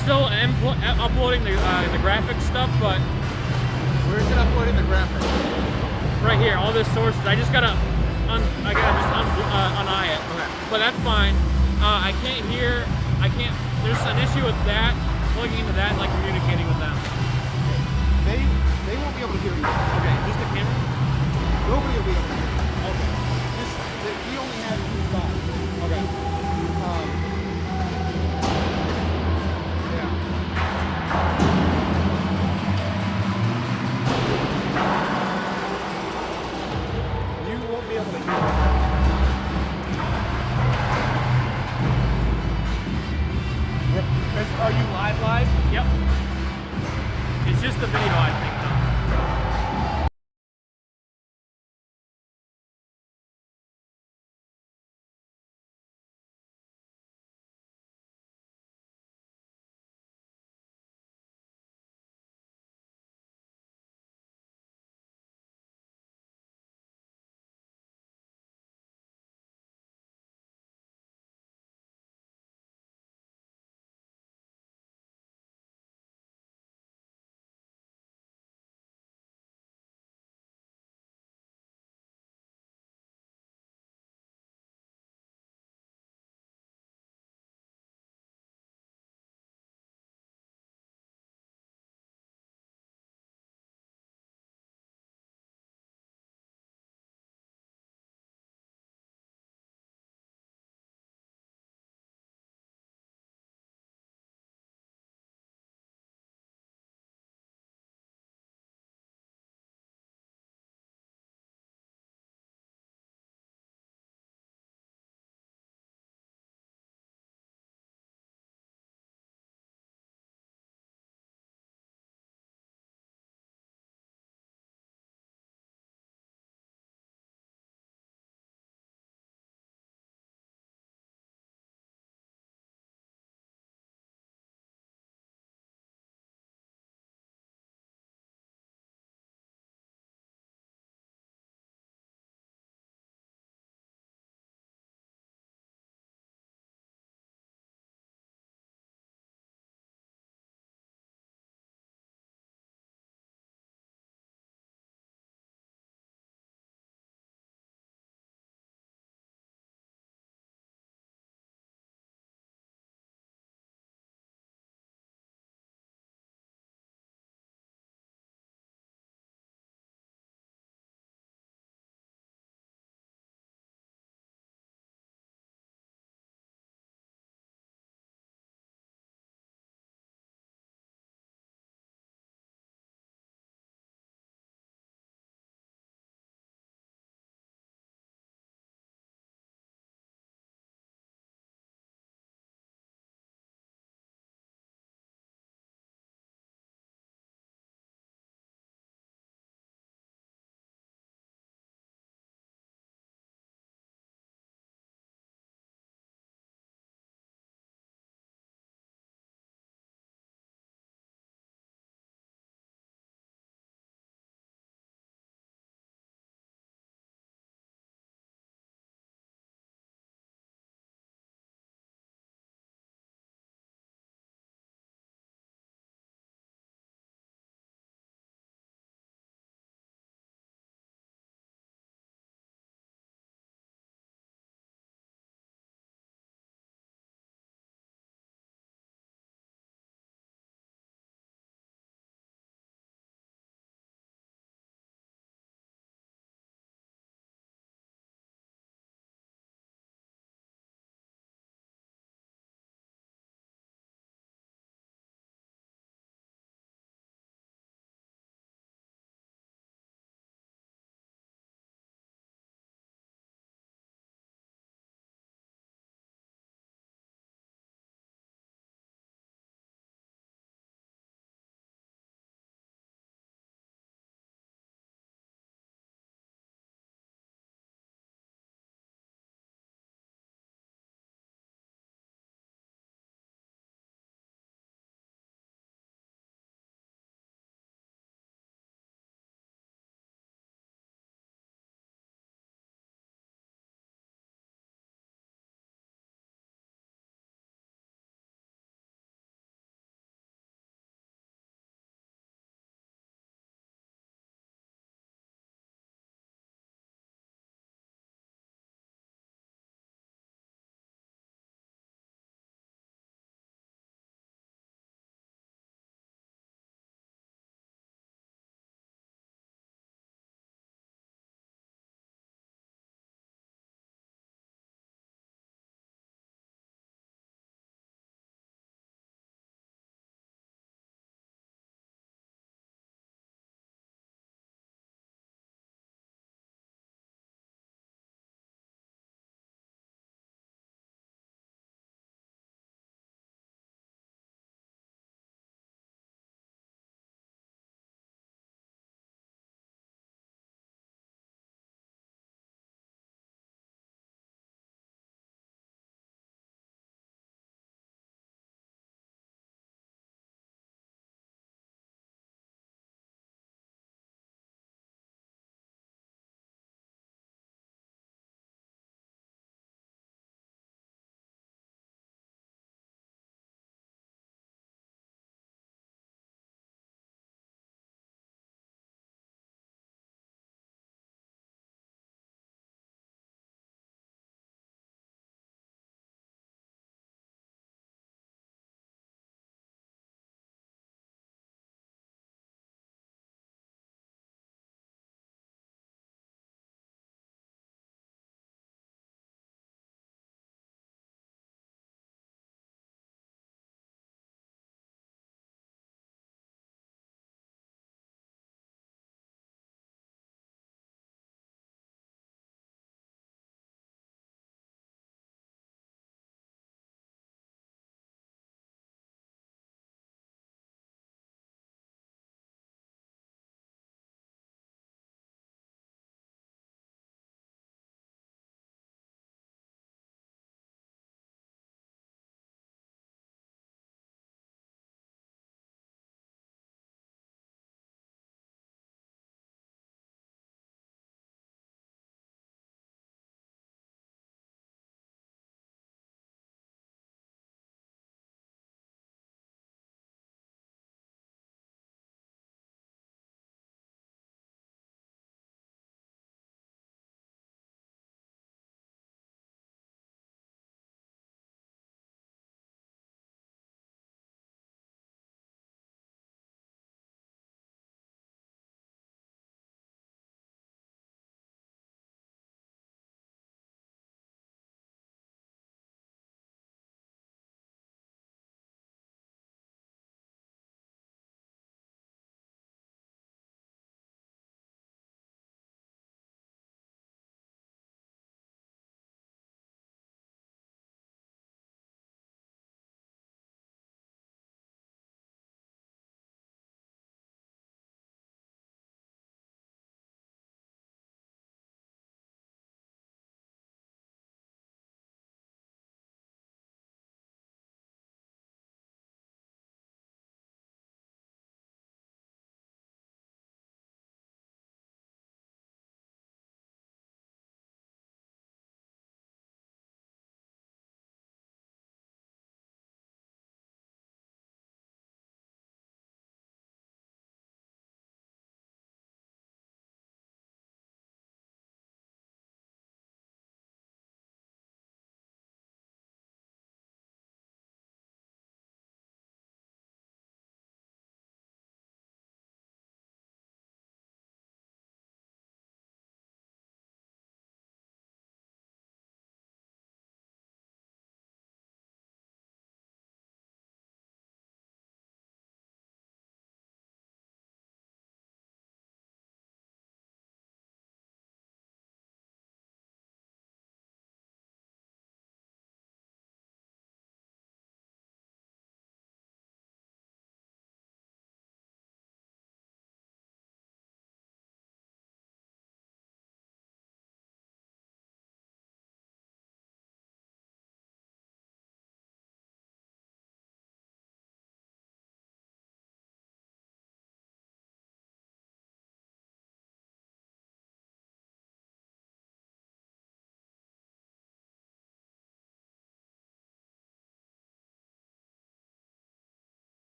still uploading the graphics stuff, but Where's it uploading the graphics? right here, all the sources. I just gotta uneye it. Okay. But that's fine. I can't hear. I can't. There's an issue with that. Plugging into that, like communicating with them. They won't be able to hear you. Okay, just the camera. Nobody will be able to hear you. Okay. Just we only have two spots. Okay. Yeah. You won't be able to hear it. Are you live? Yep. It's just the video, I think.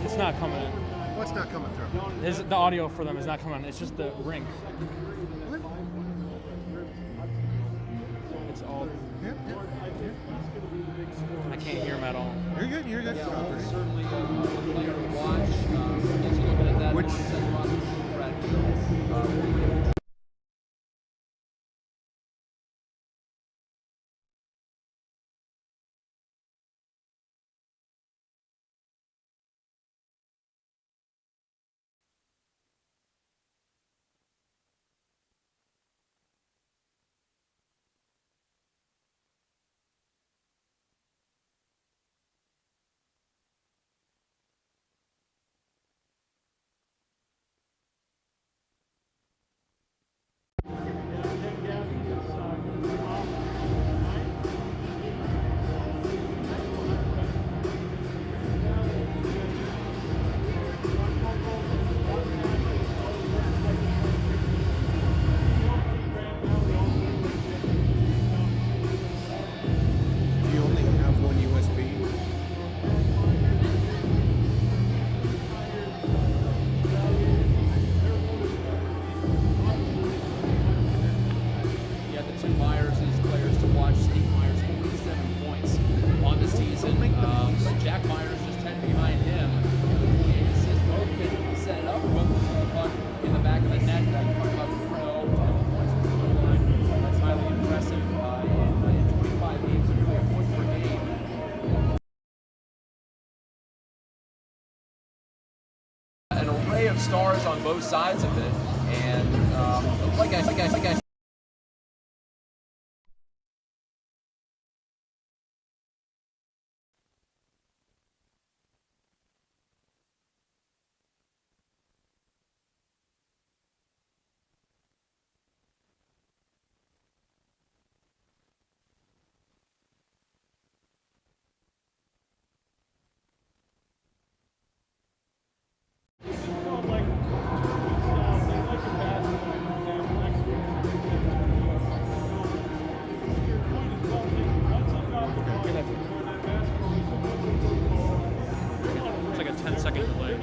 It's not coming in. What's not coming through? The audio for them is not coming in. It's just the ring. It's all. Yeah. I can't hear him at all. You're good. You're good. Yeah, certainly a player to watch. As you look at that, Which- You only have one USB. Yeah, the two Myers' players to watch. Steve Myers, 47 points on the season. But Jack Myers just 10 behind him. And says both can set it up. Both put the puck in the back of the net. That puck about 10 points from the blue line. That's highly impressive. In 25 games, nearly a point per game. An array of stars on both sides of it. And like I said, It's like a 10-second delay.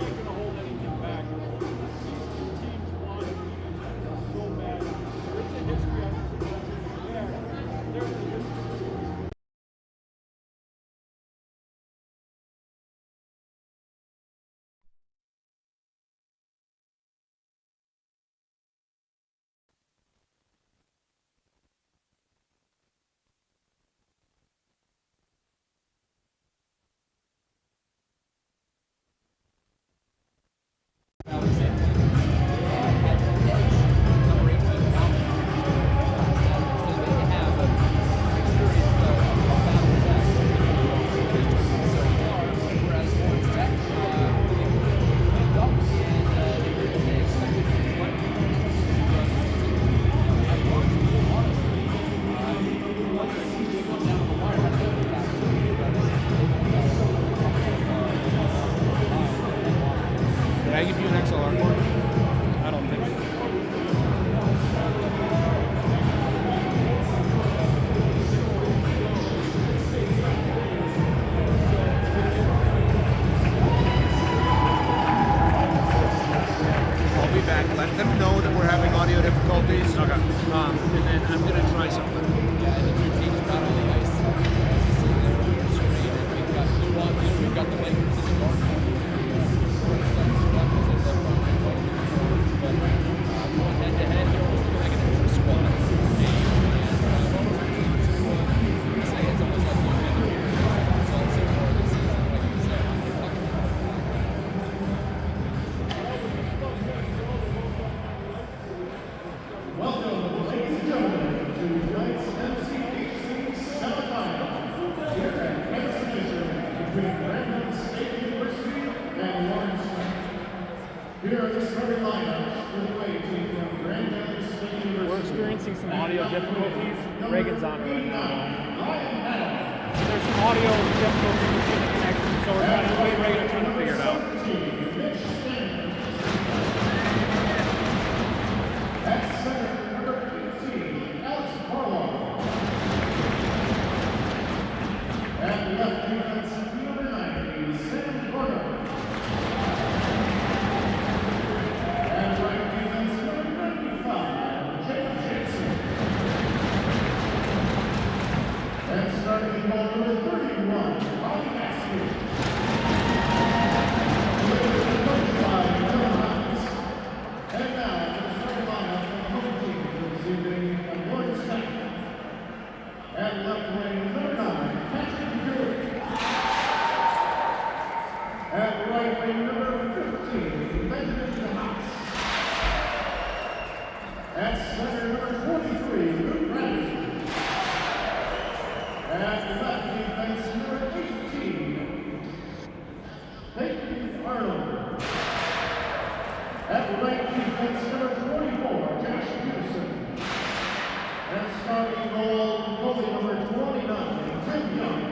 Did I give you an XLR cord? I don't think so. I'll be back. Let them know that we're having audio difficulties. Okay. And then I'm gonna try something. Yeah, and the two teams got on the ice. See there on the screen, and we've got blue on blue, we've got the Lakers in the dark. But going head to head, they're almost like an extra squad. It's almost like looking at their results so far this season, like you said. Welcome, ladies and gentlemen, to tonight's MCHC Semifinal here at MCHC between Brandon State University and Lawrence. Here are the starting lineups for the away team from Brandon State University. We're experiencing some audio difficulties. Reagan's on it right now. There's some audio difficulties in the connection, so we're trying to wait Reagan trying to figure it out. At center, number 15, Alex Harlow. At left defense, number 9, Sam Gordon. wearing number 15, Benjamin Haas. At center, number 23, Luke Ramsey. At left defense, number 18, Peyton Arnold. At right defense, number 24, Josh Peterson. And starting goalie number 29, Tim Young.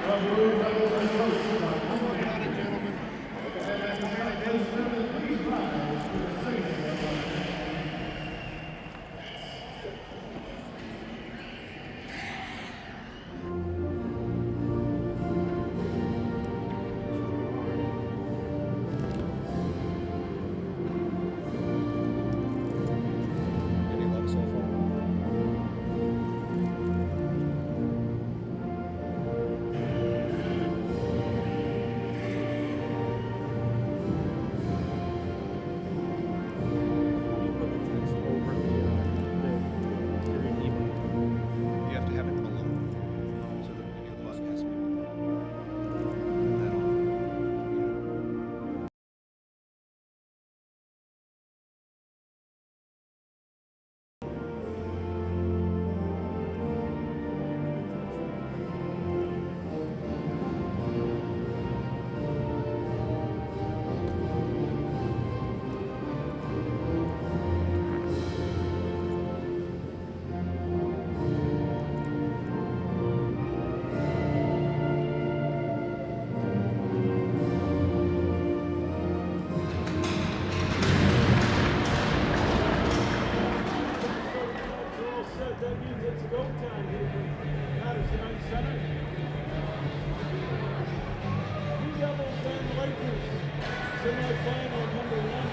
The Blue Devils are coached by gentlemen. And please rise for the singing of the You have to have it below so that we get broadcast. That means it's go time here for Madison on center. Blue Devils and Lakers. Semifinal number 1.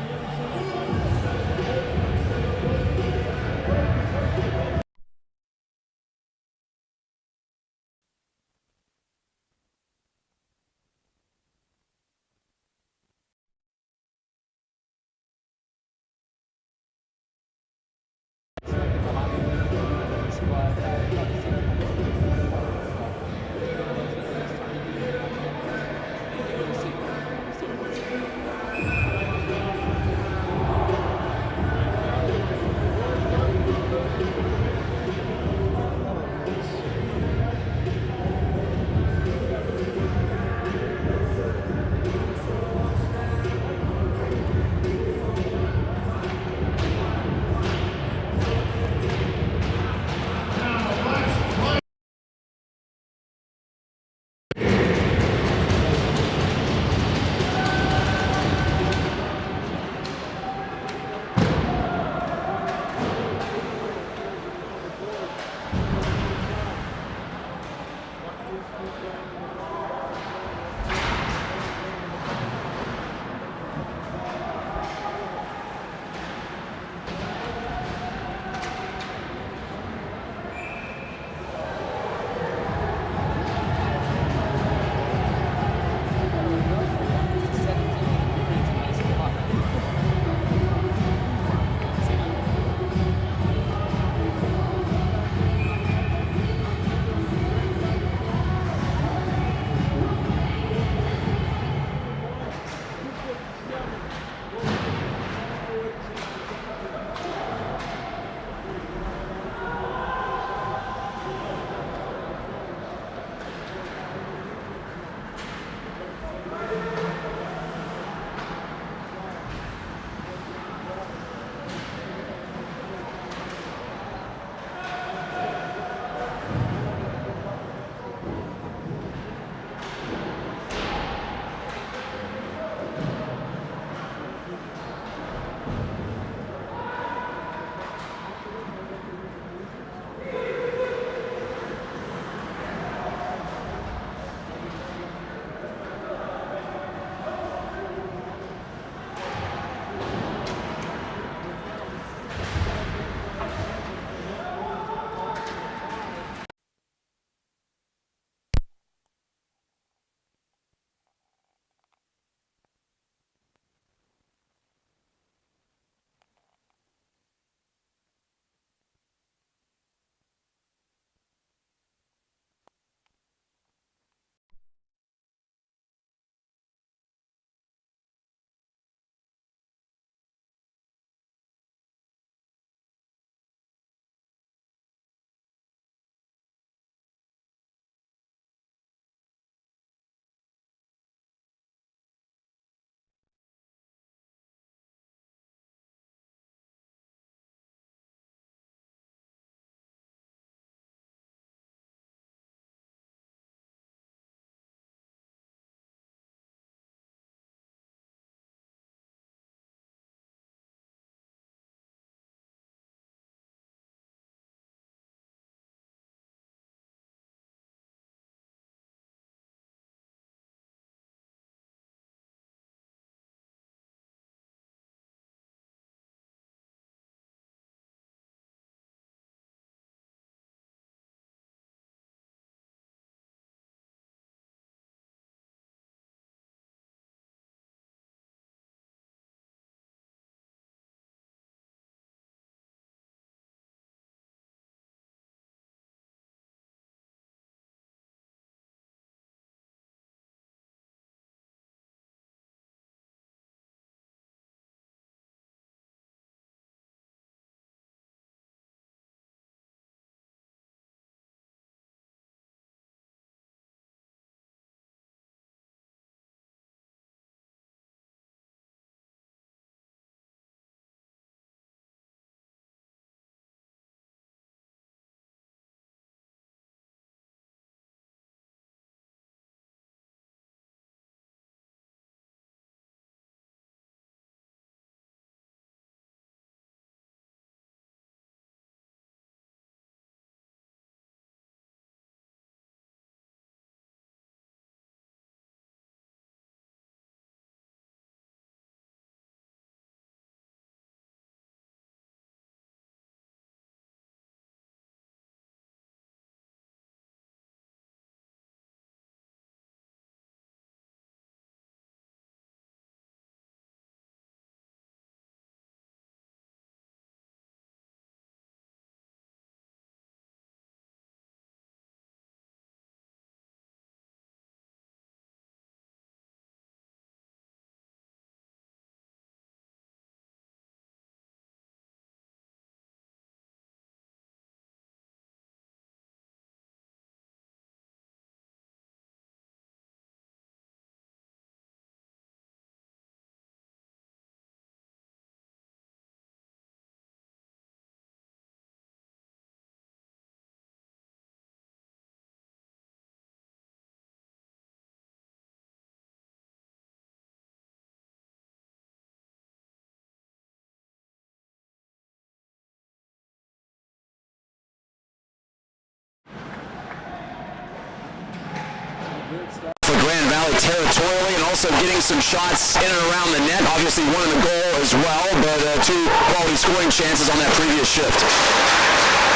of getting some shots in and around the net. Obviously one in the goal as well, but two quality scoring chances on that previous shift.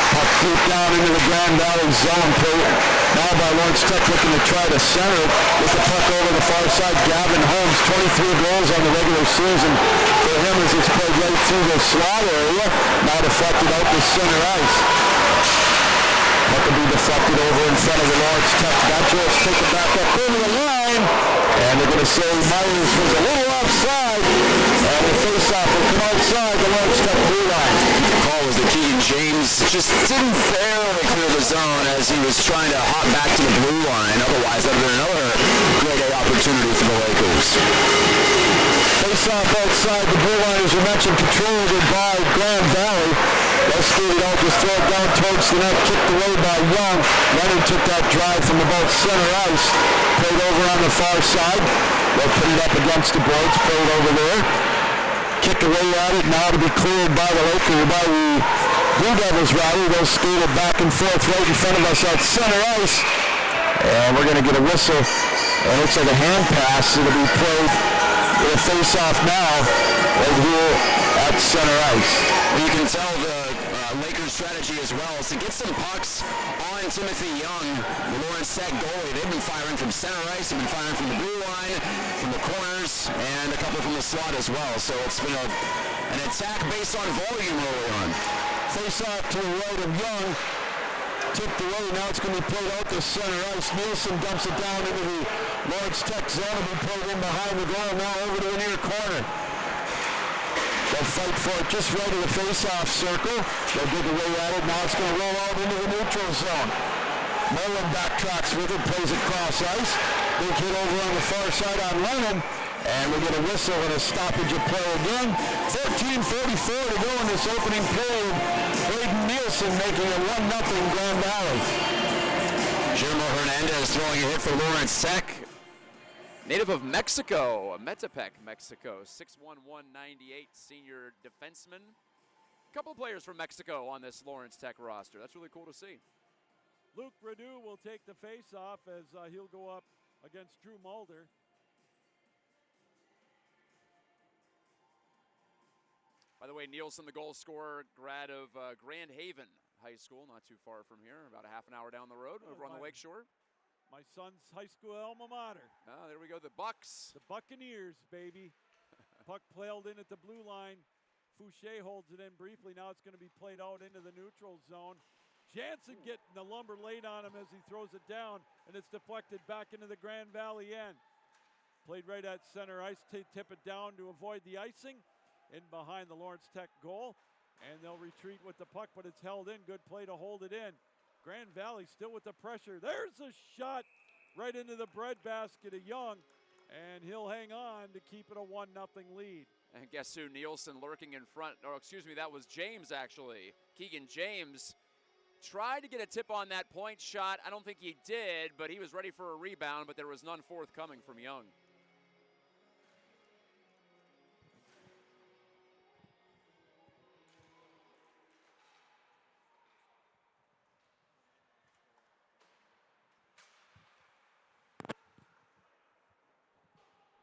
Puck deep down into the Grand Valley zone. Now by Lawrence Tech looking to try to center it with the puck over the far side. Gavin Holmes, 23 goals on the regular season for him as it's played right through the slot area. Now deflected out to center ice. Puck will be deflected over in front of the Lawrence Tech bench. Take it back up over the line. And they're going to say Myers was a little offside. And the face-off will come outside the Lawrence Tech blue line. The call was that Keegan James just didn't barely clear the zone as he was trying to hop back to the blue line. Otherwise, that would have been another great A opportunity for the Lakers. Face-off outside the blue line, as we mentioned, controlled by Grand Valley. They'll skate it out, just throw it down towards the net, kicked away by Young. Leonard took that drive from about center ice, played over on the far side. They'll put it up against the boards, played over there. Kick away at it, now to be cleared by the Lakers, by the Blue Devils rather. They'll skate it back and forth right in front of us at center ice. And we're going to get a whistle. It looks like a hand pass. It'll be played with a face-off now right here at center ice. Well, you can tell the Lakers' strategy as well is to get some pucks on Timothy Young, the Lawrence Tech goalie. They've been firing from center ice, they've been firing from the blue line, from the corners, and a couple from the slot as well. So it's been an attack based on volume early on. Face-off to the right of Young. Tipped away, now it's going to be played out to center ice. Nielsen dumps it down into the Lawrence Tech zone and be played in behind the goal, now over to the near corner. They'll fight for it just right of the face-off circle. They'll dig away at it, now it's going to roll out into the neutral zone. Nolan backtracks with it, plays it cross ice. Big hit over on the far side on Lennon. And we get a whistle and a stoppage of play again. 14:44 to go in this opening period. Braden Nielsen making it 1-0 Grand Valley. Guillermo Hernandez throwing a hit for Lawrence Tech. Native of Mexico, Metepec, Mexico, 6'1", 198 senior defenseman. A couple of players from Mexico on this Lawrence Tech roster. That's really cool to see. Luke Redu will take the face-off as he'll go up against Drew Mulder. By the way, Nielsen, the goal scorer, grad of Grand Haven High School, not too far from here, about a half an hour down the road over on the Lakeshore. My son's high school alma mater. Ah, there we go, the Bucks. The Buccaneers, baby. Puck played in at the blue line. Fouché holds it in briefly. Now it's going to be played out into the neutral zone. Jansen getting the lumber laid on him as he throws it down, and it's deflected back into the Grand Valley end. Played right at center ice, tip it down to avoid the icing. In behind the Lawrence Tech goal, and they'll retreat with the puck, but it's held in. Good play to hold it in. Grand Valley still with the pressure. There's a shot right into the breadbasket of Young, and he'll hang on to keep it a 1-0 lead. And guess who? Nielsen lurking in front. Or excuse me, that was James actually. Keegan James tried to get a tip on that point shot. I don't think he did, but he was ready for a rebound, but there was none forthcoming from Young.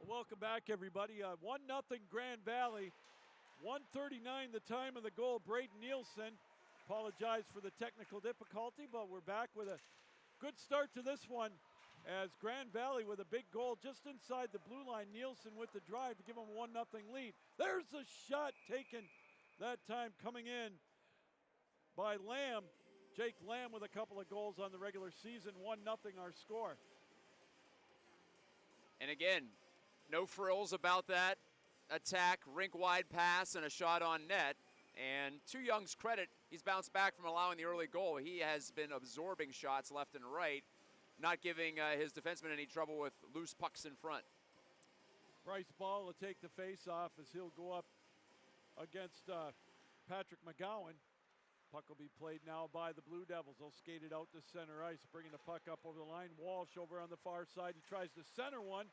Welcome back, everybody. 1-0 Grand Valley. 1:39 the time of the goal. Braden Nielsen. Apologize for the technical difficulty, but we're back with a good start to this one as Grand Valley with a big goal just inside the blue line. Nielsen with the drive to give them a 1-0 lead. There's a shot taken that time coming in by Lamb. Jake Lamb with a couple of goals on the regular season. 1-0 our score. And again, no frills about that attack, rink-wide pass, and a shot on net. And to Young's credit, he's bounced back from allowing the early goal. He has been absorbing shots left and right, not giving his defenseman any trouble with loose pucks in front. Bryce Ball will take the face-off as he'll go up against Patrick McGowan. Puck will be played now by the Blue Devils. They'll skate it out to center ice, bringing the puck up over the line. Walsh over on the far side. He tries to center one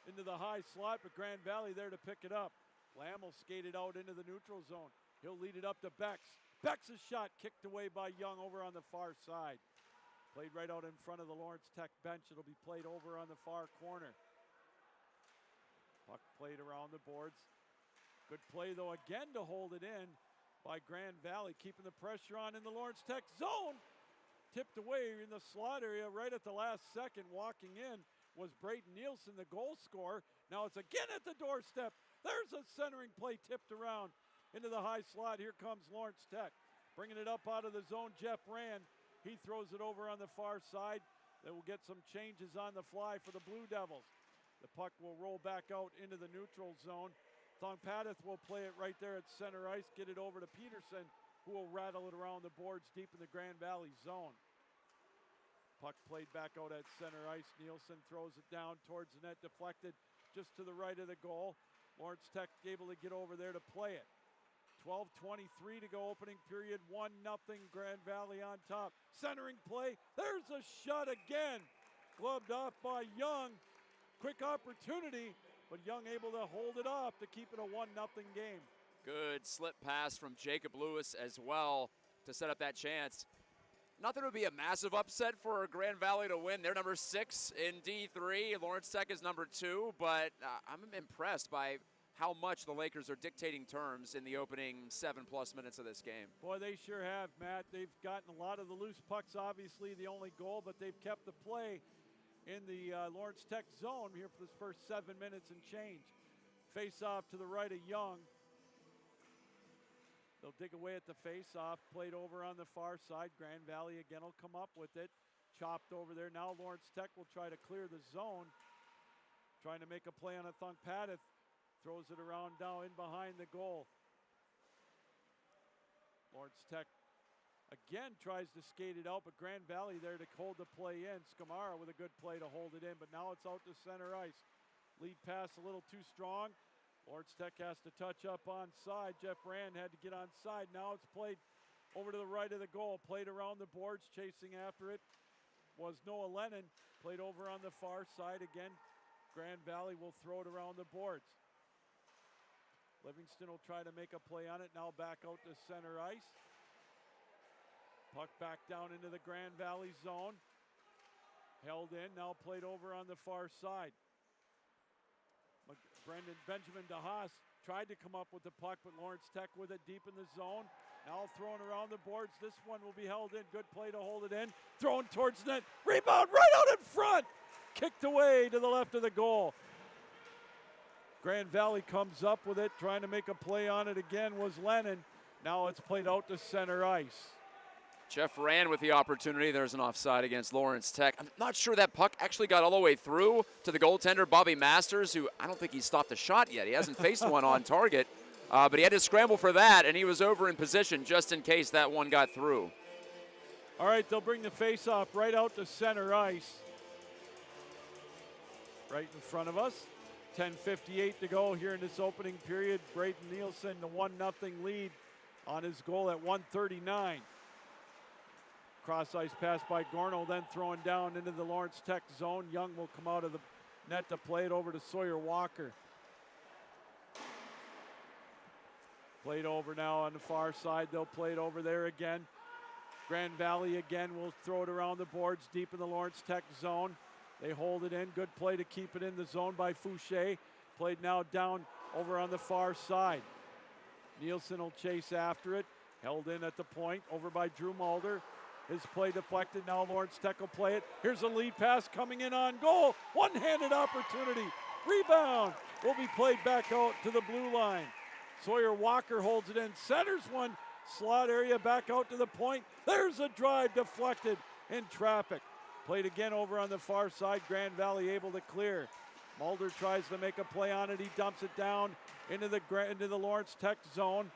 into the high slot, but Grand Valley there to pick it up. Lamb will skate it out into the neutral zone. He'll lead it up to Bex. Bex's shot kicked away by Young over on the far side. Played right out in front of the Lawrence Tech bench. It'll be played over on the far corner. Played around the boards. Good play, though, again to hold it in by Grand Valley, keeping the pressure on in the Lawrence Tech zone. Tipped away in the slot area right at the last second. Walking in was Braden Nielsen, the goal scorer. Now it's again at the doorstep. There's a centering play tipped around into the high slot. Here comes Lawrence Tech. Bringing it up out of the zone, Jeff Rand. He throws it over on the far side. They will get some changes on the fly for the Blue Devils. The puck will roll back out into the neutral zone. Thongpathith will play it right there at center ice, get it over to Peterson, who will rattle it around the boards deep in the Grand Valley zone. Puck played back out at center ice. Nielsen throws it down towards the net, deflected just to the right of the goal. Lawrence Tech able to get over there to play it. 12:23 to go, opening period, 1-0 Grand Valley on top. Centering play, there's a shot again. Gloved off by Young. Quick opportunity, but Young able to hold it off to keep it a 1-0 game. Good slip pass from Jacob Lewis as well to set up that chance. Not that it would be a massive upset for Grand Valley to win. They're number 6 in D3. Lawrence Tech is number 2, but I'm impressed by how much the Lakers are dictating terms in the opening 7+ minutes of this game. Boy, they sure have, Matt. They've gotten a lot of the loose pucks, obviously the only goal, but they've kept the play in the Lawrence Tech zone here for this first 7 minutes and change. Face off to the right of Young. They'll dig away at the face-off, played over on the far side. Grand Valley again will come up with it. Chopped over there. Now Lawrence Tech will try to clear the zone. Trying to make a play on a Thongpathith. Throws it around now in behind the goal. Lawrence Tech again tries to skate it out, but Grand Valley there to hold the play in. Skamara with a good play to hold it in, but now it's out to center ice. Lead pass a little too strong. Lawrence Tech has to touch up on side. Jeff Rand had to get on side. Now it's played over to the right of the goal. Played around the boards, chasing after it was Noah Lennon. Played over on the far side again. Grand Valley will throw it around the boards. Livingston will try to make a play on it. Now back out to center ice. Puck back down into the Grand Valley zone. Held in, now played over on the far side. Benjamin DeHaas tried to come up with the puck, but Lawrence Tech with it deep in the zone. Now thrown around the boards. This one will be held in. Good play to hold it in. Thrown towards the net. Rebound right out in front. Kicked away to the left of the goal. Grand Valley comes up with it. Trying to make a play on it again was Lennon. Now it's played out to center ice. Jeff Rand with the opportunity. There's an offside against Lawrence Tech. I'm not sure that puck actually got all the way through to the goaltender, Bobby Masters, who I don't think he's stopped a shot yet. He hasn't faced one on target, but he had to scramble for that, and he was over in position just in case that one got through. All right, they'll bring the face-off right out to center ice. Right in front of us. 10:58 to go here in this opening period. Braden Nielsen, the 1-0 lead on his goal at 1:39. Cross ice pass by Gorno, then throwing down into the Lawrence Tech zone. Young will come out of the net to play it over to Sawyer Walker. Played over now on the far side. They'll play it over there again. Grand Valley again will throw it around the boards deep in the Lawrence Tech zone. They hold it in. Good play to keep it in the zone by Fouché. Played now down over on the far side. Nielsen will chase after it. Held in at the point over by Drew Mulder. His play deflected. Now Lawrence Tech will play it. Here's a lead pass coming in on goal. One-handed opportunity. Rebound will be played back out to the blue line. Sawyer Walker holds it in. Centers one. Slot area back out to the point. There's a drive deflected in traffic. Played again over on the far side. Grand Valley able to clear. Mulder tries to make a play on it. He dumps it down into the Lawrence Tech zone.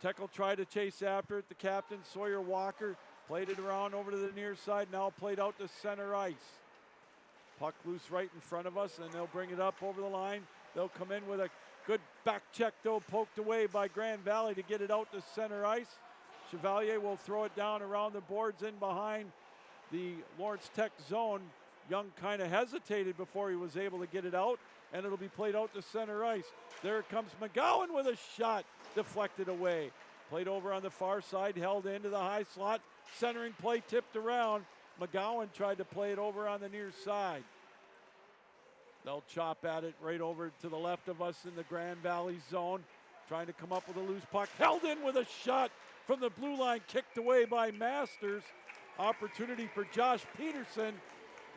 Tech will try to chase after it. The captain, Sawyer Walker, played it around over to the near side. Now played out to center ice. Puck loose right in front of us, and they'll bring it up over the line. They'll come in with a good back check, though, poked away by Grand Valley to get it out to center ice. Chevalier will throw it down around the boards in behind the Lawrence Tech zone. Young kind of hesitated before he was able to get it out, and it'll be played out to center ice. There comes McGowan with a shot, deflected away. Played over on the far side, held into the high slot. Centering play tipped around. McGowan tried to play it over on the near side. They'll chop at it right over to the left of us in the Grand Valley zone. Trying to come up with a loose puck. Held in with a shot from the blue line. Kicked away by Masters. Opportunity for Josh Peterson.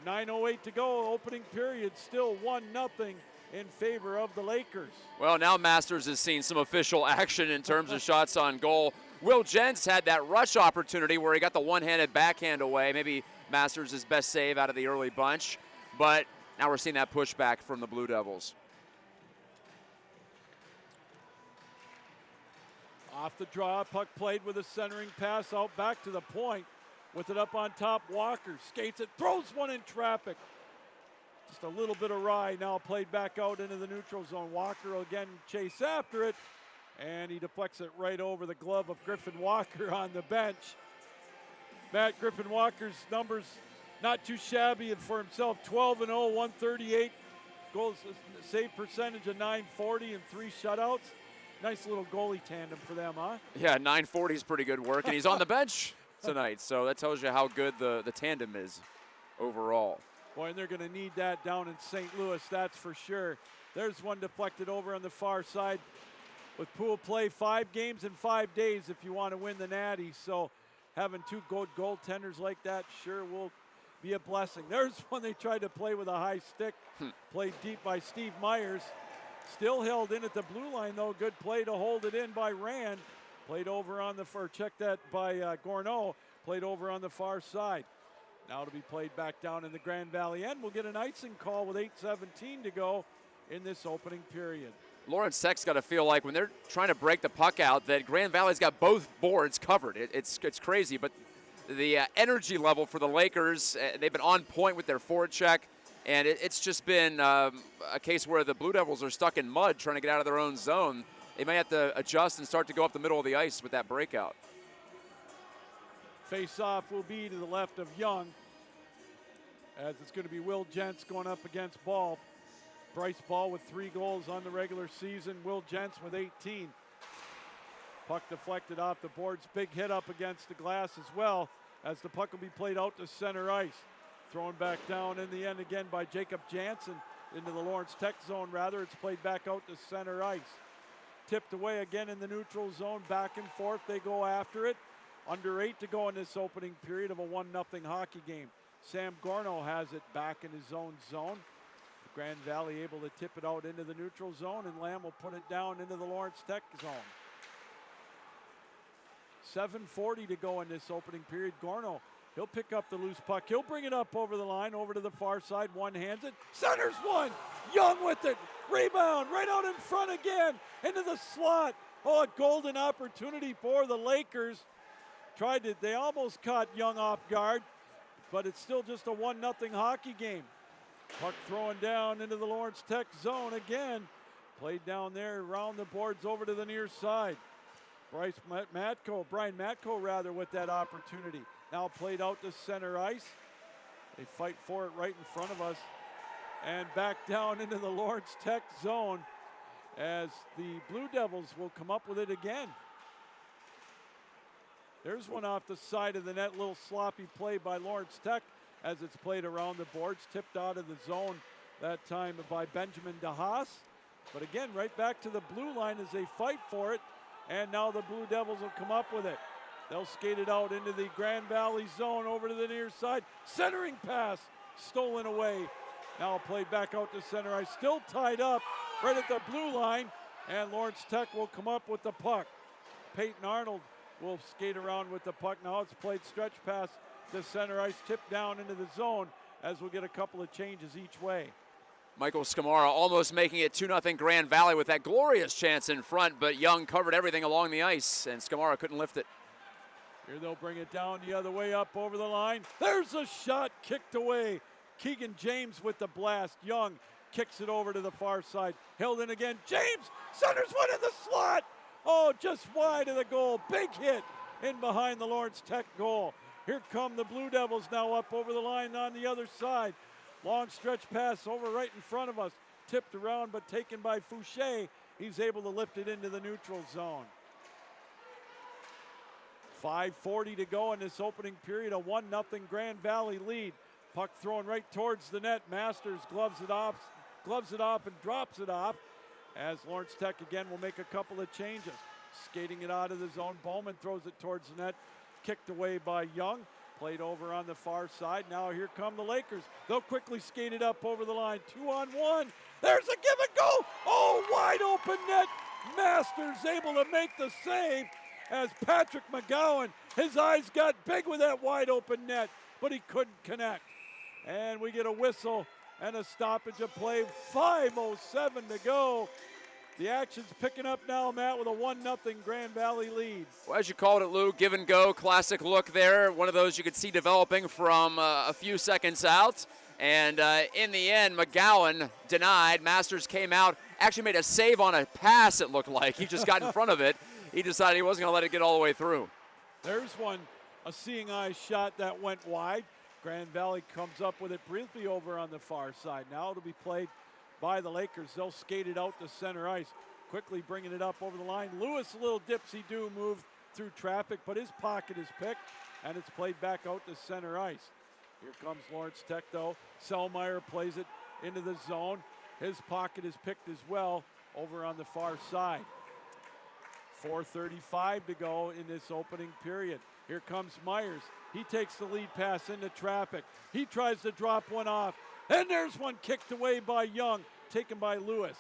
9:08 to go. Opening period. Still 1-0 in favor of the Lakers. Well, now Masters has seen some official action in terms of shots on goal. Will Jentz had that rush opportunity where he got the one-handed backhand away. Maybe Masters' best save out of the early bunch. But now we're seeing that pushback from the Blue Devils. Off the draw, puck played with a centering pass out back to the point. With it up on top, Walker skates it, throws one in traffic. Just a little bit awry, now played back out into the neutral zone. Walker will again chase after it, and he deflects it right over the glove of Griffin Walker on the bench. Matt Griffin Walker's numbers not too shabby for himself. 12-0, 138 goals, save percentage of .940 and 3 shutouts. Nice little goalie tandem for them, huh? Yeah, .940 is pretty good work, and he's on the bench tonight, so that tells you how good the tandem is overall. Boy, and they're going to need that down in St. Louis, that's for sure. There's one deflected over on the far side. With pool play, 5 games in 5 days if you want to win the Natty. So having 2 good goaltenders like that sure will be a blessing. There's one they tried to play with a high stick. Played deep by Steve Myers. Still held in at the blue line, though. Good play to hold it in by Rand. Played over on the far, check that by Gorneau. Played over on the far side. Now to be played back down in the Grand Valley end. We'll get an icing call with 8:17 to go in this opening period. Lawrence Tech's got to feel like when they're trying to break the puck out that Grand Valley's got both boards covered. It's crazy, but the energy level for the Lakers, they've been on point with their forecheck, and it's just been a case where the Blue Devils are stuck in mud trying to get out of their own zone. They may have to adjust and start to go up the middle of the ice with that breakout. Face-off will be to the left of Young, as it's going to be Will Jentz going up against Ball. Bryce Ball with 3 goals on the regular season. Will Jentz with 18. Puck deflected off the boards. Big hit up against the glass as well, as the puck will be played out to center ice. Thrown back down in the end again by Jacob Jansen into the Lawrence Tech zone, rather. It's played back out to center ice. Tipped away again in the neutral zone. Back and forth they go after it. Under 8 to go in this opening period of a 1-0 hockey game. Sam Gorneau has it back in his own zone. Grand Valley able to tip it out into the neutral zone, and Lamb will put it down into the Lawrence Tech zone. 7:40 to go in this opening period. Gorneau, he'll pick up the loose puck. He'll bring it up over the line, over to the far side. One-hands it. Centers one. Young with it. Rebound right out in front again. Into the slot. Oh, a golden opportunity for the Lakers. They almost caught Young off guard, but it's still just a 1-0 hockey game. Puck thrown down into the Lawrence Tech zone again. Played down there around the boards over to the near side. Brian Matko with that opportunity. Now played out to center ice. They fight for it right in front of us. And back down into the Lawrence Tech zone as the Blue Devils will come up with it again. There's one off the side of the net, little sloppy play by Lawrence Tech as it's played around the boards, tipped out of the zone that time by Benjamin DeHaas. But again, right back to the blue line as they fight for it, and now the Blue Devils will come up with it. They'll skate it out into the Grand Valley zone over to the near side. Centering pass, stolen away. Now played back out to center ice, still tied up right at the blue line, and Lawrence Tech will come up with the puck. Peyton Arnold will skate around with the puck. Now it's played stretch pass to center ice, tipped down into the zone as we'll get a couple of changes each way. Michael Skamara almost making it 2-0 Grand Valley with that glorious chance in front, but Young covered everything along the ice, and Skamara couldn't lift it. Here they'll bring it down the other way up over the line. There's a shot kicked away. Keegan James with the blast. Young kicks it over to the far side. Held in again. James centers one in the slot. Oh, just wide of the goal. Big hit in behind the Lawrence Tech goal. Here come the Blue Devils now up over the line on the other side. Long stretch pass over right in front of us. Tipped around but taken by Fouché. He's able to lift it into the neutral zone. 5:40 to go in this opening period. A 1-0 Grand Valley lead. Puck thrown right towards the net. Masters gloves it off gloves it off and drops it off as Lawrence Tech again will make a couple of changes. Skating it out of the zone. Bowman throws it towards the net. Kicked away by Young. Played over on the far side. Now here come the Lakers. They'll quickly skate it up over the line. 2-on-1. There's a give and go. Oh, wide open net. Masters able to make the save as Patrick McGowan, his eyes got big with that wide open net, but he couldn't connect. And we get a whistle and a stoppage of play. 5:07 to go. The action's picking up now, Matt, with a 1-0 Grand Valley lead. Well, as you called it, Lou, give and go, classic look there. One of those you could see developing from a few seconds out. And in the end, McGowan denied. Masters came out, actually made a save on a pass, it looked like. He just got in front of it. He decided he wasn't going to let it get all the way through. There's one, a seeing eye shot that went wide. Grand Valley comes up with it briefly over on the far side. Now it'll be played by the Lakers. They'll skate it out to center ice, quickly bringing it up over the line. Lewis, a little dipsy-do move through traffic, but his pocket is picked, and it's played back out to center ice. Here comes Lawrence Tech, though. Selmeyer plays it into the zone. His pocket is picked as well over on the far side. 4:35 to go in this opening period. Here comes Myers. He takes the lead pass into traffic. He tries to drop one off. And there's one kicked away by Young, taken by Lewis.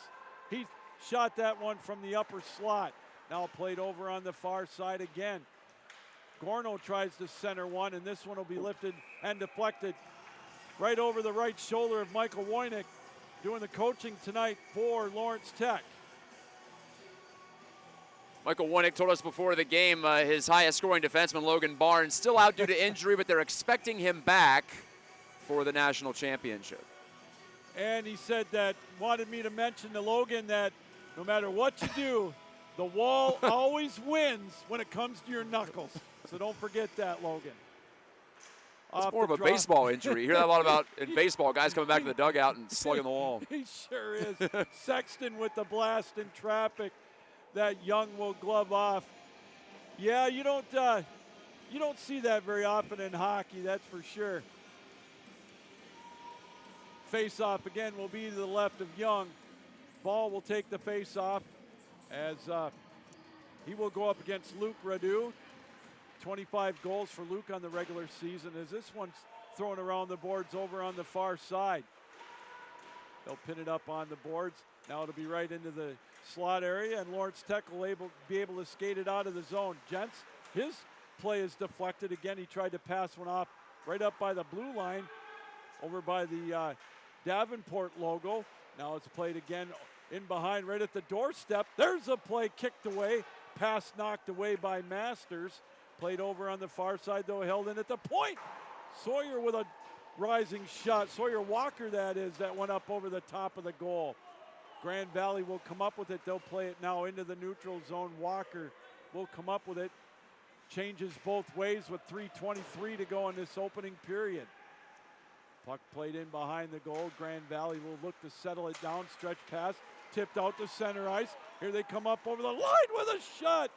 He shot that one from the upper slot. Now played over on the far side again. Gorno tries to center one, and this one will be lifted and deflected right over the right shoulder of Michael Woynick, doing the coaching tonight for Lawrence Tech. Michael Woynick told us before the game his highest scoring defenseman, Logan Barnes, still out due to injury, but they're expecting him back for the national championship. And he said that, wanted me to mention to Logan that no matter what you do, the wall always wins when it comes to your knuckles. So don't forget that, Logan. It's more of a baseball injury. You hear that a lot about in baseball, guys coming back to the dugout and slugging the wall. He sure is. Sexton with the blast in traffic that Young will glove off. Yeah, you don't see that very often in hockey, that's for sure. Face-off again will be to the left of Young. Ball will take the face-off as he will go up against Luke Radu. 25 goals for Luke on the regular season as this one's thrown around the boards over on the far side. They'll pin it up on the boards. Now it'll be right into the slot area, and Lawrence Tech will be able to skate it out of the zone. Gents, his play is deflected again. He tried to pass one off right up by the blue line over by the Davenport logo. Now it's played again in behind right at the doorstep. There's a play kicked away. Pass knocked away by Masters. Played over on the far side, though, held in at the point. Sawyer with a rising shot. Sawyer Walker, that is, that went up over the top of the goal. Grand Valley will come up with it. They'll play it now into the neutral zone. Walker will come up with it. Changes both ways with 3:23 to go in this opening period. Puck played in behind the goal. Grand Valley will look to settle it down. Stretch pass, tipped out to center ice. Here they come up over the line with a shot.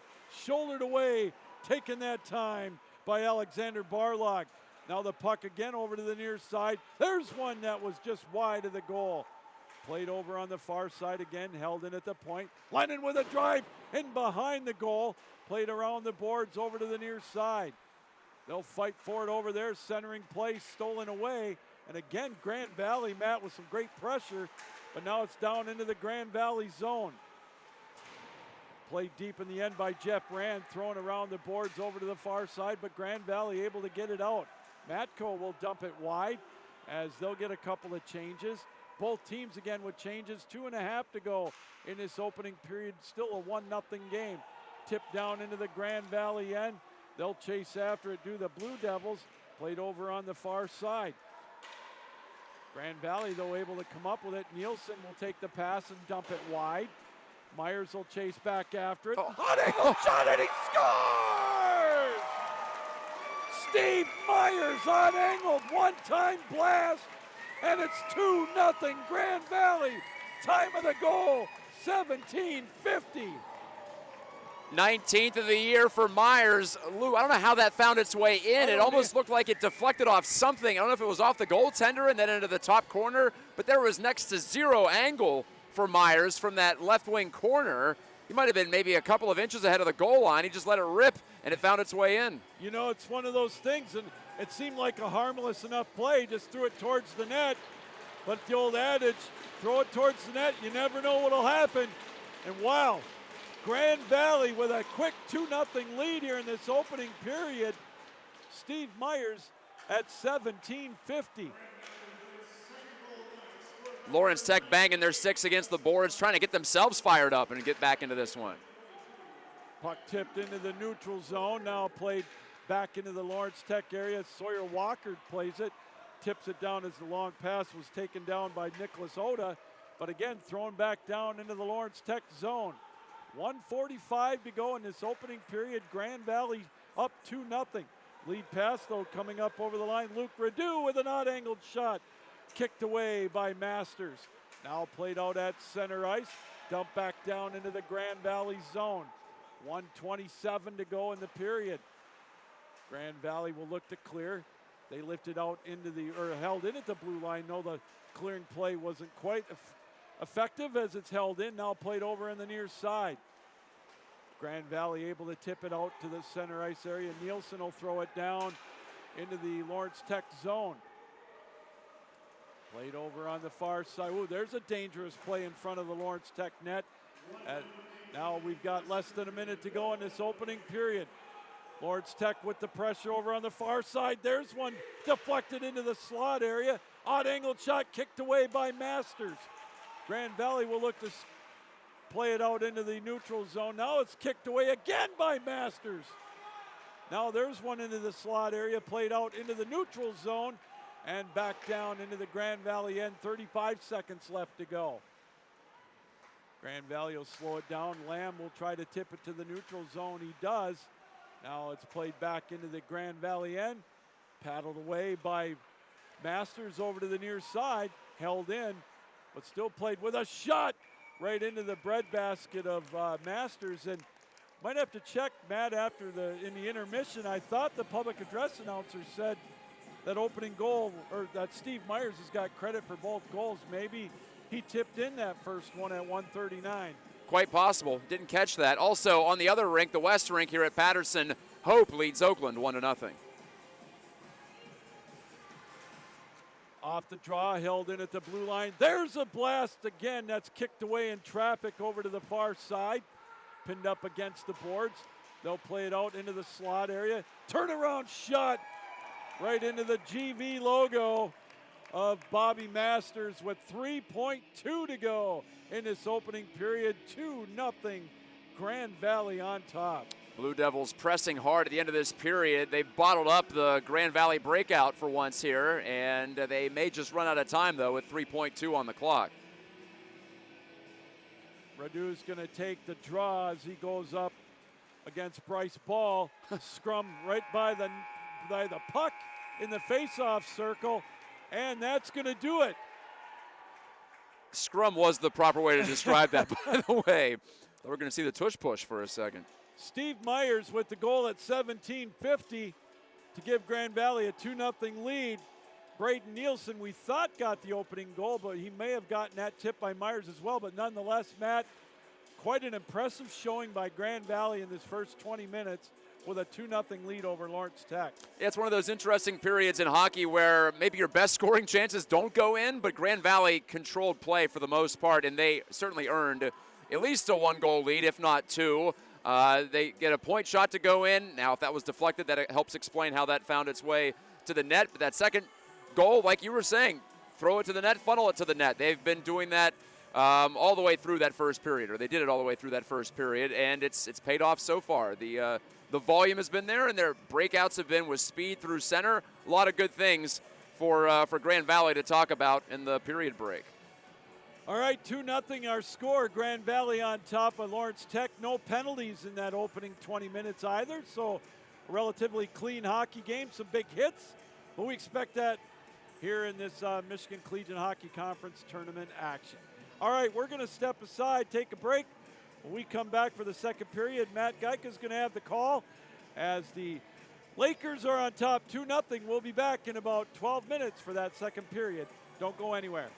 Shouldered away, taken that time by Alexander Barlog. Now the puck again over to the near side. There's one that was just wide of the goal. Played over on the far side again, held in at the point. Lennon with a drive in behind the goal. Played around the boards over to the near side. They'll fight for it over there. Centering play stolen away. And again, Grand Valley, Matt, with some great pressure. But now it's down into the Grand Valley zone. Played deep in the end by Jeff Rand, thrown around the boards over to the far side. But Grand Valley able to get it out. Matko will dump it wide as they'll get a couple of changes. Both teams again with changes. 2.5 to go in this opening period. Still a 1-0 game. Tipped down into the Grand Valley end. They'll chase after it, do the Blue Devils. Played over on the far side. Grand Valley, though, able to come up with it. Nielsen will take the pass and dump it wide. Myers will chase back after it. Hot angle shot, and he scores! Steve Myers on angle, one-time blast. And it's 2-0 Grand Valley. Time of the goal, 17:50. 19th of the year for Myers. Lou, I don't know how that found its way in. It almost looked like it deflected off something. I don't know if it was off the goaltender and then into the top corner, but there was next to zero angle for Myers from that left wing corner. He might have been maybe a couple of inches ahead of the goal line. He just let it rip, and it found its way in. You know, it's one of those things, and it seemed like a harmless enough play. Just threw it towards the net. But the old adage, throw it towards the net, you never know what'll happen. And wow, Grand Valley with a quick 2-0 lead here in this opening period. Steve Myers at 17:50. Lawrence Tech banging their six against the boards, trying to get themselves fired up and get back into this one. Puck tipped into the neutral zone, now played back into the Lawrence Tech area. Sawyer Walker plays it, tips it down as the long pass was taken down by Nicholas Oda, but again thrown back down into the Lawrence Tech zone. 1:45 to go in this opening period. Grand Valley up 2-0. Lead pass though coming up over the line. Luke Radu with an odd-angled shot. Kicked away by Masters. Now played out at center ice. Dumped back down into the Grand Valley zone. 1:27 to go in the period. Grand Valley will look to clear. They lifted out into the, or held in at the blue line. No, the clearing play wasn't quite effective as it's held in. Now played over in the near side. Grand Valley able to tip it out to the center ice area. Nielsen will throw it down into the Lawrence Tech zone. Played over on the far side. Ooh, there's a dangerous play in front of the Lawrence Tech net. Now we've got less than a minute to go in this opening period. Lawrence Tech with the pressure over on the far side. There's one deflected into the slot area. Odd angled shot kicked away by Masters. Grand Valley will look to play it out into the neutral zone. Now it's kicked away again by Masters. Now there's one into the slot area, played out into the neutral zone and back down into the Grand Valley end. 35 seconds left to go. Grand Valley will slow it down. Lamb will try to tip it to the neutral zone. He does. Now it's played back into the Grand Valley end. Paddled away by Masters over to the near side. Held in, but still played with a shot right into the breadbasket of Masters. And might have to check, Matt, after in the intermission. I thought the public address announcer said that opening goal, or that Steve Myers has got credit for both goals. Maybe he tipped in that first one at 1:39. Quite possible. Didn't catch that. Also on the other rink, the West rink here at Patterson, Hope leads Oakland 1-0. Off the draw, held in at the blue line. There's a blast again. That's kicked away in traffic over to the far side. Pinned up against the boards. They'll play it out into the slot area. Turnaround shot right into the GV logo of Bobby Masters with 3.2 to go in this opening period. 2-0 Grand Valley on top. Blue Devils pressing hard at the end of this period. They've bottled up the Grand Valley breakout for once here, and they may just run out of time, though, with 3.2 on the clock. Radu's going to take the draw as he goes up against Bryce Ball. Scrum right by the puck in the face-off circle, and that's going to do it. Scrum was the proper way to describe that, by the way. We're going to see the tush push for a second. Steve Myers with the goal at 17:50 to give Grand Valley a 2-0 lead. Braden Nielsen, we thought, got the opening goal, but he may have gotten that tip by Myers as well. But nonetheless, Matt, quite an impressive showing by Grand Valley in this first 20 minutes with a 2-0 lead over Lawrence Tech. Yeah, it's one of those interesting periods in hockey where maybe your best scoring chances don't go in, but Grand Valley controlled play for the most part, and they certainly earned at least a 1-goal lead, if not 2. They get a point shot to go in. Now, if that was deflected, that helps explain how that found its way to the net. But that second goal, like you were saying, throw it to the net, funnel it to the net. They've been doing that all the way through that first period, or they did it all the way through that first period, and it's paid off so far. The volume has been there, and their breakouts have been with speed through center. A lot of good things for Grand Valley to talk about in the period break. All right, 2-0 our score. Grand Valley on top of Lawrence Tech. No penalties in that opening 20 minutes either, so a relatively clean hockey game. Some big hits, but we expect that here in this Michigan Collegiate Hockey Conference tournament action. All right, we're going to step aside, take a break. When we come back for the second period, Matt Geika is going to have the call as the Lakers are on top 2-0. We'll be back in about 12 minutes for that second period. Don't go anywhere.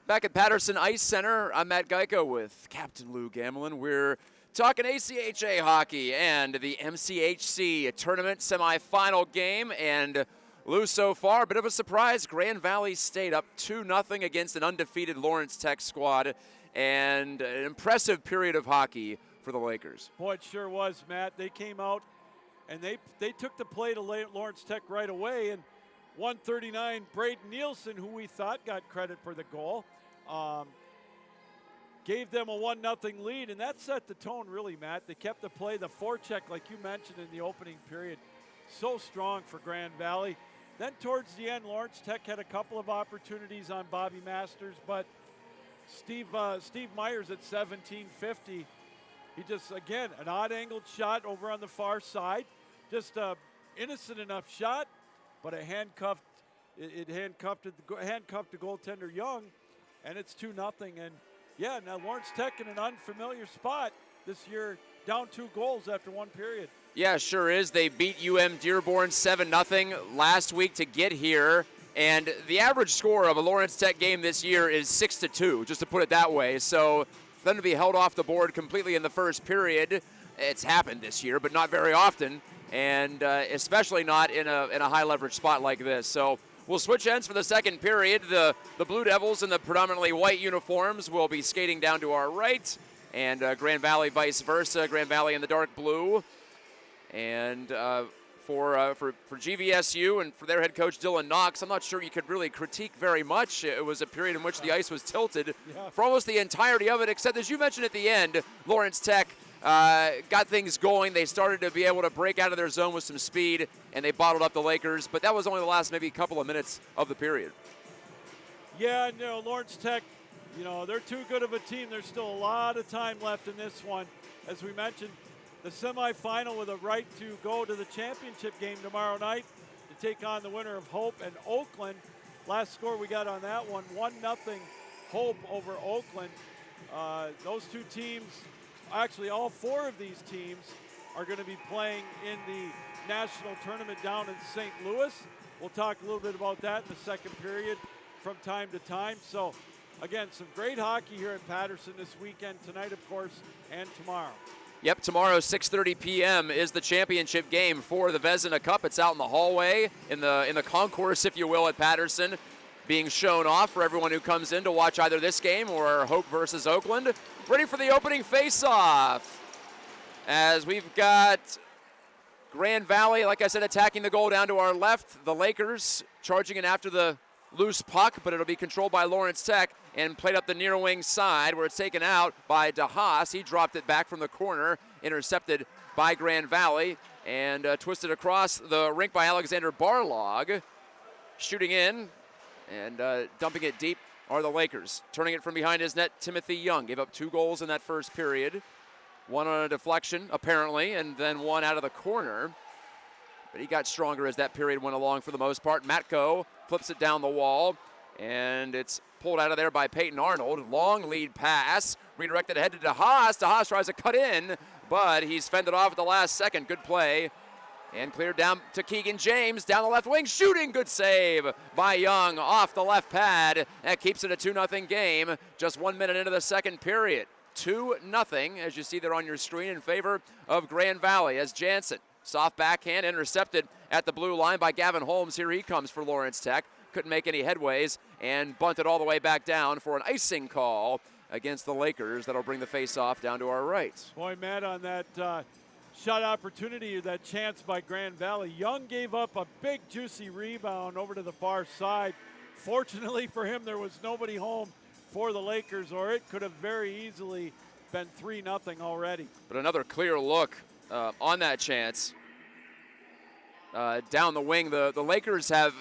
Back at Patterson Ice Center, I'm Matt Geico with Captain Lou Gamelin. We're talking ACHA hockey and the MCHC tournament semifinal game. And Lou, so far, a bit of a surprise. Grand Valley State up 2-0 against an undefeated Lawrence Tech squad, and an impressive period of hockey for the Lakers. Boy, it sure was, Matt. They came out and they took the play to Lawrence Tech right away. And 139, Braden Nielsen, who we thought got credit for the goal, gave them a 1-0 lead, and that set the tone really, Matt. They kept the play, the forecheck, like you mentioned in the opening period, so strong for Grand Valley. Then towards the end, Lawrence Tech had a couple of opportunities on Bobby Masters, but Steve Myers at 17:50, he just, again, an odd-angled shot over on the far side. Just a innocent enough shot, but it handcuffed the goaltender Young, and it's 2-0. And yeah, now Lawrence Tech in an unfamiliar spot this year, down 2 goals after 1 period. Yeah, sure is. They beat UM Dearborn 7-0 last week to get here. And the average score of a Lawrence Tech game this year is 6-2, just to put it that way. So for them to be held off the board completely in the first period, it's happened this year, but not very often, and especially not in a high leverage spot like this. So we'll switch ends for the second period. The Blue Devils in the predominantly white uniforms will be skating down to our right, and Grand Valley vice versa. Grand Valley in the dark blue. And for GVSU and for their head coach Dylan Knox, I'm not sure you could really critique very much. It was a period in which the ice was tilted for almost the entirety of it, except as you mentioned at the end, Lawrence Tech got things going. They started to be able to break out of their zone with some speed, and they bottled up the Lakers, but that was only the last maybe couple of minutes of the period. Yeah, no, Lawrence Tech, they're too good of a team. There's still a lot of time left in this one. As we mentioned, the semifinal with a right to go to the championship game tomorrow night to take on the winner of Hope and Oakland. Last score we got on that one, 1-0 Hope over Oakland. Those two teams, actually all 4 of these teams, are going to be playing in the national tournament down in St. Louis. We'll talk a little bit about that in the second period from time to time. So again, some great hockey here in Patterson this weekend, tonight of course, and tomorrow. Yep, tomorrow 6:30 p.m. is the championship game for the Vezina Cup. It's out in the hallway, in the concourse, if you will, at Patterson, being shown off for everyone who comes in to watch either this game or Hope versus Oakland. Ready for the opening face-off, as we've got Grand Valley, like I said, attacking the goal down to our left. The Lakers charging in after the loose puck, but it'll be controlled by Lawrence Tech and played up the near wing side, where it's taken out by DeHaas. He dropped it back from the corner, intercepted by Grand Valley, and twisted across the rink by Alexander Barlog. Shooting in and dumping it deep are the Lakers. Turning it from behind his net, Timothy Young gave up 2 goals in that first period. 1 on a deflection, apparently, and then 1 out of the corner. But he got stronger as that period went along for the most part. Matko flips it down the wall, and it's pulled out of there by Peyton Arnold. Long lead pass, redirected ahead to DeHaas. DeHaas tries to cut in, but he's fended off at the last second. Good play. And cleared down to Keegan James, down the left wing, shooting, good save by Young off the left pad. That keeps it a 2-0 game, just 1 minute into the second period. 2-0, as you see there on your screen, in favor of Grand Valley, as Jansen, soft backhand, intercepted at the blue line by Gavin Holmes. Here he comes for Lawrence Tech. Couldn't make any headways and bunted all the way back down for an icing call against the Lakers. That'll bring the face-off down to our right. Boy, Matt, on that shot opportunity, that chance by Grand Valley, Young gave up a big, juicy rebound over to the far side. Fortunately for him, there was nobody home for the Lakers, or it could have very easily been 3-0 already. But another clear look on that chance. Down the wing, the Lakers have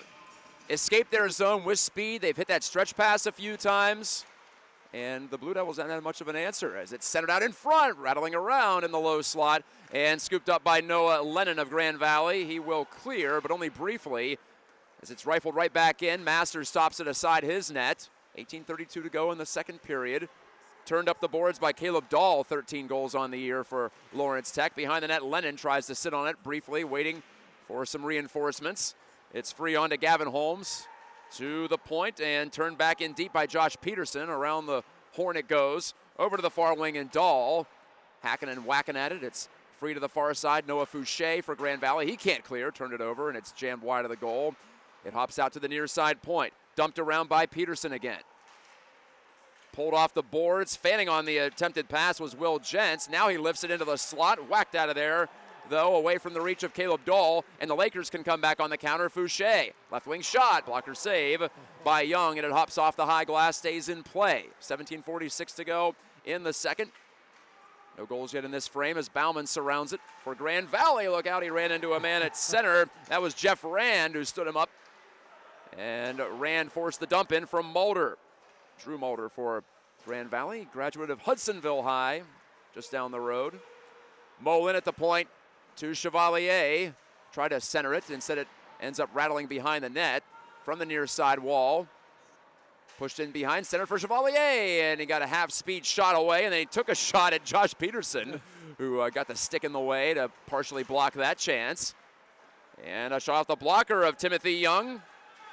escaped their zone with speed. They've hit that stretch pass a few times, and the Blue Devils haven't had much of an answer as it's centered out in front, rattling around in the low slot, and scooped up by Noah Lennon of Grand Valley. He will clear, but only briefly, as it's rifled right back in. Masters stops it aside his net. 18:32 to go in the second period. Turned up the boards by Caleb Dahl, 13 goals on the year for Lawrence Tech. Behind the net, Lennon tries to sit on it briefly, waiting for some reinforcements. It's free on to Gavin Holmes. to the point and turned back in deep by Josh Peterson. Around the horn it goes. Over to the far wing and Dahl. Hacking and whacking at it. It's free to the far side. Noah Fouché for Grand Valley. He can't clear. Turned it over, and it's jammed wide of the goal. It hops out to the near side point. Dumped around by Peterson again. Pulled off the boards. Fanning on the attempted pass was Will Jentz. Now he lifts it into the slot. Whacked out of there, though, away from the reach of Caleb Dahl. And the Lakers can come back on the counter. Fouché, left wing shot. Blocker save by Young, and it hops off the high glass, stays in play. 17:46 to go in the second. No goals yet in this frame as Bauman surrounds it for Grand Valley. Look out, he ran into a man at center. That was Jeff Rand who stood him up. And Rand forced the dump in from Mulder. Drew Mulder for Grand Valley, graduate of Hudsonville High, just down the road. Molin at the point to Chevalier. Tried to center it. Instead it ends up rattling behind the net from the near side wall. Pushed in behind, center for Chevalier, and he got a half-speed shot away, and then he took a shot at Josh Peterson, who got the stick in the way to partially block that chance. And a shot off the blocker of Timothy Young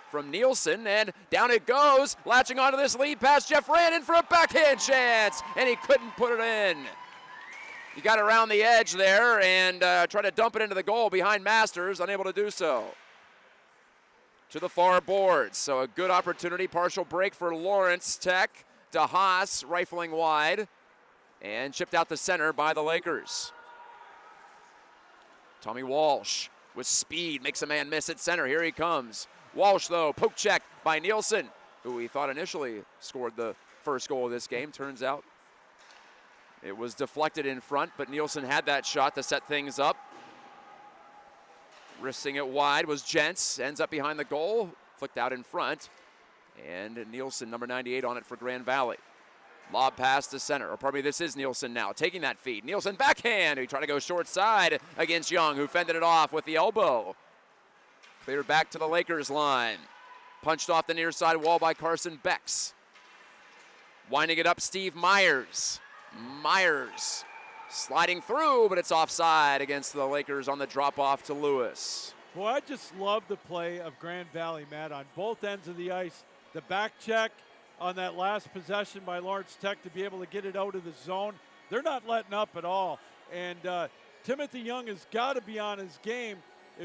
from Nielsen, and down it goes, latching onto this lead pass. Jeff Rand in for a backhand chance, and he couldn't put it in. He got around the edge there and tried to dump it into the goal behind Masters, unable to do so. To the far boards, so a good opportunity. Partial break for Lawrence Tech. DeHaas rifling wide and chipped out the center by the Lakers. Tommy Walsh with speed makes a man miss at center. Here he comes. Walsh, though, poke check by Nielsen, who we thought initially scored the first goal of this game. Turns out it was deflected in front, but Nielsen had that shot to set things up. Risking it wide was Jentz, ends up behind the goal, flicked out in front, and Nielsen, number 98, on it for Grand Valley. Lob pass to center, or pardon me, this is Nielsen now, taking that feed. Nielsen backhand, he tried to go short side against Young, who fended it off with the elbow. Cleared back to the Lakers line. Punched off the near side wall by Carson Becks. Winding it up, Steve Myers. Myers sliding through, but it's offside against the Lakers on the drop-off to Lewis. Boy, I just love the play of Grand Valley, Matt, on both ends of the ice. The back check on that last possession by Lawrence Tech to be able to get it out of the zone. They're not letting up at all. And Timothy Young has got to be on his game.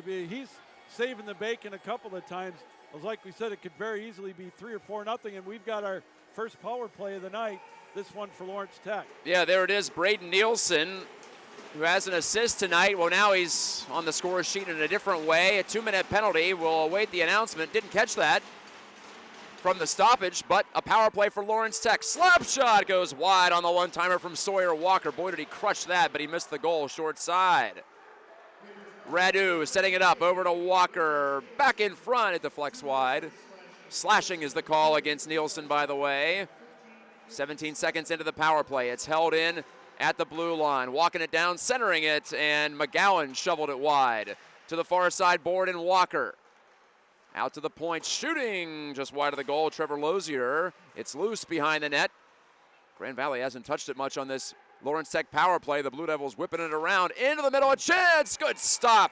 He's saving the bacon a couple of times. Like we said, it could very easily be 3 or 4-0, and we've got our first power play of the night. This one for Lawrence Tech. Yeah, there it is. Braden Nielsen, who has an assist tonight. Well, now he's on the score sheet in a different way. A 2-minute penalty. We'll await the announcement. Didn't catch that from the stoppage, but a power play for Lawrence Tech. Slap shot goes wide on the one-timer from Sawyer Walker. Boy, did he crush that, but he missed the goal short side. Radu setting it up over to Walker. Back in front, it deflects wide. Slashing is the call against Nielsen, by the way. 17 seconds into the power play. It's held in at the blue line. Walking it down, centering it, and McGowan shoveled it wide. To the far side board and Walker. Out to the point, shooting just wide of the goal, Trevor Lozier. It's loose behind the net. Grand Valley hasn't touched it much on this Lawrence Tech power play. The Blue Devils whipping it around into the middle. A chance. Good stop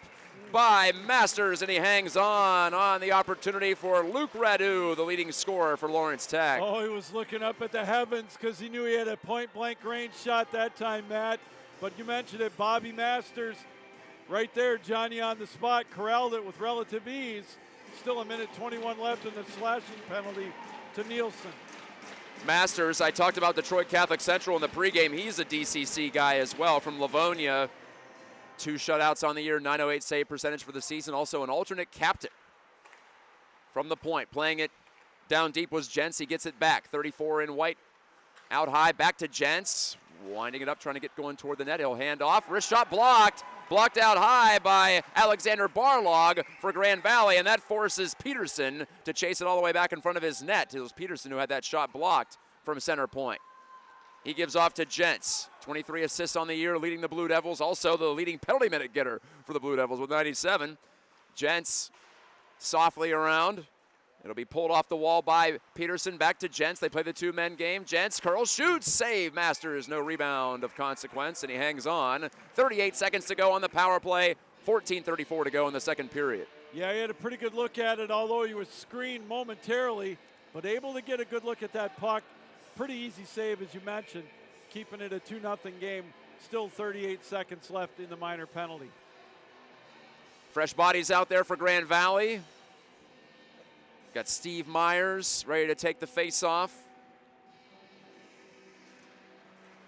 by Masters, and he hangs on the opportunity for Luke Radu, the leading scorer for Lawrence Tech. Oh, he was looking up at the heavens because he knew he had a point-blank range shot that time, Matt. But you mentioned it, Bobby Masters right there, Johnny on the spot, corralled it with relative ease. Still 1:21 left in the slashing penalty to Nielsen. Masters, I talked about Detroit Catholic Central in the pregame. He's a DCC guy as well from Livonia. 2 shutouts on the year, 908 save percentage for the season. Also an alternate captain. From the point, playing it down deep was Jentz. He gets it back. 34 in white. Out high, back to Jentz. Winding it up, trying to get going toward the net. He'll hand off. Wrist shot blocked. Blocked out high by Alexander Barlog for Grand Valley, and that forces Peterson to chase it all the way back in front of his net. It was Peterson who had that shot blocked from center point. He gives off to Jentz. 23 assists on the year, leading the Blue Devils. Also the leading penalty minute getter for the Blue Devils with 97. Jentz softly around. It'll be pulled off the wall by Peterson. Back to Jentz. They play the 2-man game. Jentz curls, shoots, save. Masters, no rebound of consequence, and he hangs on. 38 seconds to go on the power play. 14:34 to go in the second period. Yeah, he had a pretty good look at it, although he was screened momentarily, but able to get a good look at that puck. Pretty easy save, as you mentioned, keeping it a 2-0 game. Still 38 seconds left in the minor penalty. Fresh bodies out there for Grand Valley. Got Steve Myers ready to take the face-off.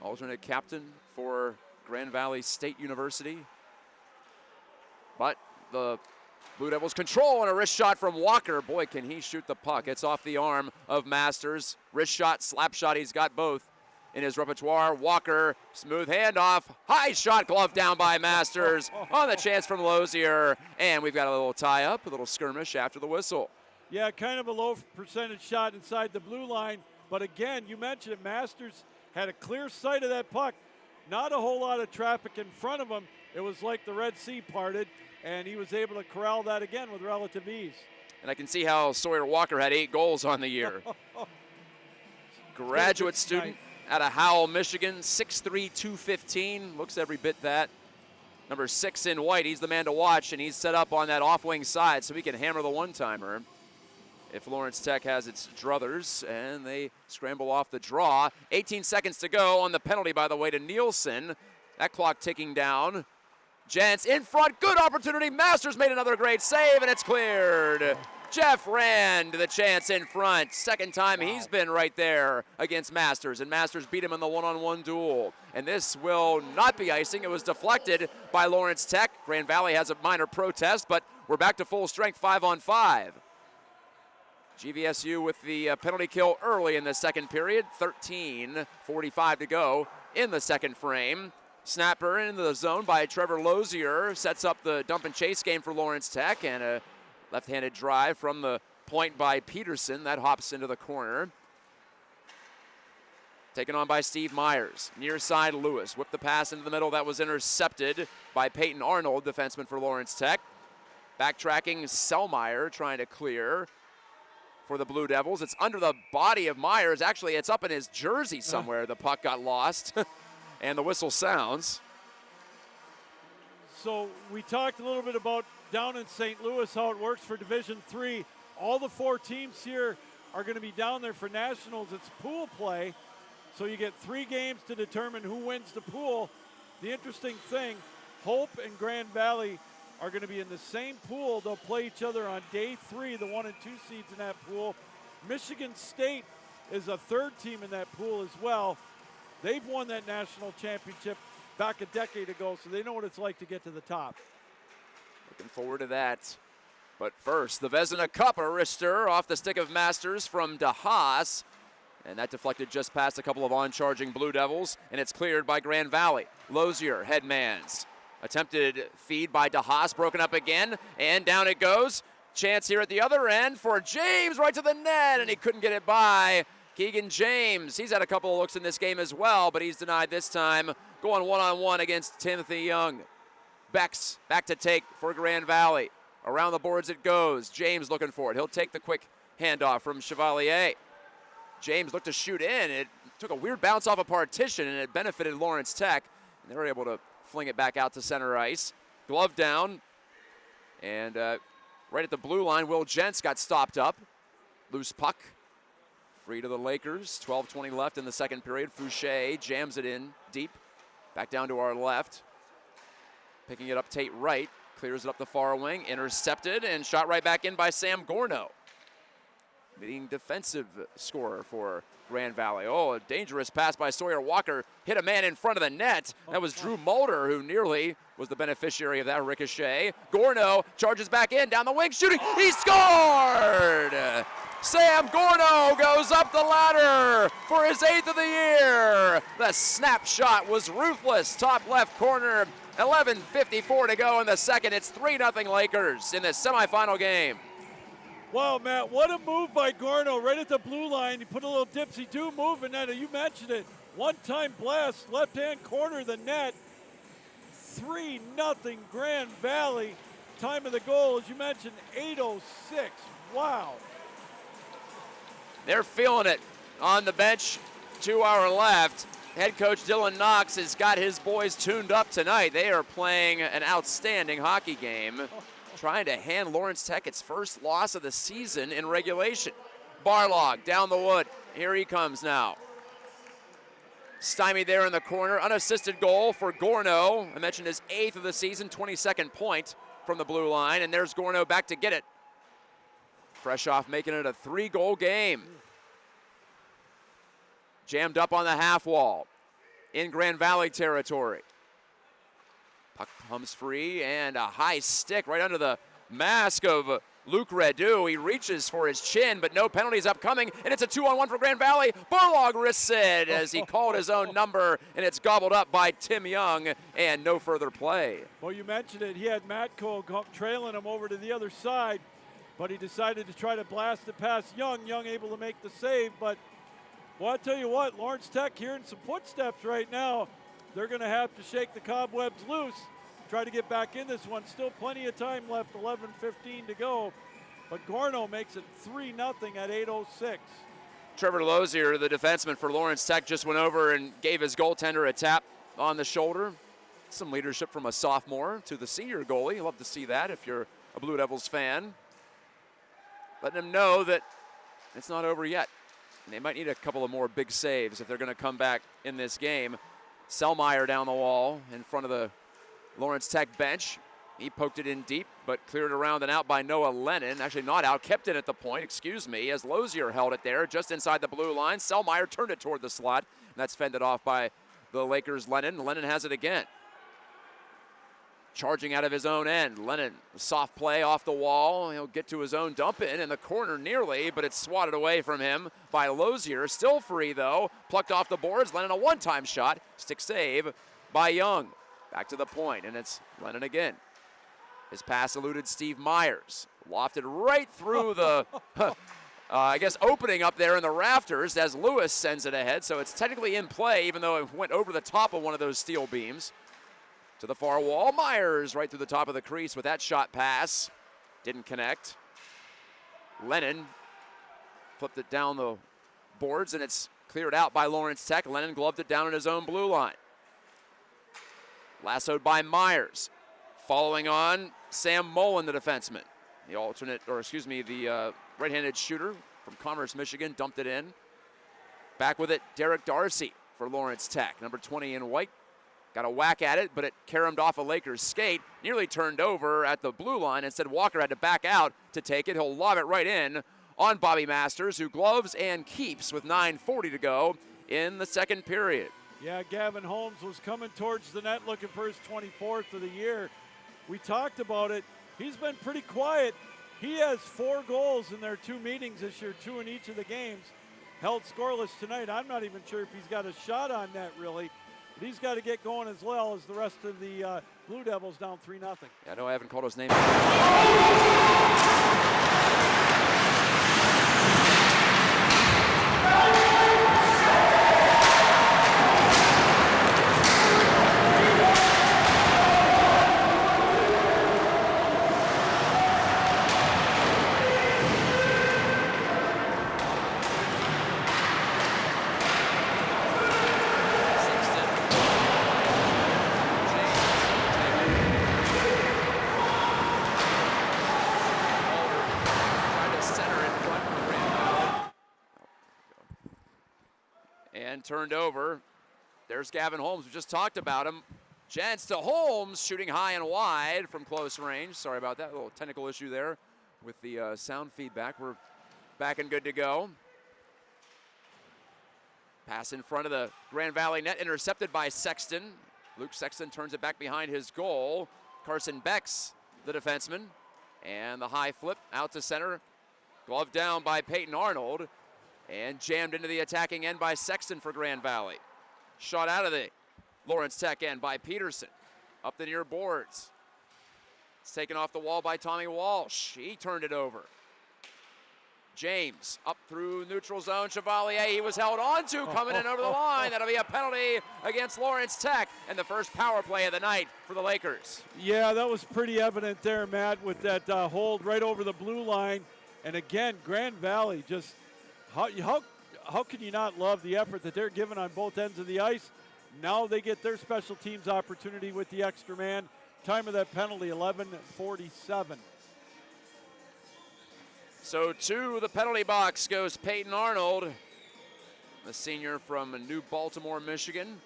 Alternate captain for Grand Valley State University. But the Blue Devils control and a wrist shot from Walker. Boy, can he shoot the puck. It's off the arm of Masters. Wrist shot, slap shot, he's got both in his repertoire. Walker, smooth handoff, high shot, glove down by Masters on the chance from Lozier. And we've got a little tie-up, a little skirmish after the whistle. Yeah, kind of a low percentage shot inside the blue line. But again, you mentioned it, Masters had a clear sight of that puck. Not a whole lot of traffic in front of him. It was like the Red Sea parted, and he was able to corral that again with relative ease. And I can see how Sawyer Walker had 8 goals on the year. Graduate student out of Howell, Michigan, 6'3", 215. Looks every bit that. Number 6 in white, he's the man to watch, and he's set up on that off-wing side so he can hammer the one-timer if Lawrence Tech has its druthers, and they scramble off the draw. 18 seconds to go on the penalty, by the way, to Nielsen. That clock ticking down. Gents in front, good opportunity. Masters made another great save, and it's cleared. Jeff Rand, the chance in front. Second time he's been right there against Masters, and Masters beat him in the one-on-one duel. And this will not be icing. It was deflected by Lawrence Tech. Grand Valley has a minor protest, but we're back to full strength 5-on-5. GVSU with the penalty kill early in the second period. 13:45 to go in the second frame. Snapper into the zone by Trevor Lozier sets up the dump and chase game for Lawrence Tech, and a left-handed drive from the point by Peterson. That hops into the corner. Taken on by Steve Myers. Near side Lewis. Whipped the pass into the middle. That was intercepted by Peyton Arnold, defenseman for Lawrence Tech. Backtracking Selmeyer trying to clear for the Blue Devils. It's under the body of Myers. Actually, it's up in his jersey somewhere. The puck got lost. And the whistle sounds. So we talked a little bit about down in St. Louis how it works for Division III. All the 4 teams here are going to be down there for nationals. It's pool play, so you get 3 games to determine who wins the pool. The interesting thing, Hope and Grand Valley are going to be in the same pool. They'll play each other on day 3, the 1 and 2 seeds in that pool. Michigan State is a 3rd team in that pool as well. They've won that national championship back a decade ago, so they know what it's like to get to the top. Looking forward to that. But first, the Vezina Cup, a wrister off the stick of Masters from DeHaas. And that deflected just past a couple of on-charging Blue Devils, and it's cleared by Grand Valley. Lozier, headmans. Attempted feed by DeHaas, broken up again, and down it goes. Chance here at the other end for James, right to the net, and he couldn't get it by. Keegan James, he's had a couple of looks in this game as well, but he's denied this time, going one-on-one against Timothy Young. Beck's back to take for Grand Valley. Around the boards it goes. James looking for it. He'll take the quick handoff from Chevalier. James looked to shoot in. It took a weird bounce off a partition, and it benefited Lawrence Tech. And they were able to fling it back out to center ice. Glove down. And right at the blue line, Will Gents got stopped up. Loose puck. Free to the Lakers. 12:20 left in the second period. Fouché jams it in deep. Back down to our left. Picking it up Tate right. Clears it up the far wing. Intercepted and shot right back in by Sam Gorno. Leading defensive scorer for Grand Valley. Oh, a dangerous pass by Sawyer Walker. Hit a man in front of the net. That was Drew Mulder, who nearly was the beneficiary of that ricochet. Gorno charges back in, down the wing, shooting. He scored! Sam Gorno goes up the ladder for his 8th of the year. The snapshot was ruthless. Top left corner. 11:54 to go in the second. It's 3-0 Lakers in the semifinal game. Wow, Matt, what a move by Gorno right at the blue line. He put a little dipsy-do move in that. You mentioned it. One-time blast, left-hand corner of the net. 3-0 Grand Valley. Time of the goal, as you mentioned, 8:06. Wow. They're feeling it on the bench to our left. Head coach Dylan Knox has got his boys tuned up tonight. They are playing an outstanding hockey game. trying to hand Lawrence Tech its first loss of the season in regulation. Barlog down the wood. Here he comes now. Stymied there in the corner. Unassisted goal for Gorno. I mentioned his 8th of the season, 22nd point from the blue line. And there's Gorno back to get it. Fresh off making it a 3-goal game. Jammed up on the half wall in Grand Valley territory. Puck comes free and a high stick right under the mask of Luke Redu. He reaches for his chin, but no penalties upcoming, and it's a 2-on-1 for Grand Valley. Barlog wrists it as he called his own number, and it's gobbled up by Tim Young, and no further play. Well, you mentioned it. He had Matko trailing him over to the other side, but he decided to try to blast it past Young. Young able to make the save, but well, I'll tell you what, Lawrence Tech hearing some footsteps right now. They're going to have to shake the cobwebs loose, try to get back in this one. Still plenty of time left, 11:15 to go. But Gorno makes it 3-0 at 8:06. Trevor Lozier, the defenseman for Lawrence Tech, just went over and gave his goaltender a tap on the shoulder. Some leadership from a sophomore to the senior goalie. You'll love to see that if you're a Blue Devils fan. Letting him know that it's not over yet. And they might need a couple of more big saves if they're going to come back in this game. Selmeyer down the wall in front of the Lawrence Tech bench. He poked it in deep, but cleared around and out by Noah Lennon. Actually not out, kept it at the point, excuse me, as Lozier held it there just inside the blue line. Selmeyer turned it toward the slot, and that's fended off by the Lakers' Lennon. Lennon has it again. Charging out of his own end. Lennon, soft play off the wall. He'll get to his own dump in the corner nearly, but it's swatted away from him by Lozier. Still free, though. Plucked off the boards. Lennon a one-time shot. Stick save by Young. Back to the point, and it's Lennon again. His pass eluded Steve Myers. Lofted right through the, I guess, opening up there in the rafters as Lewis sends it ahead. So it's technically in play, even though it went over the top of one of those steel beams. To the far wall, Myers right through the top of the crease with that shot pass. Didn't connect. Lennon flipped it down the boards, and it's cleared out by Lawrence Tech. Lennon gloved it down in his own blue line. Lassoed by Myers. Following on, Sam Mullen, the defenseman. The right-handed shooter from Commerce, Michigan, dumped it in. Back with it, Derek Darcy for Lawrence Tech, number 20 in white. Got a whack at it, but it caromed off a Lakers skate, nearly turned over at the blue line. Instead, Walker had to back out to take it. He'll lob it right in on Bobby Masters, who gloves and keeps with 9:40 to go in the second period. Yeah, Gavin Holmes was coming towards the net looking for his 24th of the year. We talked about it. He's been pretty quiet. He has 4 goals in their 2 meetings this year, 2 in each of the games. Held scoreless tonight. I'm not even sure if he's got a shot on net, really. But he's got to get going as well as the rest of the Blue Devils down 3-0. Yeah, I know I haven't called his name. Turned over. There's Gavin Holmes. We just talked about him. Chance to Holmes, shooting high and wide from close range. Sorry about that. A little technical issue there with the sound feedback. We're back and good to go. Pass in front of the Grand Valley net, intercepted by Sexton. Luke Sexton turns it back behind his goal. Carson Becks, the defenseman. And the high flip out to center. Glove down by Peyton Arnold. And jammed into the attacking end by Sexton for Grand Valley. Shot out of the Lawrence Tech end by Peterson. Up the near boards. It's taken off the wall by Tommy Walsh. He turned it over. James up through neutral zone. Chevalier, he was held onto, coming in over the line. That'll be a penalty against Lawrence Tech and the first power play of the night for the Lakers. Yeah, that was pretty evident there, Matt, with that hold right over the blue line. And again, Grand Valley just... How can you not love the effort that they're giving on both ends of the ice? Now they get their special teams opportunity with the extra man. time of that penalty, 11:47. So to the penalty box goes Peyton Arnold, the senior from New Baltimore, Michigan.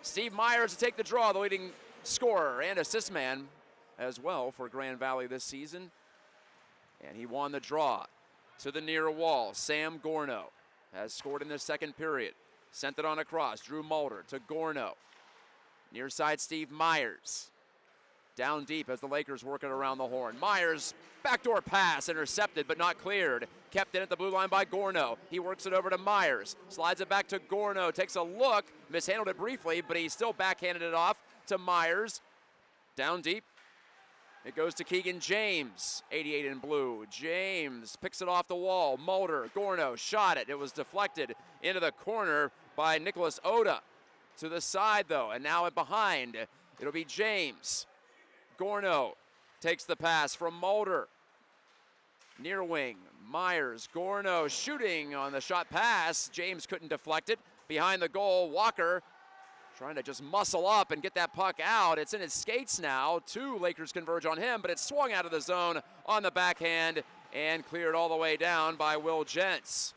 Steve Myers to take the draw, the leading scorer and assist man as well for Grand Valley this season. And he won the draw to the near wall. Sam Gorno has scored in the second period. Sent it on across. Drew Mulder to Gorno. Near side, Steve Myers. Down deep as the Lakers work it around the horn. Myers, backdoor pass, intercepted but not cleared. Kept in at the blue line by Gorno. He works it over to Myers. Slides it back to Gorno. Takes a look. Mishandled it briefly, but he still backhanded it off to Myers. Down deep. It goes to Keegan James, 88 in blue. James picks it off the wall. Mulder, Gorno shot it. It was deflected into the corner by Nicholas Oda. To the side, though, and now behind. It'll be James. Gorno takes the pass from Mulder. Near wing, Myers, Gorno shooting on the shot pass. James couldn't deflect it. Behind the goal, Walker trying to just muscle up and get that puck out. It's in his skates now. Two Lakers converge on him, but it's swung out of the zone on the backhand and cleared all the way down by Will Gents.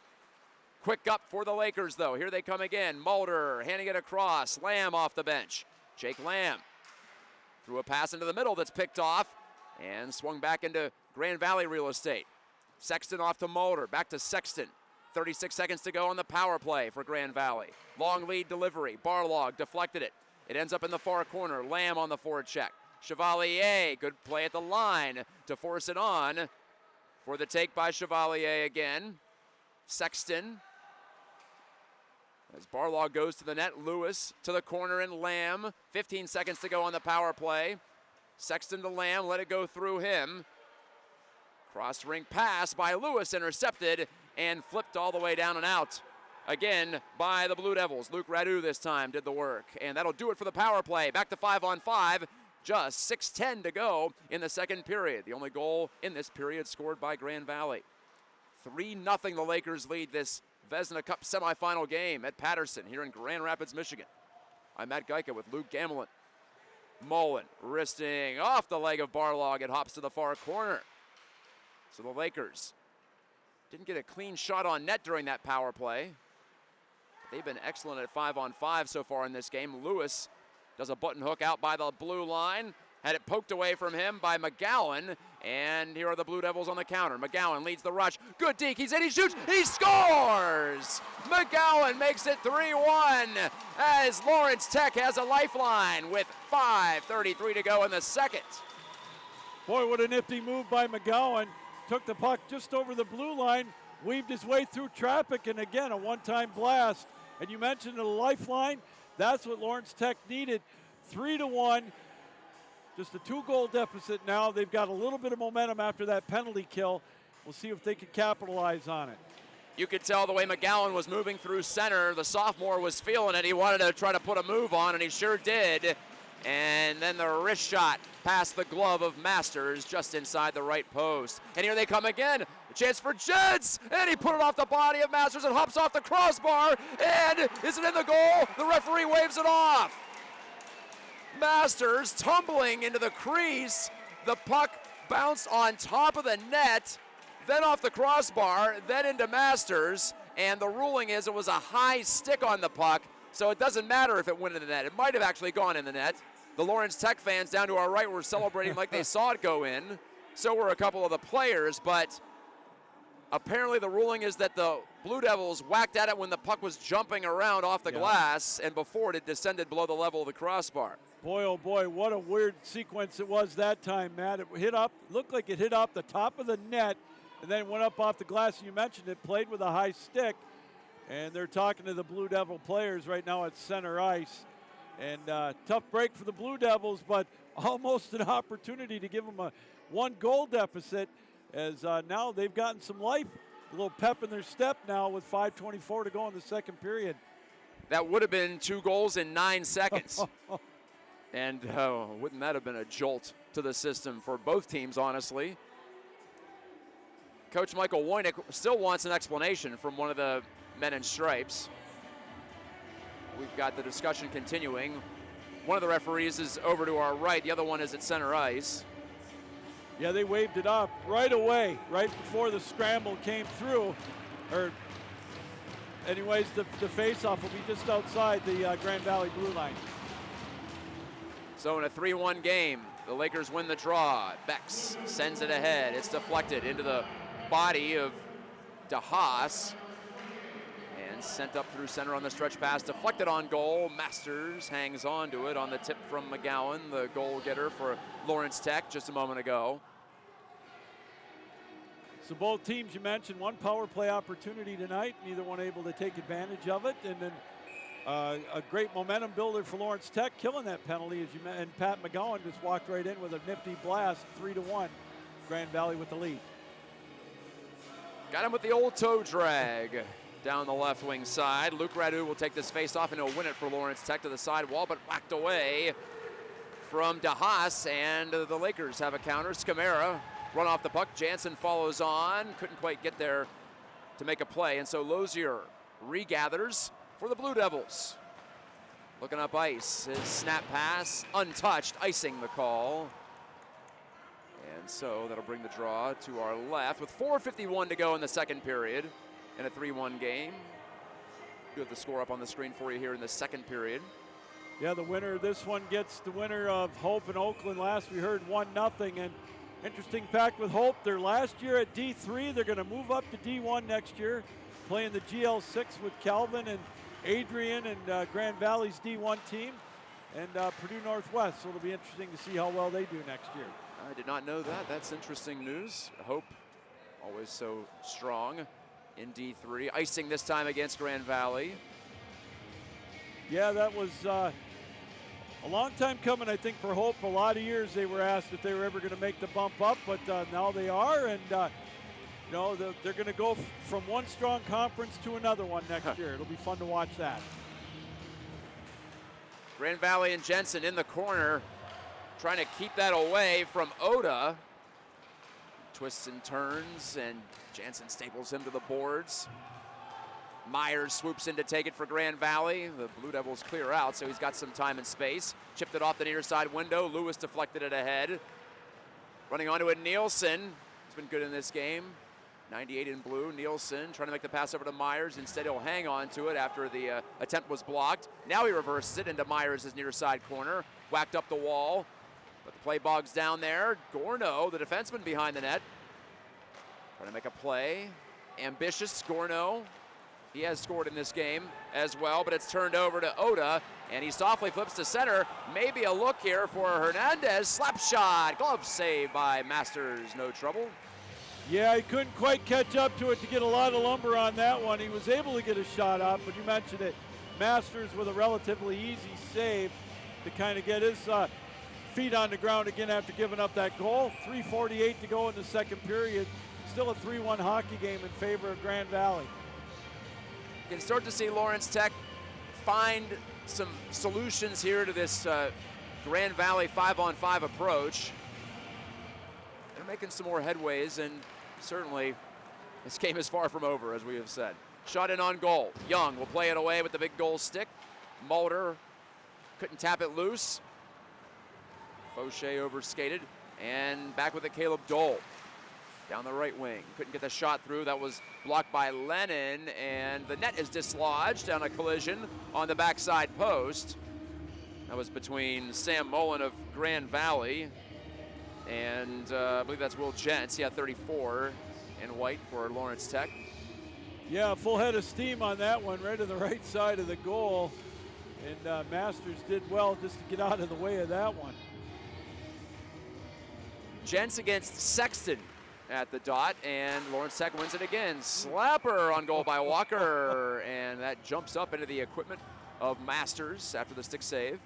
Quick up for the Lakers, though. Here they come again. Mulder handing it across. Lamb off the bench. Jake Lamb threw a pass into the middle that's picked off and swung back into Grand Valley real estate. Sexton off to Mulder. Back to Sexton. 36 seconds to go on the power play for Grand Valley. Long lead delivery. Barlog deflected it. It ends up in the far corner. Lamb on the forward check. Chevalier, good play at the line to force it on for the take by Chevalier again. Sexton. As Barlog goes to the net, Lewis to the corner and Lamb. 15 seconds to go on the power play. Sexton to Lamb, let it go through him. Cross ring pass by Lewis, intercepted and flipped all the way down and out. Again by the Blue Devils. Luke Radu this time did the work. And that'll do it for the power play. Back to 5-on-5. Just 6:10 to go in the second period. The only goal in this period scored by Grand Valley. 3-0 the Lakers lead this Vezina Cup semifinal game at Patterson here in Grand Rapids, Michigan. I'm Matt Geica with Luke Gamelin. Mullen wristing off the leg of Barlog. It hops to the far corner. So the Lakers didn't get a clean shot on net during that power play. They've been excellent at 5-on-5 so far in this game. Lewis does a button hook out by the blue line. Had it poked away from him by McGowan. And here are the Blue Devils on the counter. McGowan leads the rush. Good deke. He's in. He shoots. He scores! McGowan makes it 3-1 as Lawrence Tech has a lifeline with 5:33 to go in the second. Boy, what a nifty move by McGowan. Took the puck just over the blue line, weaved his way through traffic, and again, a one-time blast. And you mentioned a lifeline. That's what Lawrence Tech needed. 3-1. Just a 2-goal deficit now. They've got a little bit of momentum after that penalty kill. We'll see if they can capitalize on it. You could tell the way McGowan was moving through center. The sophomore was feeling it. He wanted to try to put a move on, and he sure did. And then the wrist shot past the glove of Masters just inside the right post. And here they come again. A chance for Jets. And he put it off the body of Masters and hops off the crossbar. And is it in the goal? The referee waves it off. Masters tumbling into the crease. The puck bounced on top of the net, then off the crossbar, then into Masters. And the ruling is it was a high stick on the puck, so it doesn't matter if it went in the net. It might have actually gone in the net. The Lawrence Tech fans down to our right were celebrating like they saw it go in. So were a couple of the players, but apparently the ruling is that the Blue Devils whacked at it when the puck was jumping around off the glass, and before it descended below the level of the crossbar. Boy, oh boy, what a weird sequence it was that time, Matt. It hit up, looked like it hit off the top of the net, and then went up off the glass. You mentioned it, played with a high stick, and they're talking to the Blue Devil players right now at center ice. And tough break for the Blue Devils, but almost an opportunity to give them a 1-goal deficit, as now they've gotten some life, a little pep in their step now with 5:24 to go in the second period. That would have been 2 goals in 9 seconds. And wouldn't that have been a jolt to the system for both teams, honestly? Coach Michael Woynick still wants an explanation from one of the men in stripes. We've got the discussion continuing One of the referees is over to our right. The other one is at center ice. Yeah, they waved it off right away, right before the scramble came through. Or, anyways, the face-off will be just outside the Grand Valley blue line. So in a 3-1 game, the Lakers win the draw. Bex sends it ahead. It's deflected into the body of DeHaas. And sent up through center on the stretch pass. Deflected on goal. Masters hangs on to it on the tip from McGowan, the goal getter for Lawrence Tech just a moment ago. So both teams you mentioned, one power play opportunity tonight, neither one able to take advantage of it. And then a great momentum builder for Lawrence Tech, killing that penalty, as you mentioned. And Pat McGowan just walked right in with a nifty blast, 3-1. Grand Valley with the lead. Got him with the old toe drag down the left wing side. Luke Radu will take this face off and he'll win it for Lawrence Tech to the sidewall, but whacked away from DeHaas, and the Lakers have a counter. Scamara run off the puck. Jansen follows on. Couldn't quite get there to make a play, and so Lozier regathers for the Blue Devils. Looking up ice. His snap pass untouched, icing the call. And so that'll bring the draw to our left with 4:51 to go in the second period in a 3-1 game. Do have the score up on the screen for you here in the second period. Yeah, the winner of this one gets the winner of Hope and Oakland. Last we heard 1-0, and interesting fact with Hope, they're last year at D3. They're going to move up to D1 next year, playing the GL6 with Calvin and Adrian and Grand Valley's D1 team, and Purdue Northwest. So it'll be interesting to see how well they do next year. I did not know that. That's interesting news. Hope, always so strong in D3. Icing this time against Grand Valley. Yeah, that was a long time coming, I think, for Hope. For a lot of years they were asked if they were ever going to make the bump up, but now they are, and you know, they're going to go from one strong conference to another one next year. It'll be fun to watch that. Grand Valley and Jensen in the corner, trying to keep that away from Oda. Twists and turns, and Jansen staples him to the boards. Myers swoops in to take it for Grand Valley. The Blue Devils clear out, so he's got some time and space. Chipped it off the near side window. Lewis deflected it ahead. Running onto it, Nielsen. He's been good in this game. 98 in blue. Nielsen trying to make the pass over to Myers. Instead, he'll hang on to it after the attempt was blocked. Now he reverses it into Myers' near side corner. Whacked up the wall. But the play bogs down there. Gorno, the defenseman behind the net, trying to make a play. Ambitious Gorno. He has scored in this game as well, but it's turned over to Oda, and he softly flips to center. Maybe a look here for Hernandez. Slap shot. Glove save by Masters. No trouble. Yeah, he couldn't quite catch up to it to get a lot of lumber on that one. He was able to get a shot up, but you mentioned it. Masters with a relatively easy save to kind of get his feet on the ground again after giving up that goal. 3:48 to go in the second period. Still a 3-1 hockey game in favor of Grand Valley. You can start to see Lawrence Tech find some solutions here to this Grand Valley 5-on-5 approach. They're making some more headways, and certainly this game is far from over, as we have said. Shot in on goal. Young will play it away with the big goal stick. Mulder couldn't tap it loose. Fauché overskated, and back with it, Caleb Dole. Down the right wing. Couldn't get the shot through. That was blocked by Lennon, and the net is dislodged on a collision on the backside post. That was between Sam Mullen of Grand Valley and I believe that's Will Jentz. He had 34 in white for Lawrence Tech. Yeah, full head of steam on that one, right on the right side of the goal. And Masters did well just to get out of the way of that one. Jentz against Sexton at the dot, and Lawrence Tech wins it again. Slapper on goal by Walker, and that jumps up into the equipment of Masters after the stick save.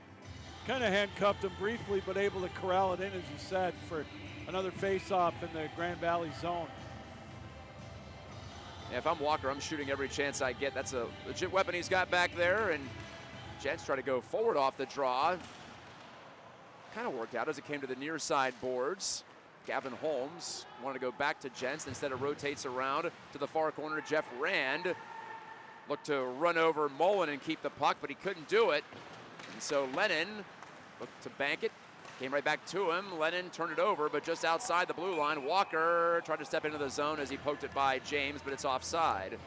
Kind of handcuffed him briefly, but able to corral it in, as you said, for another face-off in the Grand Valley zone. Yeah, if I'm Walker, I'm shooting every chance I get. That's a legit weapon he's got back there, and Jentz tried to go forward off the draw. Kind of worked out as it came to the near side boards. Gavin Holmes wanted to go back to Jentz. Instead, it rotates around to the far corner. Jeff Rand looked to run over Mullen and keep the puck, but he couldn't do it. And so Lennon Looked to bank it. Came right back to him. Lennon turned it over, but just outside the blue line. Walker tried to step into the zone as he poked it by James, but it's offside.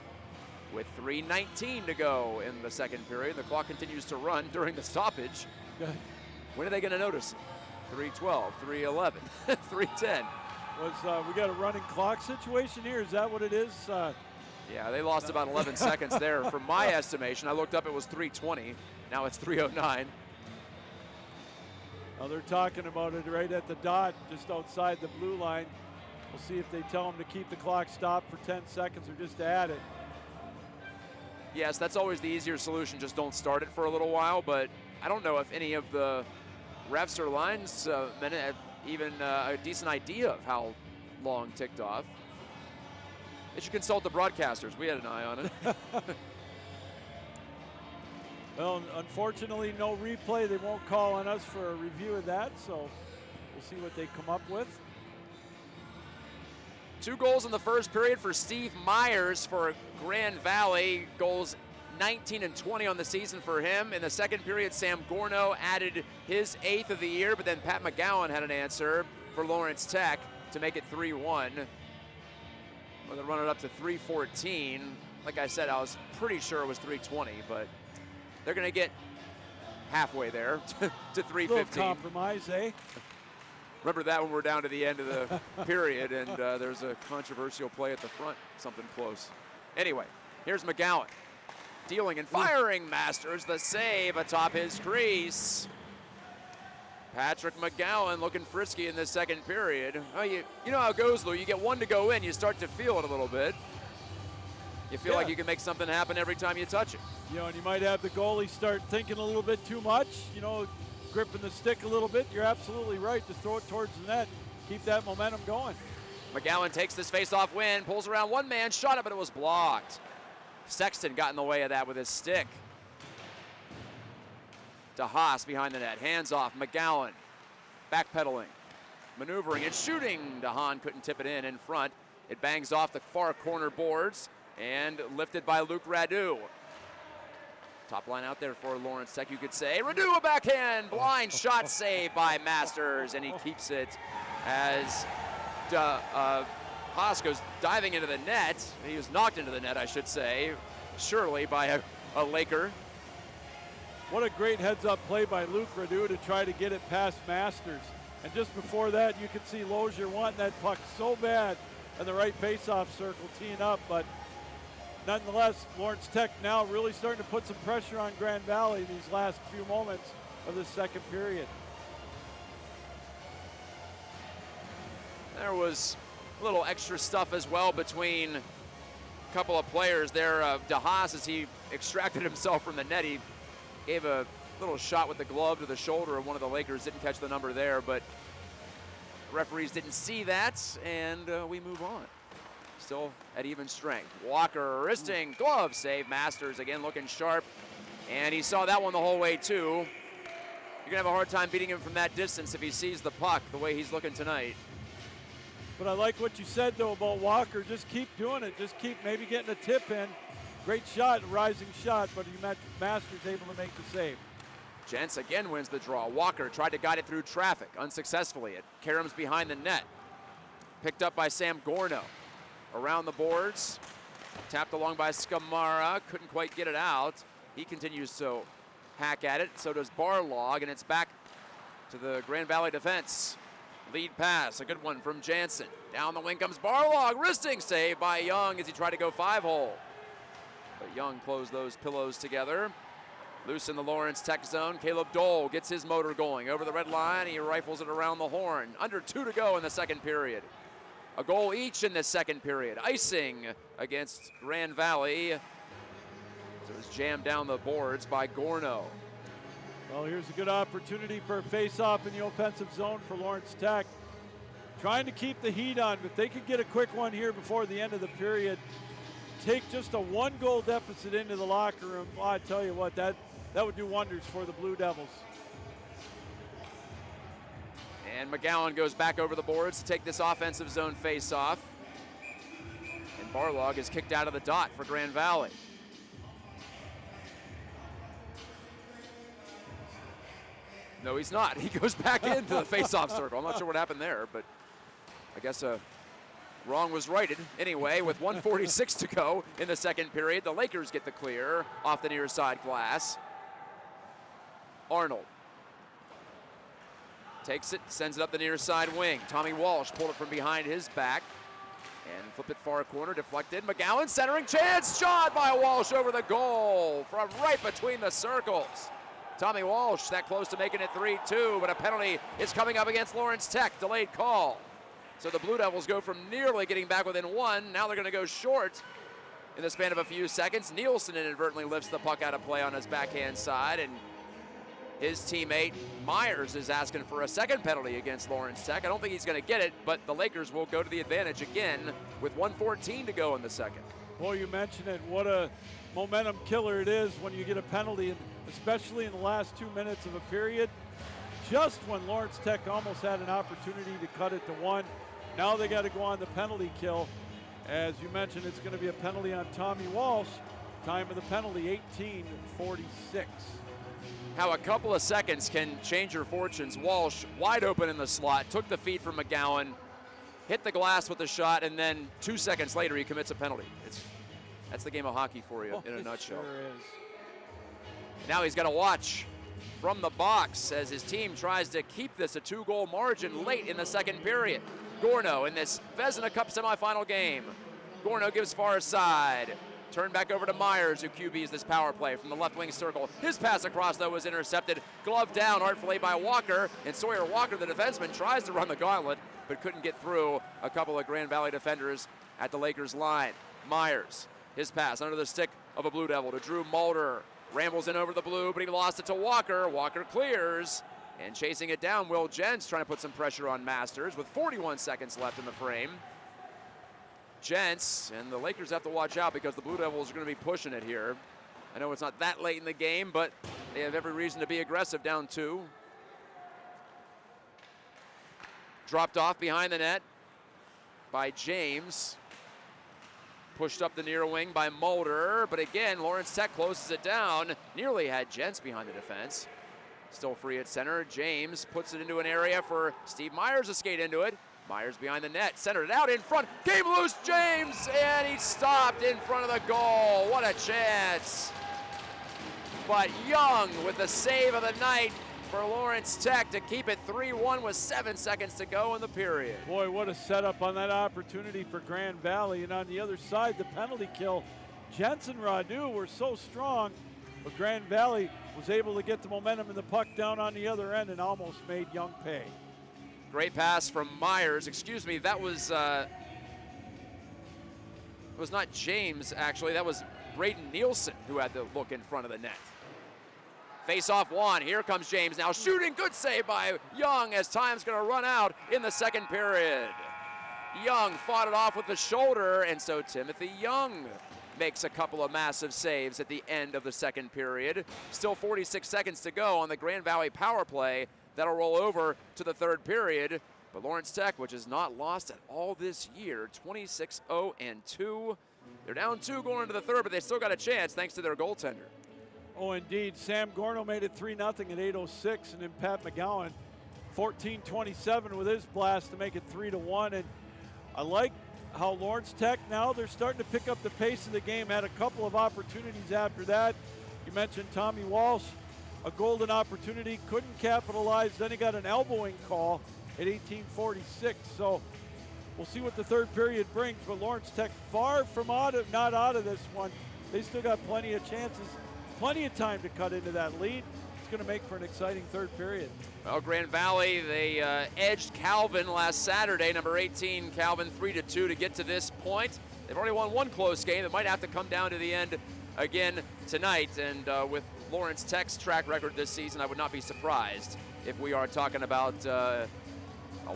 With 3:19 to go in the second period, the clock continues to run during the stoppage. When are they going to notice it? 3:12, 3:11, 3:10. We got a running clock situation here? Is that what it is? Yeah, they lost about 11 seconds there. From my estimation, I looked up, it was 3:20. Now it's 3:09. Well, they're talking about it right at the dot, just outside the blue line. We'll see if they tell them to keep the clock stopped for 10 seconds or just to add it. Yes, that's always the easier solution. Just don't start it for a little while. But I don't know if any of the refs or linesmen have even a decent idea of how long ticked off. They should consult the broadcasters. We had an eye on it. Well, unfortunately, no replay. They won't call on us for a review of that, so we'll see what they come up with. 2 goals in the first period for Steve Myers for Grand Valley. Goals 19 and 20 on the season for him. In the second period, Sam Gorno added his 8th of the year, but then Pat McGowan had an answer for Lawrence Tech to make it 3-1. Well, they run it up to 3:14. Like I said, I was pretty sure it was 3:20, but they're going to get halfway there to 3:15. Little compromise, eh? Remember that when we're down to the end of the period and there's a controversial play at the front, something close. Anyway, here's McGowan. Dealing and firing. Masters the save atop his crease. Patrick McGowan looking frisky in the second period. Oh, you know how it goes, Lou. You get one to go in, you start to feel it a little bit. You feel like you can make something happen every time you touch it. You know, and you might have the goalie start thinking a little bit too much, you know, gripping the stick a little bit. You're absolutely right. Just throw it towards the net. Keep that momentum going. McGowan takes this face-off win, pulls around one man, shot it, but it was blocked. Sexton got in the way of that with his stick. DeHaas behind the net, hands off, McGowan backpedaling, maneuvering and shooting. DeHaan couldn't tip it in front. It bangs off the far corner boards and lifted by Luke Radu. Top line out there for Lawrence Tech, you could say. Radu, a backhand, blind shot save by Masters, and he keeps it as Haas goes diving into the net. He was knocked into the net, I should say, surely by a Laker. What a great heads-up play by Luke Radu to try to get it past Masters. And just before that, you could see Lozier wanting that puck so bad in the right face-off circle, teeing up. But nonetheless, Lawrence Tech now really starting to put some pressure on Grand Valley these last few moments of the second period. There was a little extra stuff as well between a couple of players there. DeHaas, as he extracted himself from the net, he gave a little shot with the glove to the shoulder of one of the Lakers. Didn't catch the number there, but referees didn't see that, and we move on. Still at even strength. Walker wristing, glove save. Masters again looking sharp, and he saw that one the whole way too. You're gonna have a hard time beating him from that distance if he sees the puck the way he's looking tonight. But I like what you said, though, about Walker. Just keep doing it. Just keep maybe getting a tip in. Great shot, rising shot, but Masters able to make the save. Gents again wins the draw. Walker tried to guide it through traffic unsuccessfully. It caroms behind the net. Picked up by Sam Gorno. Around the boards. Tapped along by Skamara. Couldn't quite get it out. He continues to hack at it. So does Barlog, and it's back to the Grand Valley defense. Lead pass, a good one from Jansen. Down the wing comes Barlog. Wristing save by Young as he tried to go 5-hole. But Young closed those pillows together. Loose in the Lawrence Tech zone. Caleb Dole gets his motor going. Over the red line, he rifles it around the horn. Under 2 to go in the second period. A goal each in the second period. Icing against Grand Valley. So it was jammed down the boards by Gorno. Well, here's a good opportunity for a face-off in the offensive zone for Lawrence Tech. Trying to keep the heat on, but they could get a quick one here before the end of the period. Take just a 1-goal deficit into the locker room. Well, I tell you what, that would do wonders for the Blue Devils. And McGowan goes back over the boards to take this offensive zone face-off. And Barlog is kicked out of the dot for Grand Valley. No, he's not. He goes back into the face-off circle. I'm not sure what happened there, but I guess wrong was righted. Anyway, with 1:46 to go in the second period, the Lakers get the clear off the near side glass. Arnold takes it, sends it up the near side wing. Tommy Walsh pulled it from behind his back and flipped it far corner, deflected. McGowan centering chance, shot by Walsh over the goal from right between the circles. Tommy Walsh that close to making it 3-2, but a penalty is coming up against Lawrence Tech, delayed call. So the Blue Devils go from nearly getting back within one, now they're gonna go short in the span of a few seconds. Nielsen inadvertently lifts the puck out of play on his backhand side, and his teammate Myers is asking for a second penalty against Lawrence Tech. I don't think he's gonna get it, but the Lakers will go to the advantage again with 1:14 to go in the second. Boy, you mentioned it. What a momentum killer it is when you get a penalty, and especially in the last 2 minutes of a period. Just when Lawrence Tech almost had an opportunity to cut it to one. Now they got to go on the penalty kill. As you mentioned, it's going to be a penalty on Tommy Walsh. Time of the penalty, 18:46. How a couple of seconds can change your fortunes. Walsh wide open in the slot, took the feed from McGowan, hit the glass with the shot, and then 2 seconds later he commits a penalty. That's the game of hockey for you in a nutshell. Sure is. Now he's got to watch from the box as his team tries to keep this a 2-goal margin late in the second period. Gorno in this Vezina Cup semifinal game. Gorno gives far side. Turn back over to Myers, who QBs this power play from the left wing circle. His pass across, though, was intercepted. Glove down artfully by Walker, and Sawyer Walker, the defenseman, tries to run the gauntlet, but couldn't get through a couple of Grand Valley defenders at the Lakers line. Myers, his pass under the stick of a Blue Devil to Drew Mulder. Rambles in over the blue, but he lost it to Walker. Walker clears, and chasing it down, Will Jentz trying to put some pressure on Masters with 41 seconds left in the frame. Jentz, and the Lakers have to watch out because the Blue Devils are going to be pushing it here. I know it's not that late in the game, but they have every reason to be aggressive, down 2. Dropped off behind the net by James. Pushed up the near wing by Mulder, but again, Lawrence Tech closes it down. Nearly had Jentz behind the defense. Still free at center. James puts it into an area for Steve Myers to skate into it. Myers behind the net, centered it out in front. Game loose, James, and he stopped in front of the goal. What a chance. But Young with the save of the night for Lawrence Tech to keep it 3-1 with 7 seconds to go in the period. Boy, what a setup on that opportunity for Grand Valley. And on the other side, the penalty kill. Jensen Radu were so strong, but Grand Valley was able to get the momentum and the puck down on the other end and almost made Young pay. Great pass from Myers. Excuse me, that was not James, actually. That was Braden Nielsen who had the look in front of the net. Face-off one. Here comes James now shooting. Good save by Young as time's going to run out in the second period. Young fought it off with the shoulder, and so Timothy Young makes a couple of massive saves at the end of the second period. Still 46 seconds to go on the Grand Valley power play. That'll roll over to the third period. But Lawrence Tech, which has not lost at all this year, 26-0-2. They're down 2 going into the third, but they still got a chance thanks to their goaltender. Oh, indeed. Sam Gorno made it 3-0 at 8:06, and then Pat McGowan, 14:27 with his blast to make it 3-1. And I like how Lawrence Tech now, they're starting to pick up the pace of the game. Had a couple of opportunities after that. You mentioned Tommy Walsh, a golden opportunity, couldn't capitalize. Then he got an elbowing call at 18:46. So we'll see what the third period brings. But Lawrence Tech far from not out of this one. They still got plenty of chances, plenty of time to cut into that lead. It's going to make for an exciting third period. Well, Grand Valley, they edged Calvin last Saturday, number 18, Calvin, 3-2 to get to this point. They've already won one close game. It might have to come down to the end again tonight. And with Lawrence Tech's track record this season, I would not be surprised if we are talking about a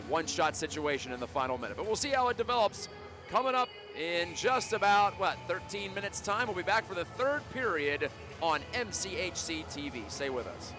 one-shot situation in the final minute. But we'll see how it develops. Coming up in just about, 13 minutes time, we'll be back for the third period on MCHC TV. Stay with us.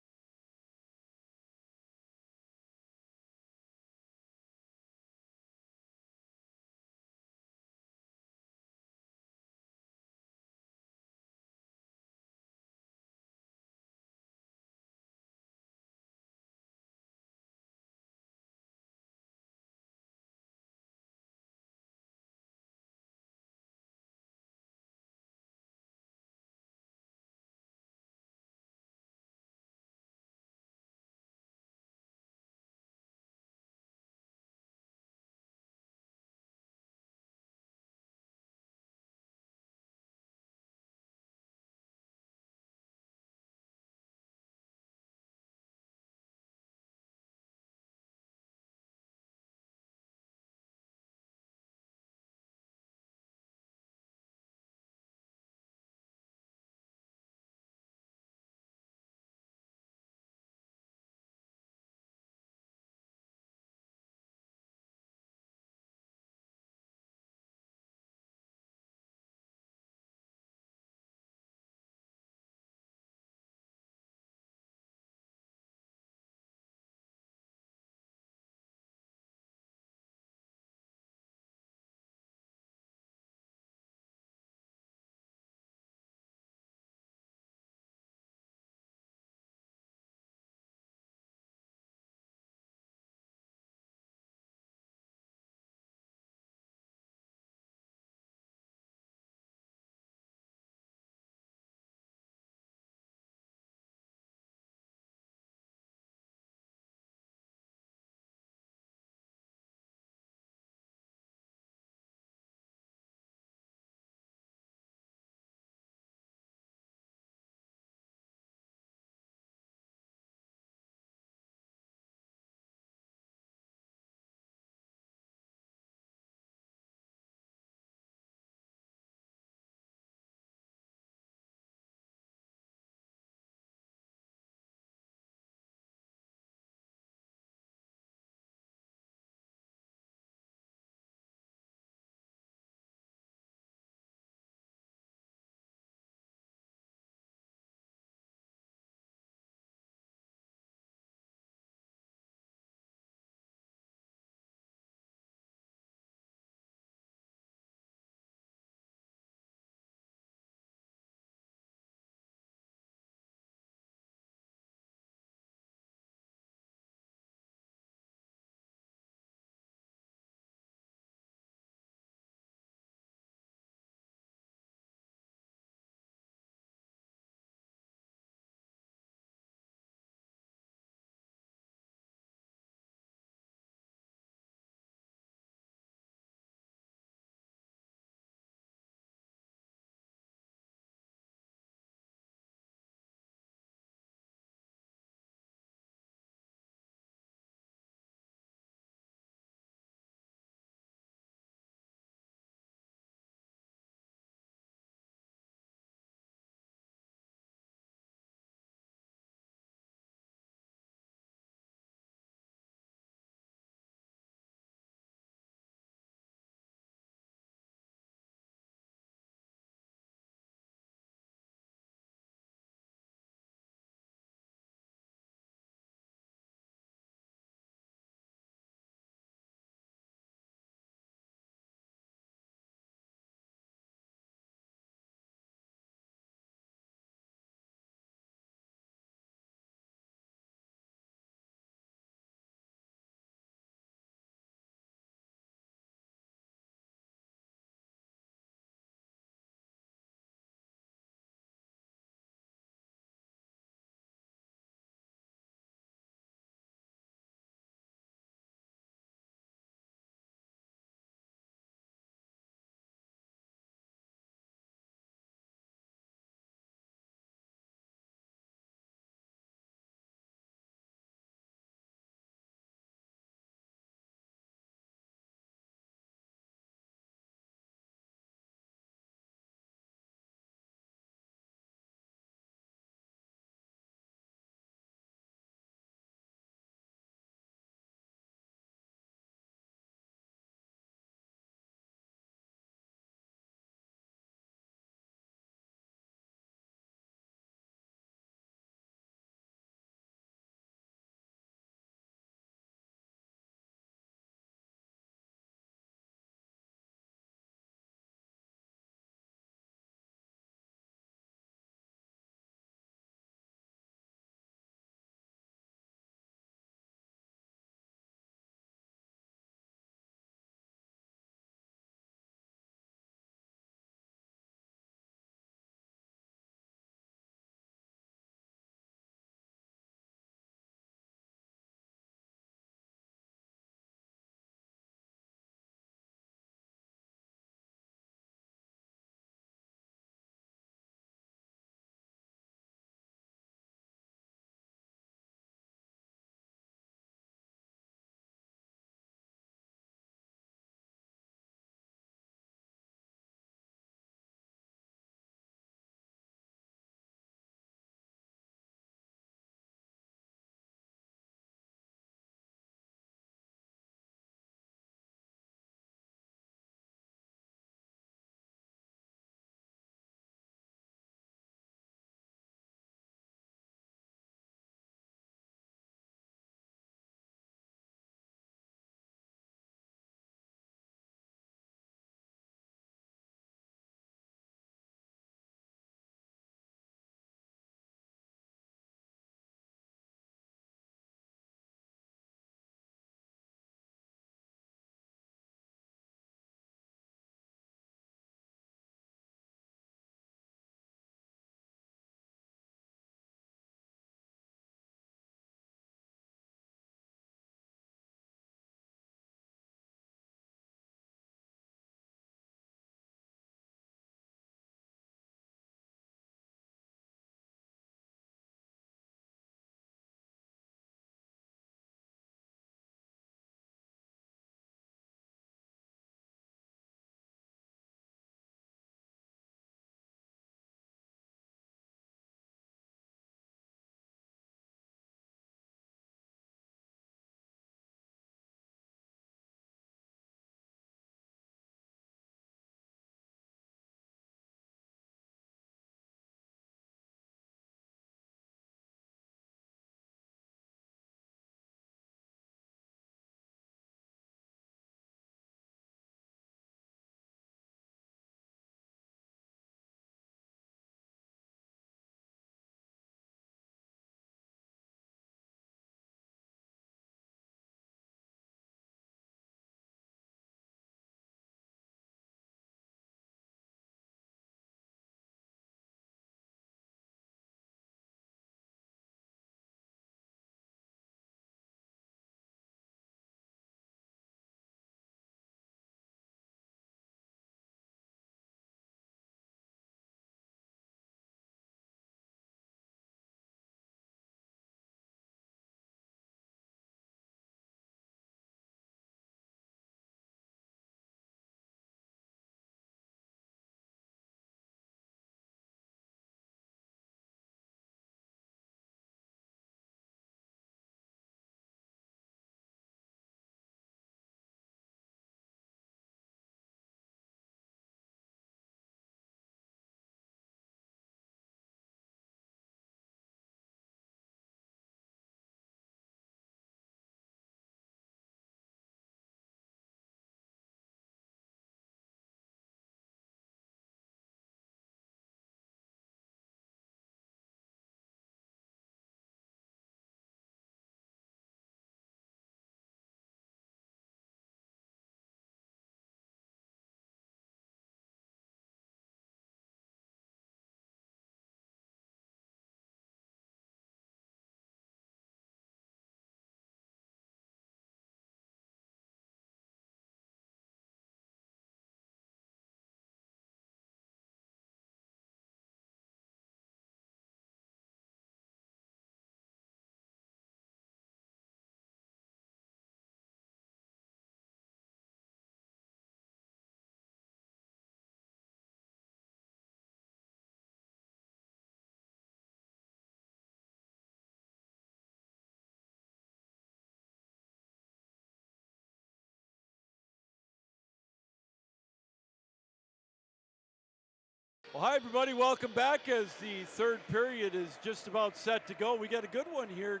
Well, hi, everybody. Welcome back as the third period is just about set to go. We got a good one here.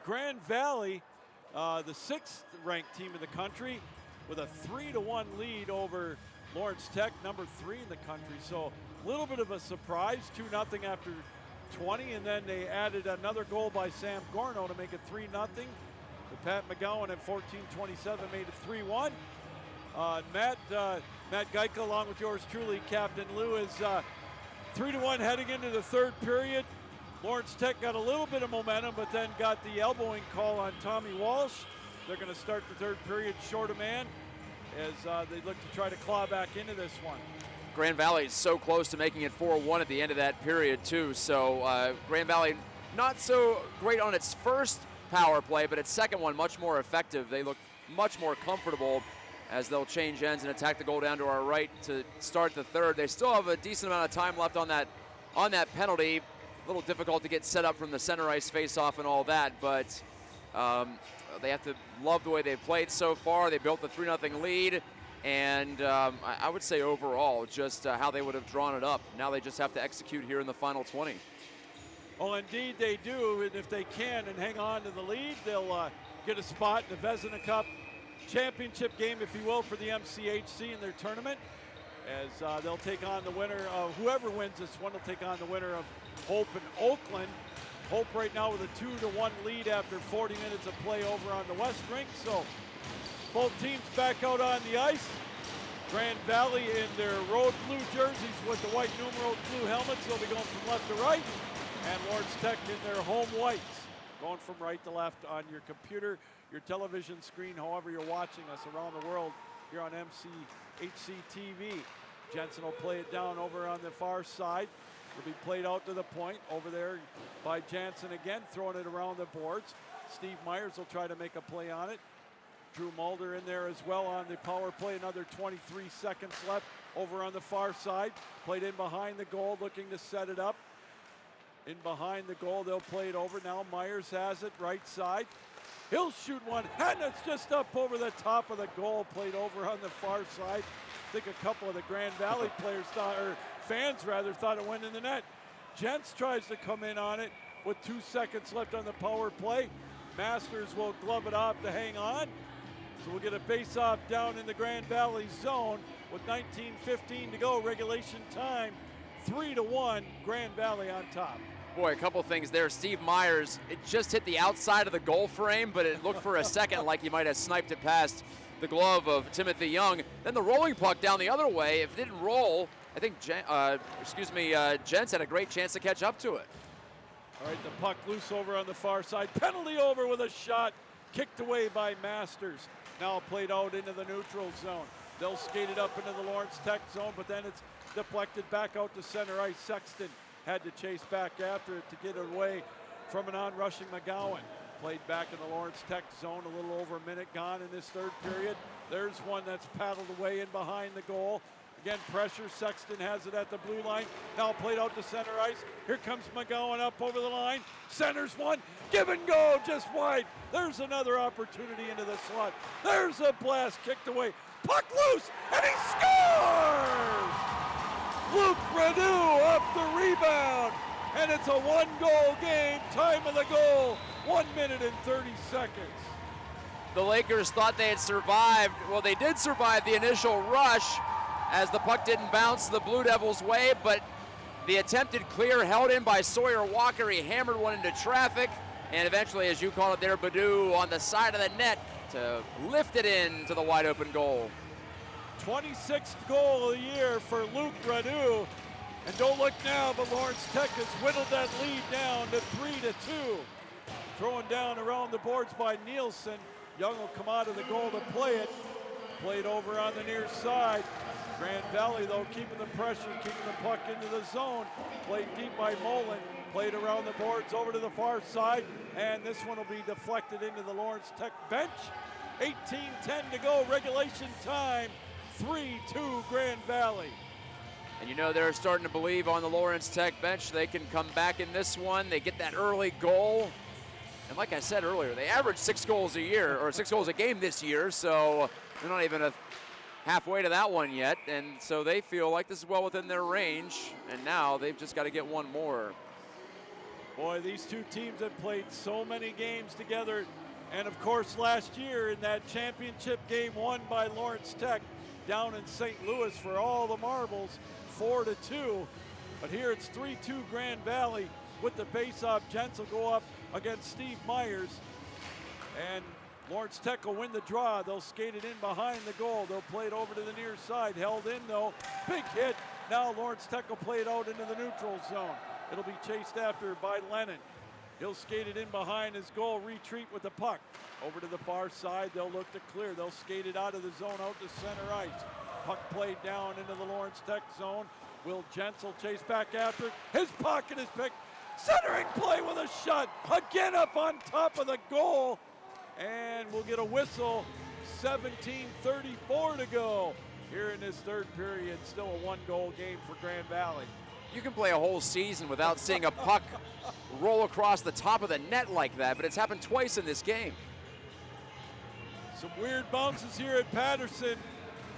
Grand Valley, the 6th ranked team in the country, with a 3-1 lead over Lawrence Tech, number 3 in the country. So a little bit of a surprise, 2-0 after 20, and then they added another goal by Sam Gorno to make it 3-0. But Pat McGowan at 14:27 made it 3-1. Matt Geika, along with yours truly, Captain Lou, is 3-1 heading into the third period. Lawrence Tech got a little bit of momentum, but then got the elbowing call on Tommy Walsh. They're going to start the third period short a man as they look to try to claw back into this one. Grand Valley is so close to making it 4-1 at the end of that period, too. So Grand Valley not so great on its first power play, but its second one much more effective. They look much more comfortable as they'll change ends and attack the goal down to our right to start the third. They still have a decent amount of time left on that penalty. A little difficult to get set up from the center ice face-off and all that, but they have to love the way they've played so far. They built the 3-0 lead, and I would say overall just how they would have drawn it up. Now they just have to execute here in the final 20. Well, indeed they do, and if they can and hang on to the lead, they'll get a spot in the Vezina Cup championship game, if you will, for the MCHC in their tournament, as they'll take on the winner of, whoever wins this one will take on the winner of Hope and Oakland. Hope right now with a 2-1 lead after 40 minutes of play over on the West Rink. So both teams back out on the ice. Grand Valley in their road blue jerseys with the white numeral blue helmets. They'll be going from left to right. And Lawrence Tech in their home whites, going from right to left on your computer, your television screen, however you're watching us around the world here on MCHC TV. Jensen will play it down over on the far side. It'll be played out to the point over there by Jansen again, throwing it around the boards. Steve Myers will try to make a play on it. Drew Mulder in there as well on the power play. Another 23 seconds left over on the far side. Played in behind the goal, looking to set it up. In behind the goal, they'll play it over. Now Myers has it, right side. He'll shoot one, and it's just up over the top of the goal, played over on the far side. I think a couple of the Grand Valley players thought, or fans rather, thought it went in the net. Gents tries to come in on it with 2 seconds left on the power play. Masters will glove it off to hang on. So we'll get a face-off down in the Grand Valley zone with 19:15 to go, regulation time. 3-1, Grand Valley on top. Boy, a couple things there. Steve Myers, it just hit the outside of the goal frame, but it looked for a second like he might have sniped it past the glove of Timothy Young. Then the rolling puck down the other way. If it didn't roll, I think Jens had a great chance to catch up to it. All right, the puck loose over on the far side. Penalty over with a shot kicked away by Masters. Now played out into the neutral zone. They'll skate it up into the Lawrence Tech zone, but then it's deflected back out to center ice. Sexton had to chase back after it to get it away from an on-rushing McGowan. Played back in the Lawrence Tech zone, a little over a minute gone in this third period. There's one that's paddled away in behind the goal. Again, pressure, Sexton has it at the blue line. Now played out to center ice. Here comes McGowan up over the line. Centers one, give and go, just wide. There's another opportunity into the slot. There's a blast kicked away. Puck loose, and he scores! Luke Renew up the rebound, and it's a one-goal game. Time of the goal, 1 minute and 30 seconds. The Lakers thought they had survived. Well, they did survive the initial rush as the puck didn't bounce the Blue Devils' way, but the attempted clear held in by Sawyer Walker. He hammered one into traffic, and eventually, as you call it there, Badou on the side of the net to lift it in to the wide open goal. 26th goal of the year for Luke Renew. And don't look now, but Lawrence Tech has whittled that lead down to 3-2. Throwing down around the boards by Nielsen. Young will come out of the goal to play it. Played over on the near side. Grand Valley, though, keeping the pressure, keeping the puck into the zone. Played deep by Mullen. Played around the boards over to the far side. And this one will be deflected into the Lawrence Tech bench. 18:10 to go, regulation time. 3-2 Grand Valley. And you know they're starting to believe on the Lawrence Tech bench they can come back in this one. They get that early goal. And like I said earlier, they average 6 goals a year, or 6 goals a game this year, so they're not even halfway to that one yet, and so they feel like this is well within their range, and now they've just got to get one more. Boy, these two teams have played so many games together, and of course last year in that championship game won by Lawrence Tech down in St. Louis for all the marbles, 4-2. But here it's 3-2 Grand Valley with the face-off. Jens will go up against Steve Myers, and Lawrence Tech will win the draw. They'll skate it in behind the goal. They'll play it over to the near side. Held in though, big hit. Now Lawrence Tech will play it out into the neutral zone. It'll be chased after by Lennon. He'll skate it in behind his goal, retreat with the puck. Over to the far side, they'll look to clear. They'll skate it out of the zone, out to center ice. Puck played down into the Lawrence Tech zone. Will Jensel chase back after it. His pocket is picked. Centering play with a shot. Again up on top of the goal. And we'll get a whistle. 17:34 to go here in this third period. Still a one-goal game for Grand Valley. You can play a whole season without seeing a puck roll across the top of the net like that, but it's happened twice in this game. Some weird bounces here at Patterson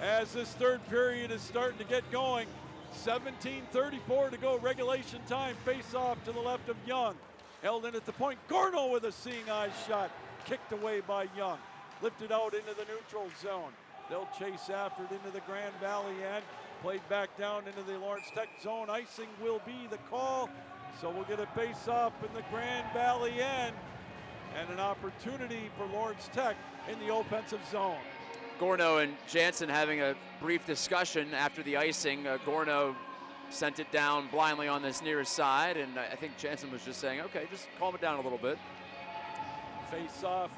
as this third period is starting to get going. 17:34 to go, regulation time. Face off to the left of Young. Held in at the point. Gorno with a seeing eyes shot. Kicked away by Young. Lifted out into the neutral zone. They'll chase after it into the Grand Valley end. Played back down into the Lawrence Tech zone. Icing will be the call. So we'll get a face off in the Grand Valley end. And an opportunity for Lawrence Tech in the offensive zone. Gorno and Jansen having a brief discussion after the icing. Gorno sent it down blindly on this near side, and I think Jansen was just saying, okay, just calm it down a little bit. Face off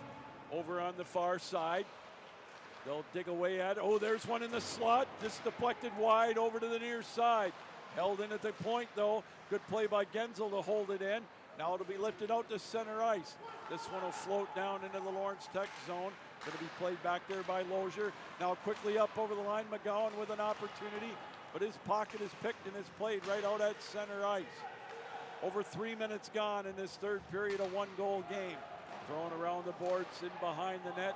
over on the far side. They'll dig away at it. Oh, there's one in the slot. Just deflected wide over to the near side. Held in at the point, though. Good play by Genzel to hold it in. Now it'll be lifted out to center ice. This one will float down into the Lawrence Tech zone. Going to be played back there by Lozier. Now quickly up over the line. McGowan with an opportunity, but his pocket is picked and is played right out at center ice. Over 3 minutes gone in this third period, a one-goal game. Thrown around the boards in behind the net.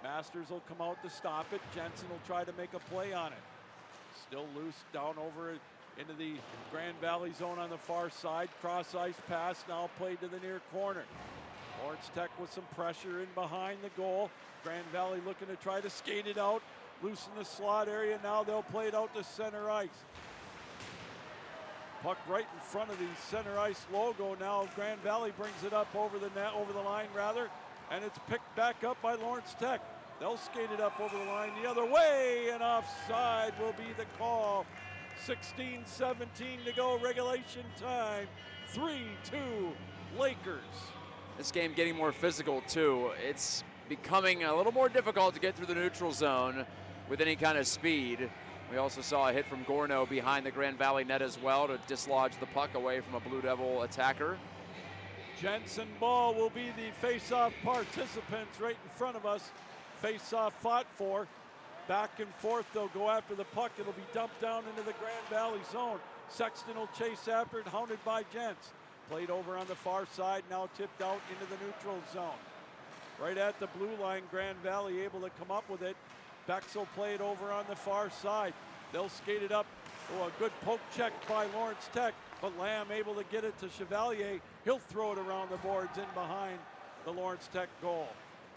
Masters will come out to stop it. Jensen will try to make a play on it. Still loose down over into the Grand Valley zone on the far side. Cross ice pass now played to the near corner. Lawrence Tech with some pressure in behind the goal. Grand Valley looking to try to skate it out. Loose in the slot area. Now they'll play it out to center ice. Puck right in front of the center ice logo. Now Grand Valley brings it up over the net, over the line rather, and it's picked back up by Lawrence Tech. They'll skate it up over the line the other way, and offside will be the call. 16:17 to go, regulation time. 3-2 Lakers. This game getting more physical too. It's becoming a little more difficult to get through the neutral zone with any kind of speed. We also saw a hit from Gorno behind the Grand Valley net as well to dislodge the puck away from a Blue Devil attacker. Jensen Ball will be the face-off participants right in front of us. Face-off fought for. Back and forth, they'll go after the puck. It'll be dumped down into the Grand Valley zone. Sexton will chase after it, hounded by Jens. Played over on the far side, now tipped out into the neutral zone. Right at the blue line, Grand Valley able to come up with it. Bexel played over on the far side. They'll skate it up. Oh, a good poke check by Lawrence Tech, but Lamb able to get it to Chevalier. He'll throw it around the boards in behind the Lawrence Tech goal.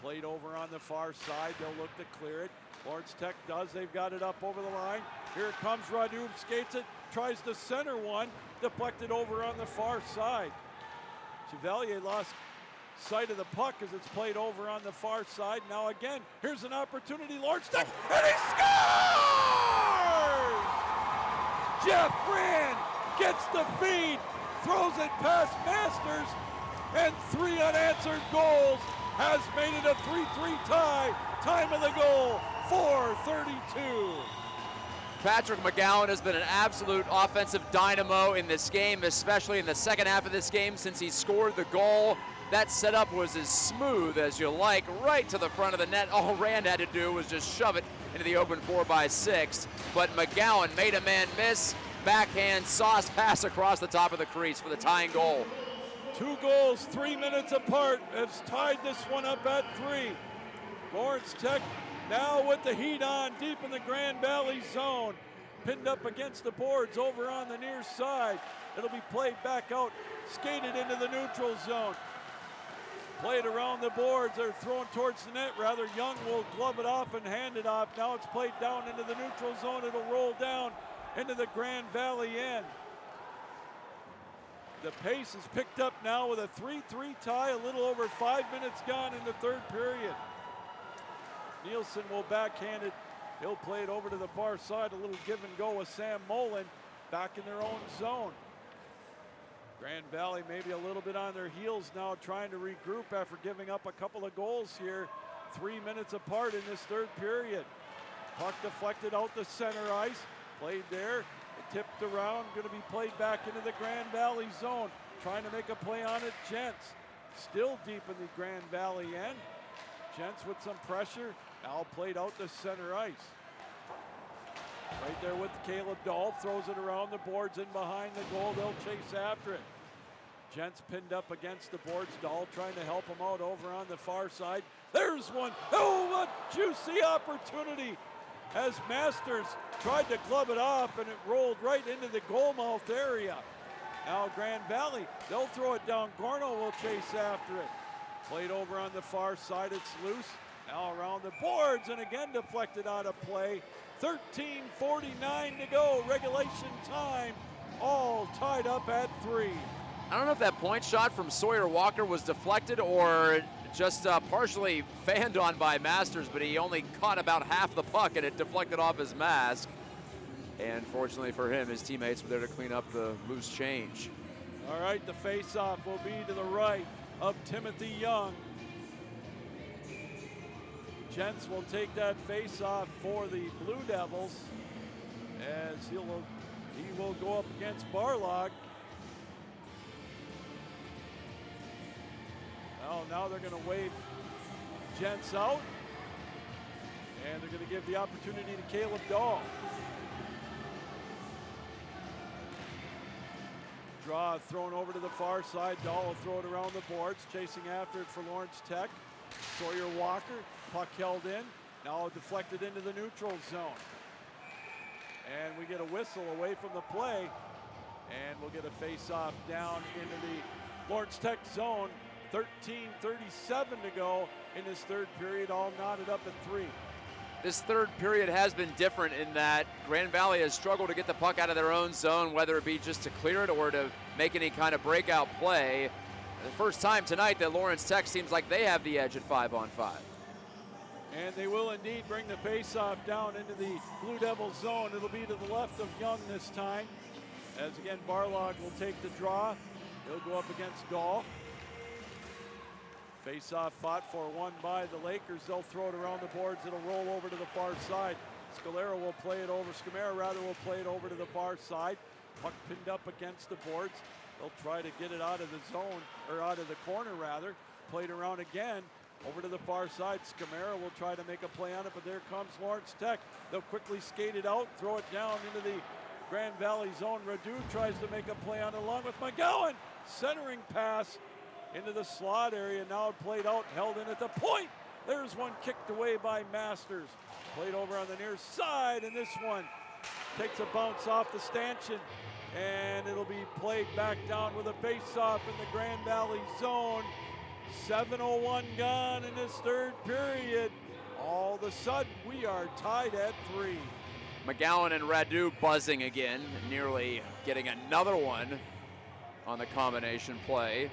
Played over on the far side. They'll look to clear it. Lawrence Tech does. They've got it up over the line. Here it comes. Radu skates it, tries to center one. Deflected over on the far side. Chevalier lost sight of the puck as it's played over on the far side. Now again, here's an opportunity. Lawrence Tech, and he scores! Jeff Rand gets the feed, throws it past Masters, and 3 unanswered goals has made it a 3-3 tie. Time of the goal, 4:32. Patrick McGowan has been an absolute offensive dynamo in this game, especially in the second half of this game since he scored the goal. That setup was as smooth as you like, right to the front of the net. All Rand had to do was just shove it into the open 4x6. But McGowan made a man miss. Backhand sauce pass across the top of the crease for the tying goal. 2 goals, 3 minutes apart, has tied this one up at 3. Lawrence Tech Now with the heat on deep in the Grand Valley zone. Pinned up against the boards over on the near side. It'll be played back out, skated into the neutral zone. Played around the boards, they're thrown towards the net rather. Young will glove it off and hand it off. Now it's played down into the neutral zone. It'll roll down into the Grand Valley end. The pace is picked up now with a 3-3 tie, a little over 5 minutes gone in the third period. Nielsen will backhand it. He'll play it over to the far side, a little give and go with Sam Mullen back in their own zone. Grand Valley maybe a little bit on their heels now, trying to regroup after giving up a couple of goals here 3 minutes apart in this third period. Puck deflected out the center ice, played there, tipped around, going to be played back into the Grand Valley zone. Trying to make a play on it, Gents. Still deep in the Grand Valley end. Gents with some pressure, now played out the center ice. Right there with Caleb Dahl, throws it around the boards in behind the goal. They'll chase after it. Gents pinned up against the boards. Dahl trying to help him out over on the far side. There's one. Oh, what juicy opportunity as Masters tried to glove it off and it rolled right into the goal mouth area. Now Grand Valley, they'll throw it down. Gorno will chase after it. Played over on the far side, it's loose. Now around the boards and again deflected out of play. 13:49 to go, regulation time, all tied up at 3. I don't know if that point shot from Sawyer Walker was deflected or just partially fanned on by Masters, but he only caught about half the puck and it deflected off his mask. And fortunately for him, his teammates were there to clean up the loose change. All right, the face-off will be to the right of Timothy Young. Gents will take that face-off for the Blue Devils as he will go up against Barlog. Now they're going to wave Gents out, and they're going to give the opportunity to Caleb Dahl. Draw thrown over to the far side. Dahl will throw it around the boards, chasing after it for Lawrence Tech. Sawyer Walker, puck held in, now deflected into the neutral zone. And we get a whistle away from the play, and we'll get a face-off down into the Lawrence Tech zone. 13:37 to go in this third period, all knotted up at 3. This third period has been different in that Grand Valley has struggled to get the puck out of their own zone, whether it be just to clear it or to make any kind of breakout play. The first time tonight that Lawrence Tech seems like they have the edge at 5-on-5. And they will indeed bring the face-off down into the Blue Devil zone. It'll be to the left of Young this time. As again, Barlog will take the draw. He'll go up against Dahl. Face-off fought for, won by the Lakers. They'll throw it around the boards. It'll roll over to the far side. Scamara will play it over to the far side. Puck pinned up against the boards. They'll try to get it out of the zone, or out of the corner rather. Played around again, over to the far side. Scamara will try to make a play on it, but there comes Lawrence Tech. They'll quickly skate it out, throw it down into the Grand Valley zone. Radu tries to make a play on it along with McGowan. Centering pass into the slot area, now played out, held in at the point. There's one kicked away by Masters. Played over on the near side, and this one takes a bounce off the stanchion, and it'll be played back down with a face-off in the Grand Valley zone. 7:01 gone in this third period. All of a sudden, we are tied at 3. McGowan and Radu buzzing again, nearly getting another one on the combination play.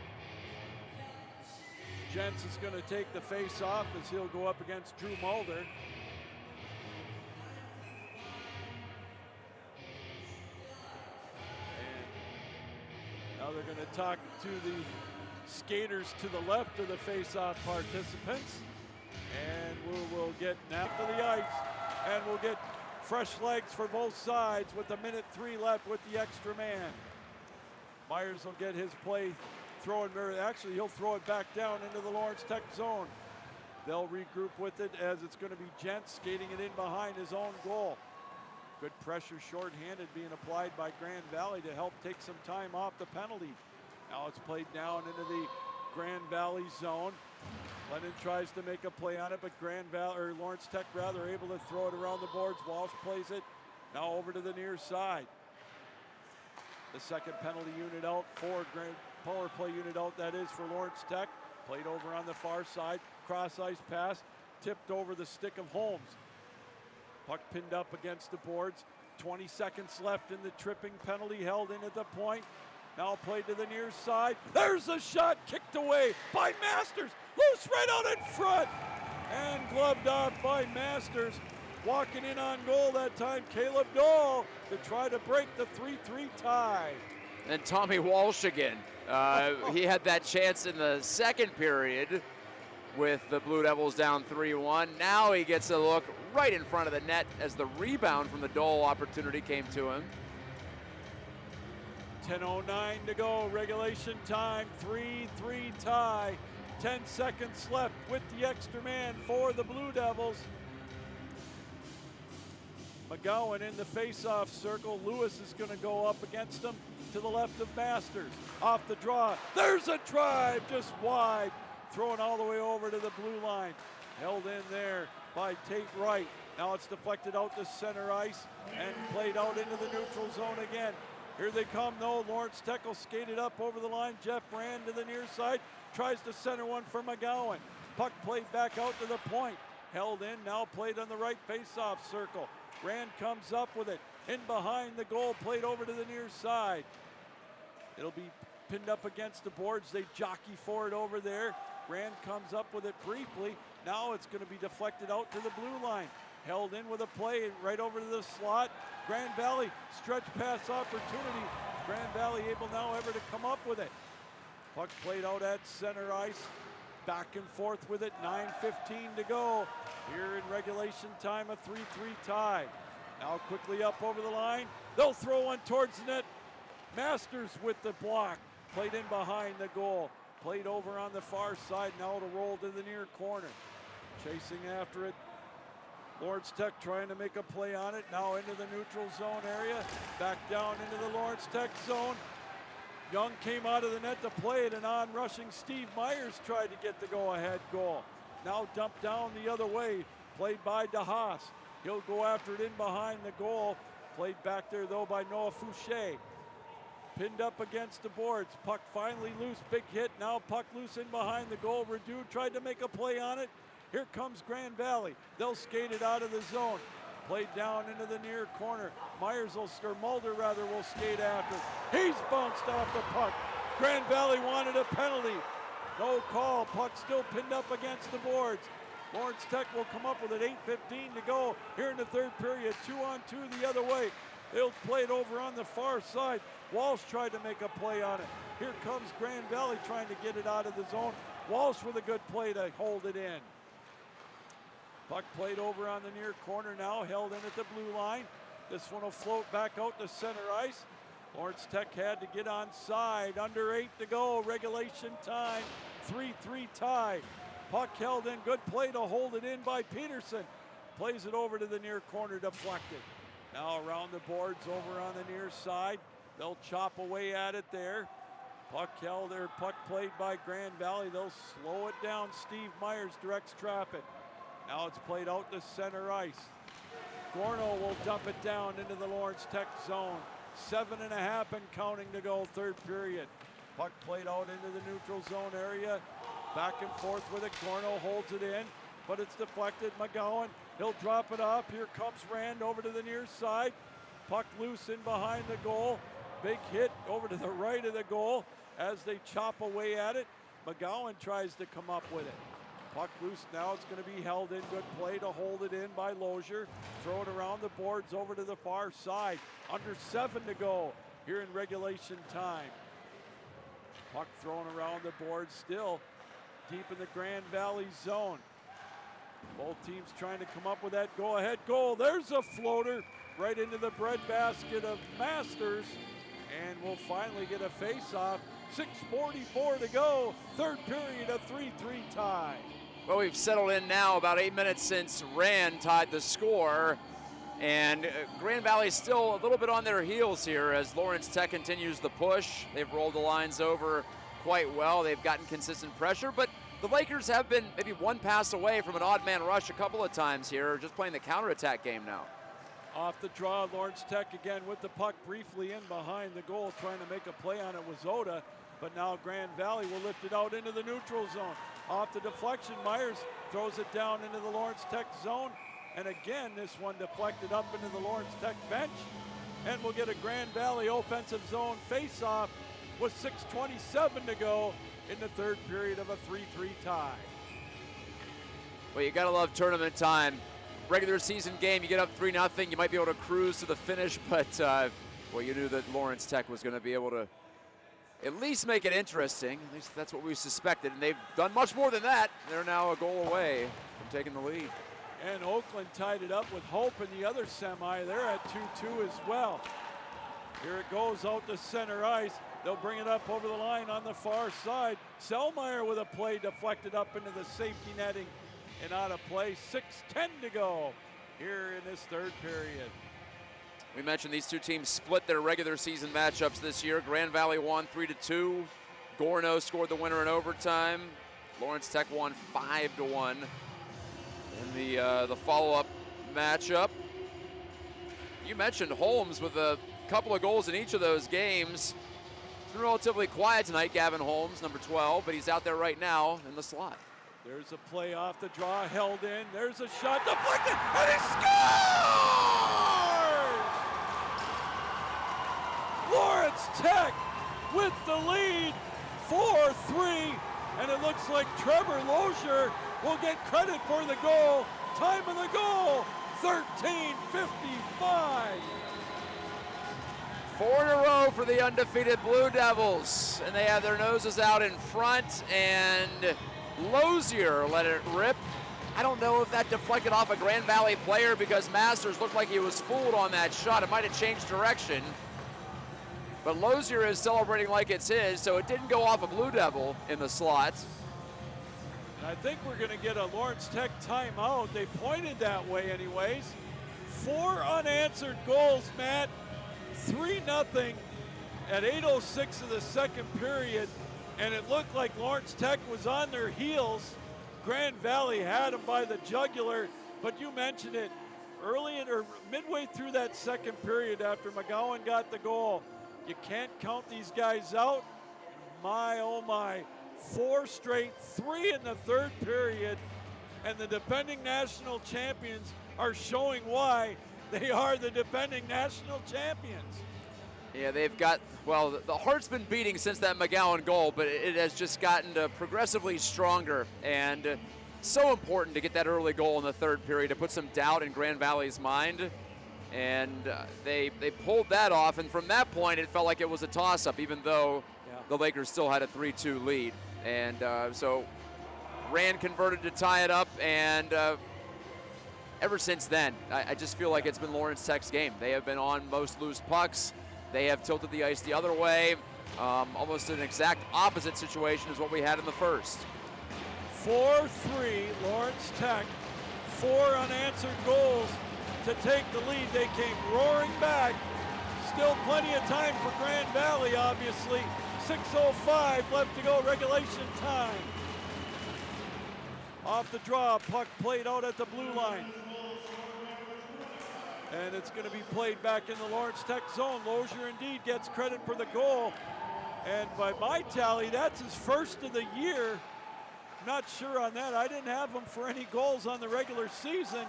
Gents is going to take the face-off as he'll go up against Drew Mulder. And now they're going to talk to the skaters to the left of the face-off participants. And we will get now to the ice. And we'll get fresh legs for both sides with a minute 3 left with the extra man. Myers will get his play. Actually, he'll throw it back down into the Lawrence Tech zone. They'll regroup with it as it's going to be Gents skating it in behind his own goal. Good pressure shorthanded being applied by Grand Valley to help take some time off the penalty. Now it's played down into the Grand Valley zone. Lennon tries to make a play on it, but Lawrence Tech rather able to throw it around the boards. Walsh plays it now over to the near side. The second penalty unit out for power play unit out, that is for Lawrence Tech. Played over on the far side, cross ice pass, tipped over the stick of Holmes. Puck pinned up against the boards. 20 seconds left in the tripping penalty, held in at the point. Now played to the near side. There's a shot kicked away by Masters. Loose right out in front. And gloved off by Masters. Walking in on goal that time, Caleb Dole, to try to break the 3-3 tie. And Tommy Walsh again. He had that chance in the second period with the Blue Devils down 3-1. Now he gets a look right in front of the net as the rebound from the Dole opportunity came to him. 10:09 to go, regulation time, 3-3 tie. 10 seconds left with the extra man for the Blue Devils. McGowan in the face-off circle. Lewis is going to go up against him to the left of Masters. Off the draw. There's a drive just wide. Thrown all the way over to the blue line. Held in there by Tate Wright. Now it's deflected out to center ice and played out into the neutral zone again. Here they come though. Lawrence Tech will skate it up over the line. Jeff Brand to the near side. Tries to center one for McGowan. Puck played back out to the point. Held in, now played on the right face-off circle. Rand comes up with it. In behind the goal, played over to the near side. It'll be pinned up against the boards. They jockey for it over there. Rand comes up with it briefly. Now it's going to be deflected out to the blue line. Held in with a play right over to the slot. Grand Valley stretch pass opportunity. Grand Valley able now ever to come up with it. Puck played out at center ice. Back and forth with it. 9:15 to go. Here in regulation time, a 3-3 tie. Now quickly up over the line. They'll throw one towards the net. Masters with the block. Played in behind the goal. Played over on the far side. Now to roll to the near corner. Chasing after it. Lawrence Tech trying to make a play on it. Now into the neutral zone area. Back down into the Lawrence Tech zone. Young came out of the net to play it, and on-rushing Steve Myers tried to get the go-ahead goal. Now dumped down the other way, played by DeHaas. He'll go after it in behind the goal. Played back there, though, by Noah Fouché. Pinned up against the boards. Puck finally loose, big hit. Now puck loose in behind the goal. Redoux tried to make a play on it. Here comes Grand Valley. They'll skate it out of the zone. Played down into the near corner. Mulder will skate after. He's bounced off the puck. Grand Valley wanted a penalty. No call. Puck still pinned up against the boards. Lawrence Tech will come up with it. 8:15 to go here in the third period. 2-on-2 the other way. They'll play it over on the far side. Walsh tried to make a play on it. Here comes Grand Valley trying to get it out of the zone. Walsh with a good play to hold it in. Puck played over on the near corner now, held in at the blue line. This one will float back out to center ice. Lawrence Tech had to get on side. Under 8 to go, regulation time. 3-3 tie. Puck held in, good play to hold it in by Peterson. Plays it over to the near corner, deflected. Now around the boards over on the near side. They'll chop away at it there. Puck held there, puck played by Grand Valley. They'll slow it down. Steve Myers directs traffic. Now it's played out to center ice. Gorno will dump it down into the Lawrence Tech zone. 7.5 and counting to go, third period. Puck played out into the neutral zone area. Back and forth with it. Gorno holds it in, but it's deflected. McGowan, he'll drop it off. Here comes Rand over to the near side. Puck loose in behind the goal. Big hit over to the right of the goal as they chop away at it. McGowan tries to come up with it. Puck loose now, it's going to be held in. Good play to hold it in by Lozier. Throw it around the boards over to the far side. Under 7 to go here in regulation time. Puck thrown around the boards still deep in the Grand Valley zone. Both teams trying to come up with that go-ahead goal. There's a floater right into the breadbasket of Masters. And we'll finally get a face-off. 6:44 to go. Third period, a 3-3 tie. Well, we've settled in now about 8 minutes since Rand tied the score. And Grand Valley's still a little bit on their heels here as Lawrence Tech continues the push. They've rolled the lines over quite well. They've gotten consistent pressure, but the Lakers have been maybe one pass away from an odd man rush a couple of times here, just playing the counterattack game now. Off the draw, Lawrence Tech again with the puck briefly in behind the goal, trying to make a play on it with Zoda, but now Grand Valley will lift it out into the neutral zone. Off the deflection, Myers throws it down into the Lawrence Tech zone, and again, this one deflected up into the Lawrence Tech bench, and we'll get a Grand Valley offensive zone face-off with 6:27 to go in the third period of a 3-3 tie. Well, you gotta love tournament time. Regular season game, you get up 3-0, you might be able to cruise to the finish, but well, you knew that Lawrence Tech was going to be able to at least make it interesting. At least that's what we suspected, and they've done much more than that. They're now a goal away from taking the lead. And Oakland tied it up with Hope in the other semi. They're at 2-2 as well. Here it goes out to center ice. They'll bring it up over the line on the far side. Selmeyer with a play deflected up into the safety netting and out of play. 6:10 to go here in this third period. We mentioned these two teams split their regular season matchups this year. Grand Valley won 3-2. Gorno scored the winner in overtime. Lawrence Tech won 5-1 in the follow-up matchup. You mentioned Holmes with a couple of goals in each of those games. It's been relatively quiet tonight, Gavin Holmes, number 12, but he's out there right now in the slot. There's a play off the draw, held in. There's a shot deflected, and he scores! Lawrence Tech with the lead, 4-3, and it looks like Trevor Lozier will get credit for the goal. Time of the goal, 13:55. 4 in a row for the undefeated Blue Devils, and they have their noses out in front, and Lozier let it rip. I don't know if that deflected off a Grand Valley player because Masters looked like he was fooled on that shot. It might have changed direction. But Lozier is celebrating like it's his, so it didn't go off a Blue Devil in the slot. I think we're going to get a Lawrence Tech timeout. They pointed that way anyways. 4 unanswered goals, Matt. 3-0 at 8:06 of the second period. And it looked like Lawrence Tech was on their heels. Grand Valley had them by the jugular, but you mentioned it early or midway through that second period after McGowan got the goal. You can't count these guys out. My, oh my, 4 straight, 3 in the third period, and the defending national champions are showing why they are the defending national champions. Yeah, they've got, well, the heart's been beating since that McGowan goal, but it has just gotten progressively stronger, and so important to get that early goal in the third period to put some doubt in Grand Valley's mind, and they pulled that off, and from that point it felt like it was a toss-up, even though the Lakers still had a 3-2 lead, and so Rand converted to tie it up, and ever since then, I just feel like it's been Lawrence Tech's game. They have been on most loose pucks. They have tilted the ice the other way. Almost an exact opposite situation as what we had in the first. 4-3, Lawrence Tech. 4 unanswered goals to take the lead. They came roaring back. Still plenty of time for Grand Valley, obviously. 6:05 left to go, regulation time. Off the draw, puck played out at the blue line. And it's going to be played back in the Lawrence Tech zone. Lozier indeed gets credit for the goal. And by my tally, that's his first of the year. Not sure on that. I didn't have him for any goals on the regular season,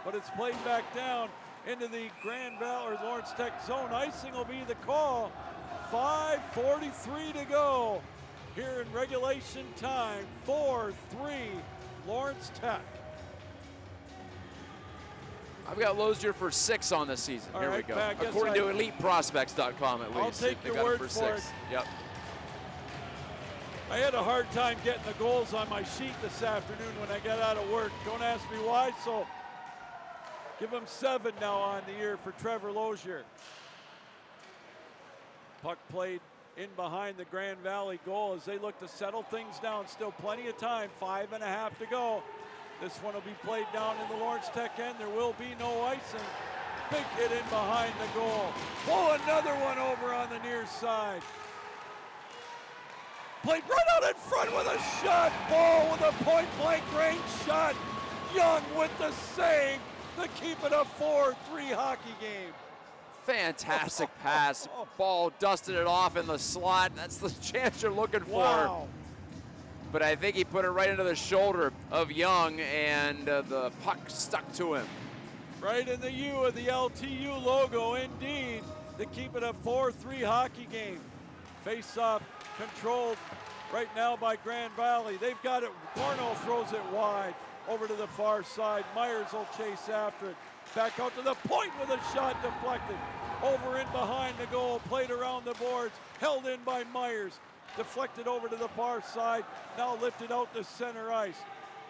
but it's played back down into the Grand Valley or Lawrence Tech zone. Icing will be the call. 5:43 to go here in regulation time. 4-3, Lawrence Tech. I've got Lozier for 6 on this season. All Here right, we go. Matt, According to EliteProspects.com, at least. I'll take They your got him word for for 6. it. Yep. I had a hard time getting the goals on my sheet this afternoon when I got out of work. Don't ask me why, so give him 7 now on the year for Trevor Lozier. Puck played in behind the Grand Valley goal as they look to settle things down. Still plenty of time, 5.5 to go. This one will be played down in the Lawrence Tech end. There will be no icing. Big hit in behind the goal. Oh, another one over on the near side. Played right out in front with a shot. Ball with a point-blank range shot. Young with the save to keep it a 4-3 hockey game. Fantastic pass. Ball dusted it off in the slot. That's the chance you're looking for. Wow. But I think he put it right into the shoulder of Young, and the puck stuck to him. Right in the U of the LTU logo, indeed, to keep it a 4-3 hockey game. Face-off controlled right now by Grand Valley. They've got it. Gorno throws it wide over to the far side. Myers will chase after it. Back out to the point with a shot deflected. Over in behind the goal, played around the boards, held in by Myers. Deflected over to the far side, now lifted out to center ice.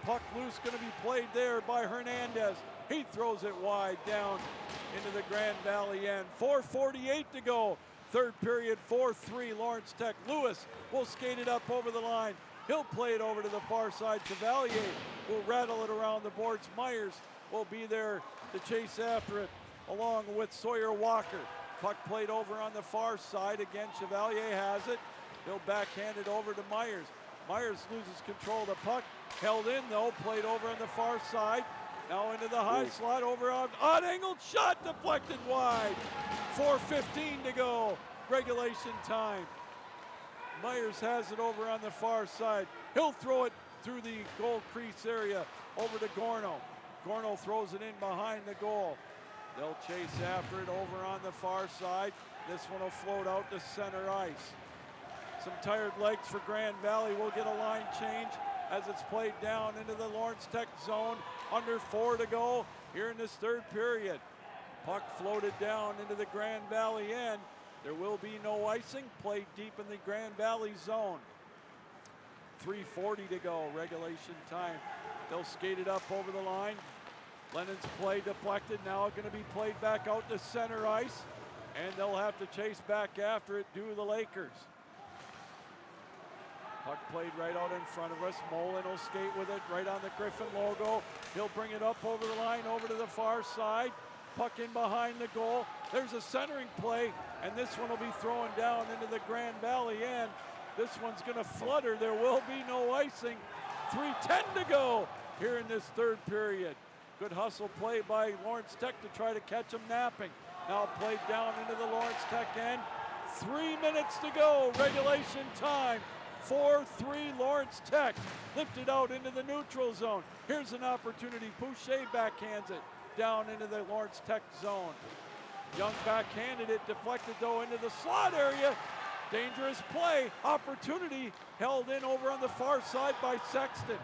Puck loose, going to be played there by Hernandez. He throws it wide down into the Grand Valley end. 4:48 to go. Third period, 4-3 Lawrence Tech. Lewis will skate it up over the line. He'll play it over to the far side. Chevalier will rattle it around the boards. Myers will be there to chase after it along with Sawyer Walker. Puck played over on the far side. Again, Chevalier has it. He'll backhand it over to Myers. Myers loses control of the puck. Held in though, played over on the far side. Now into the high slot, over on odd angled shot, deflected wide. 4:15 to go, regulation time. Myers has it over on the far side. He'll throw it through the goal crease area over to Gorno. Gorno throws it in behind the goal. They'll chase after it over on the far side. This one will float out to center ice. Some tired legs for Grand Valley. We'll get a line change as it's played down into the Lawrence Tech zone. Under 4 to go here in this third period. Puck floated down into the Grand Valley end. There will be no icing. Played deep in the Grand Valley zone. 3:40 to go, regulation time. They'll skate it up over the line. Lennon's play deflected, now going to be played back out to center ice. And they'll have to chase back after it due to the Lakers. Puck played right out in front of us. Mullen will skate with it right on the Griffin logo. He'll bring it up over the line, over to the far side. Puck in behind the goal. There's a centering play, and this one will be thrown down into the Grand Valley end. This one's going to flutter. There will be no icing. 3:10 to go here in this third period. Good hustle play by Lawrence Tech to try to catch him napping. Now played down into the Lawrence Tech end. 3 minutes to go, regulation time. 4-3 Lawrence Tech, lifted out into the neutral zone. Here's an opportunity. Boucher backhands it down into the Lawrence Tech zone. Young backhanded it, deflected though into the slot area. Dangerous play, opportunity held in over on the far side by Sexton.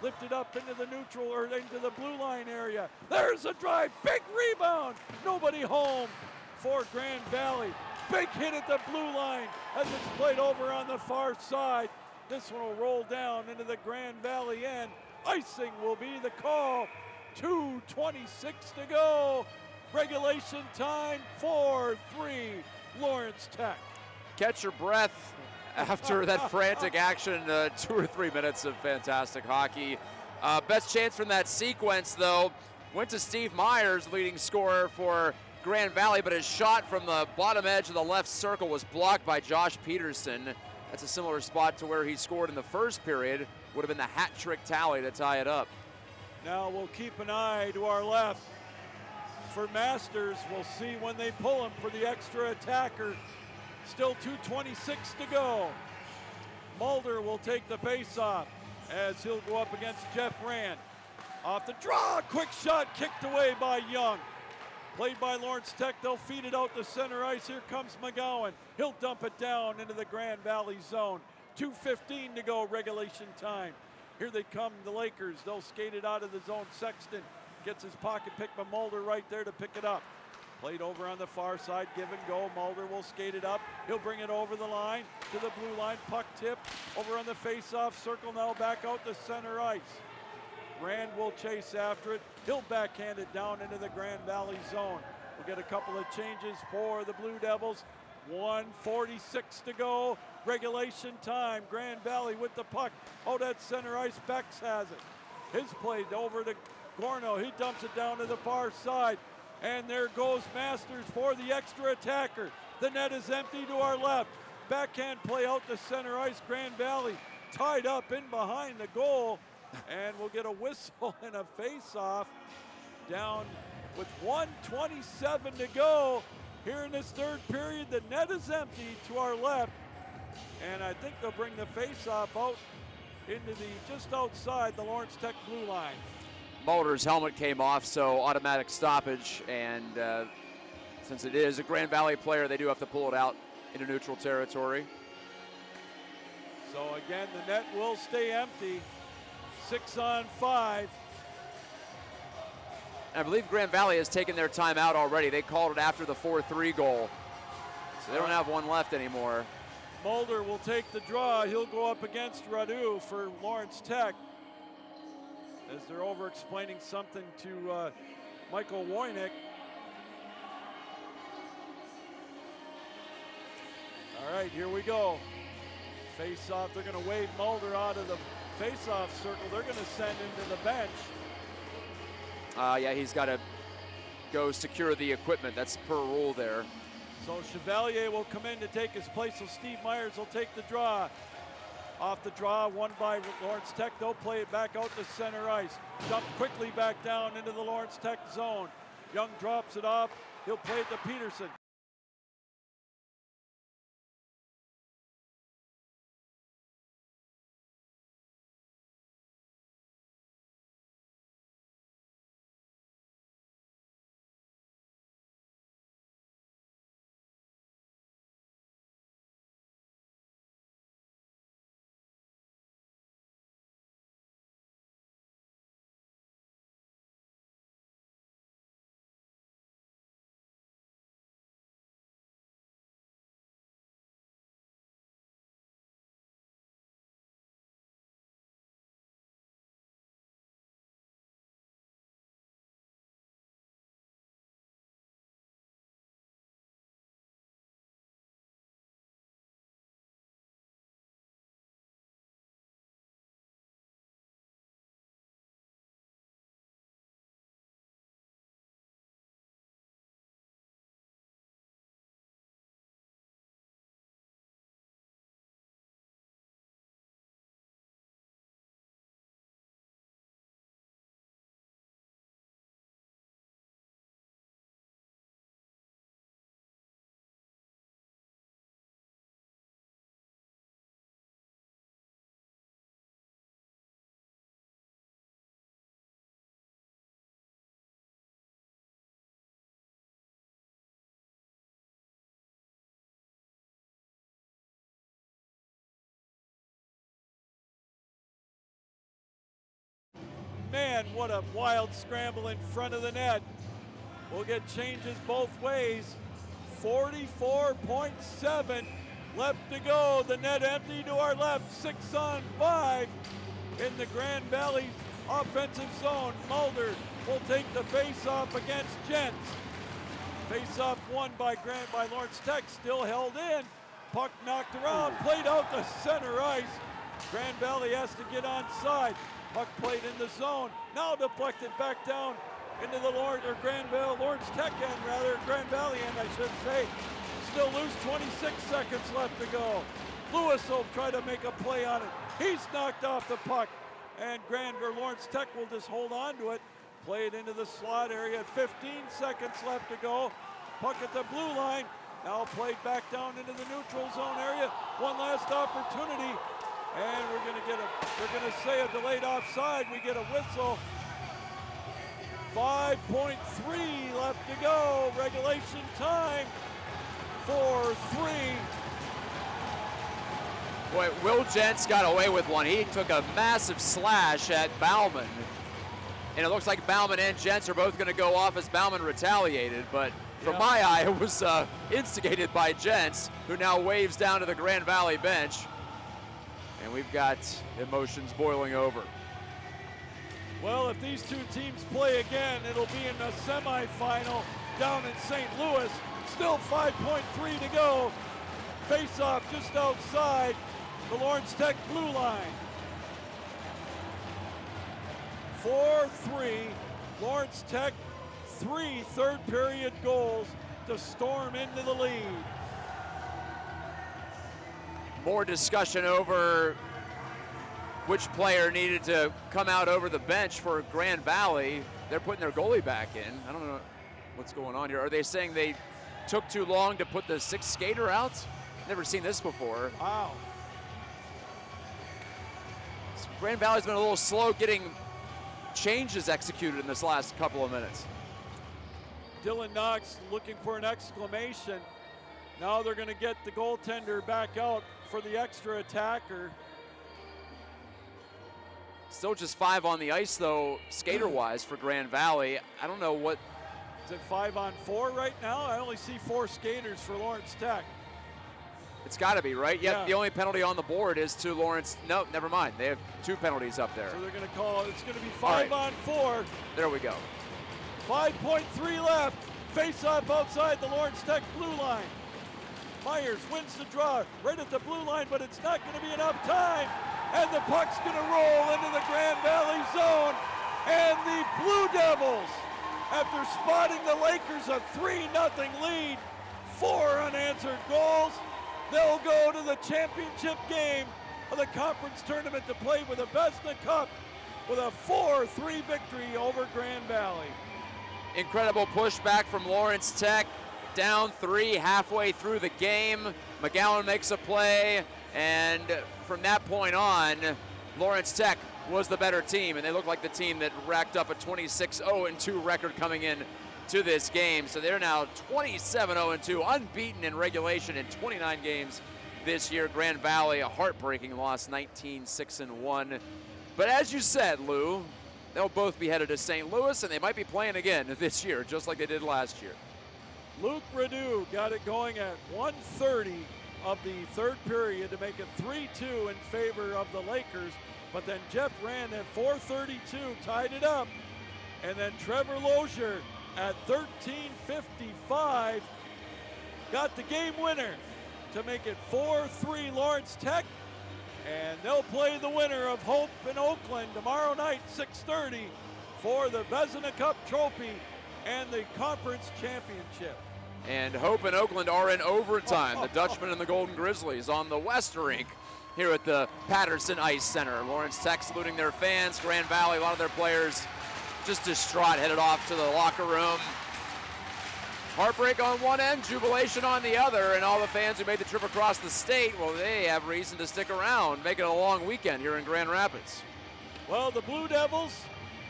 Lifted up into the neutral or into the blue line area. There's a drive, big rebound. Nobody home for Grand Valley. Big hit at the blue line as it's played over on the far side. This one will roll down into the Grand Valley end. Icing will be the call. 2:26 to go. Regulation time, 4-3 Lawrence Tech. Catch your breath after that frantic action. 2 or 3 minutes of fantastic hockey. Best chance from that sequence, though, went to Steve Myers, leading scorer for Grand Valley, but his shot from the bottom edge of the left circle was blocked by Josh Peterson. That's a similar spot to where he scored in the first period. Would have been the hat trick tally to tie it up. Now we'll keep an eye to our left for Masters. We'll see when they pull him for the extra attacker. Still 2:26 to go. Mulder will take the face-off as he'll go up against Jeff Rand. Off the draw, quick shot kicked away by Young. Played by Lawrence Tech, they'll feed it out to center ice. Here comes McGowan. He'll dump it down into the Grand Valley zone. 2:15 to go, regulation time. Here they come, the Lakers. They'll skate it out of the zone. Sexton gets his pocket pick by Mulder right there to pick it up. Played over on the far side, give and go. Mulder will skate it up. He'll bring it over the line to the blue line. Puck tip over on the face-off circle. Now back out to center ice. Rand will chase after it. He'll backhand it down into the Grand Valley zone. We'll get a couple of changes for the Blue Devils. 1:46 to go. Regulation time. Grand Valley with the puck. Out at center ice. Bex has it. His play over to Gorno. He dumps it down to the far side. And there goes Masters for the extra attacker. The net is empty to our left. backhand play out to center ice. Grand Valley tied up in behind the goal, and we'll get a whistle and a face-off down with 1:27 to go here in this third period. The net is empty to our left, and I think they'll bring the face-off out into the just outside the Lawrence Tech blue line. Mulder's helmet came off, so automatic stoppage, and since it is a Grand Valley player, they do have to pull it out into neutral territory. So again, the net will stay empty. 6-on-5. I believe Grand Valley has taken their timeout already. They called it after the 4-3 goal, so they don't have one left anymore. Mulder will take the draw. He'll go up against Radu for Lawrence Tech, as they're over-explaining something to Michael Woynick. All right, here we go. Face-off, they're gonna wave Mulder out of the face-off circle. They're gonna send him to the bench. Yeah, he's got to go secure the equipment. That's per rule there. So Chevalier will come in to take his place, so Steve Myers will take the draw. Off the draw, won by Lawrence Tech. They'll play it back out to center ice. Dump quickly back down into the Lawrence Tech zone. Young drops it off. He'll play it to Peterson. Man, what a wild scramble in front of the net. We'll get changes both ways. 44.7 left to go. The net empty to our left. 6-on-5 in the Grand Valley offensive zone. Mulder will take the face-off against Gents. Face-off won by Lawrence Tech, still held in. Puck knocked around, played out to center ice. Grand Valley has to get onside. Puck played in the zone, now deflected back down into the Lawrence Tech end, Grand Valley end, I should say. Still loose, 26 seconds left to go. Lewis will try to make a play on it. He's knocked off the puck, and Lawrence Tech will just hold on to it. Play it into the slot area, 15 seconds left to go. Puck at the blue line, now played back down into the neutral zone area. One last opportunity. And we're gonna say a delayed offside. We get a whistle. 5.3 left to go. Regulation time. 4-3. Boy, Will Gents got away with one. He took a massive slash at Bauman. And it looks like Bauman and Gents are both gonna go off as Bauman retaliated, but from my eye, it was instigated by Gents, who now waves down to the Grand Valley bench. And we've got emotions boiling over. Well, if these two teams play again, it'll be in the semifinal down in St. Louis. Still 5.3 to go. Face-off just outside the Lawrence Tech blue line. 4-3, Lawrence Tech, 3 third-period goals to storm into the lead. more discussion over which player needed to come out over the bench for Grand Valley. They're putting their goalie back in. I don't know what's going on here. Are they saying they took too long to put the 6th skater out? Never seen this before. Wow. Grand Valley's been a little slow getting changes executed in this last couple of minutes. Dylan Knox looking for an exclamation. Now they're going to get the goaltender back out for the extra attacker. Still just 5 on the ice, though, skater-wise for Grand Valley. I don't know what. Is it 5-on-4 right now? I only see 4 skaters for Lawrence Tech. It's got to be, right? Yep, Yeah. the only penalty on the board is to Lawrence. No, never mind. They have 2 penalties up there. So they're going to call it. It's going to be All right. 5-on-4. There we go. 5.3 left. Face-off outside the Lawrence Tech blue line. Myers wins the draw right at the blue line, but it's not going to be enough time. And the puck's going to roll into the Grand Valley zone. And the Blue Devils, after spotting the Lakers a 3-0 lead, 4 unanswered goals, they'll go to the championship game of the conference tournament to play with the Vezina Cup with a 4-3 victory over Grand Valley. Incredible pushback from Lawrence Tech. Down 3 halfway through the game. McGowan makes a play, and from that point on, Lawrence Tech was the better team, and they look like the team that racked up a 26-0-2 record coming in to this game. So they're now 27-0-2, unbeaten in regulation in 29 games this year. Grand Valley, a heartbreaking loss, 19-6-1. But as you said, Lou, they'll both be headed to St. Louis, and they might be playing again this year, just like they did last year. Luke Radu got it going at 1:30 of the 3rd period to make it 3-2 in favor of the Lakers. But then Jeff Rand at 4:32 tied it up. And then Trevor Lozier at 13:55 got the game winner to make it 4-3 Lawrence Tech. And they'll play the winner of Hope in Oakland tomorrow night, 6:30, for the Vezina Cup trophy and the conference championship. And Hope and Oakland are in overtime. The Dutchman and the Golden Grizzlies on the West Rink here at the Patterson Ice Center. Lawrence Tech saluting their fans. Grand Valley, a lot of their players just distraught, headed off to the locker room. Heartbreak on one end, jubilation on the other, and all the fans who made the trip across the state, well, they have reason to stick around, make it a long weekend here in Grand Rapids. Well, the Blue Devils,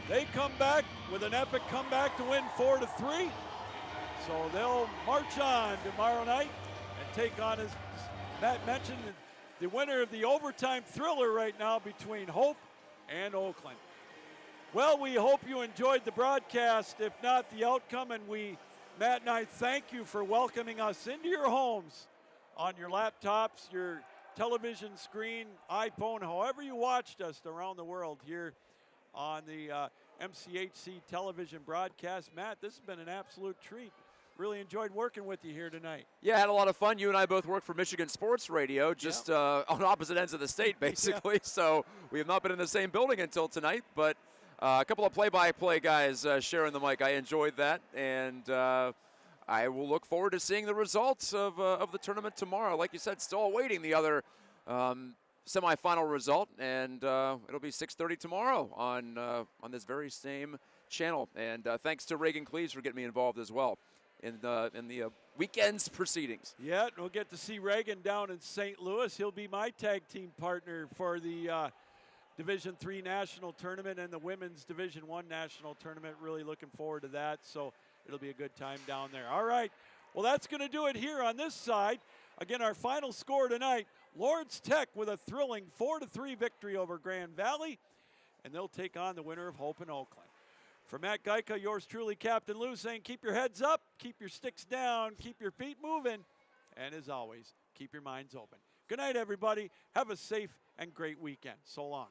they come back with an epic comeback to win 4-3. So they'll march on tomorrow night and take on, as Matt mentioned, the winner of the overtime thriller right now between Hope and Oakland. Well, we hope you enjoyed the broadcast, if not the outcome, and Matt and I thank you for welcoming us into your homes on your laptops, your television screen, iPhone, however you watched us around the world here on the MCHC television broadcast. Matt, this has been an absolute treat. Really enjoyed working with you here tonight. Yeah, had a lot of fun. You and I both work for Michigan Sports Radio, just on opposite ends of the state, basically. So we have not been in the same building until tonight, but a couple of play-by-play guys sharing the mic. I enjoyed that, and I will look forward to seeing the results of the tournament tomorrow. Like you said, still awaiting the other semifinal result, and it'll be 6:30 tomorrow on this very same channel. And thanks to Reagan Cleves for getting me involved as well in the weekend's proceedings. Yeah, we'll get to see Reagan down in St. Louis. He'll be my tag team partner for the Division III National Tournament and the Women's Division I National Tournament. Really looking forward to that, so it'll be a good time down there. All right, well, that's going to do it here on this side. Again, our final score tonight, Lawrence Tech with a thrilling 4-3 victory over Grand Valley, and they'll take on the winner of Hope and Oakland. For Matt Geica, yours truly, Captain Lou, saying keep your heads up, keep your sticks down, keep your feet moving, and as always, keep your minds open. Good night, everybody. Have a safe and great weekend. So long.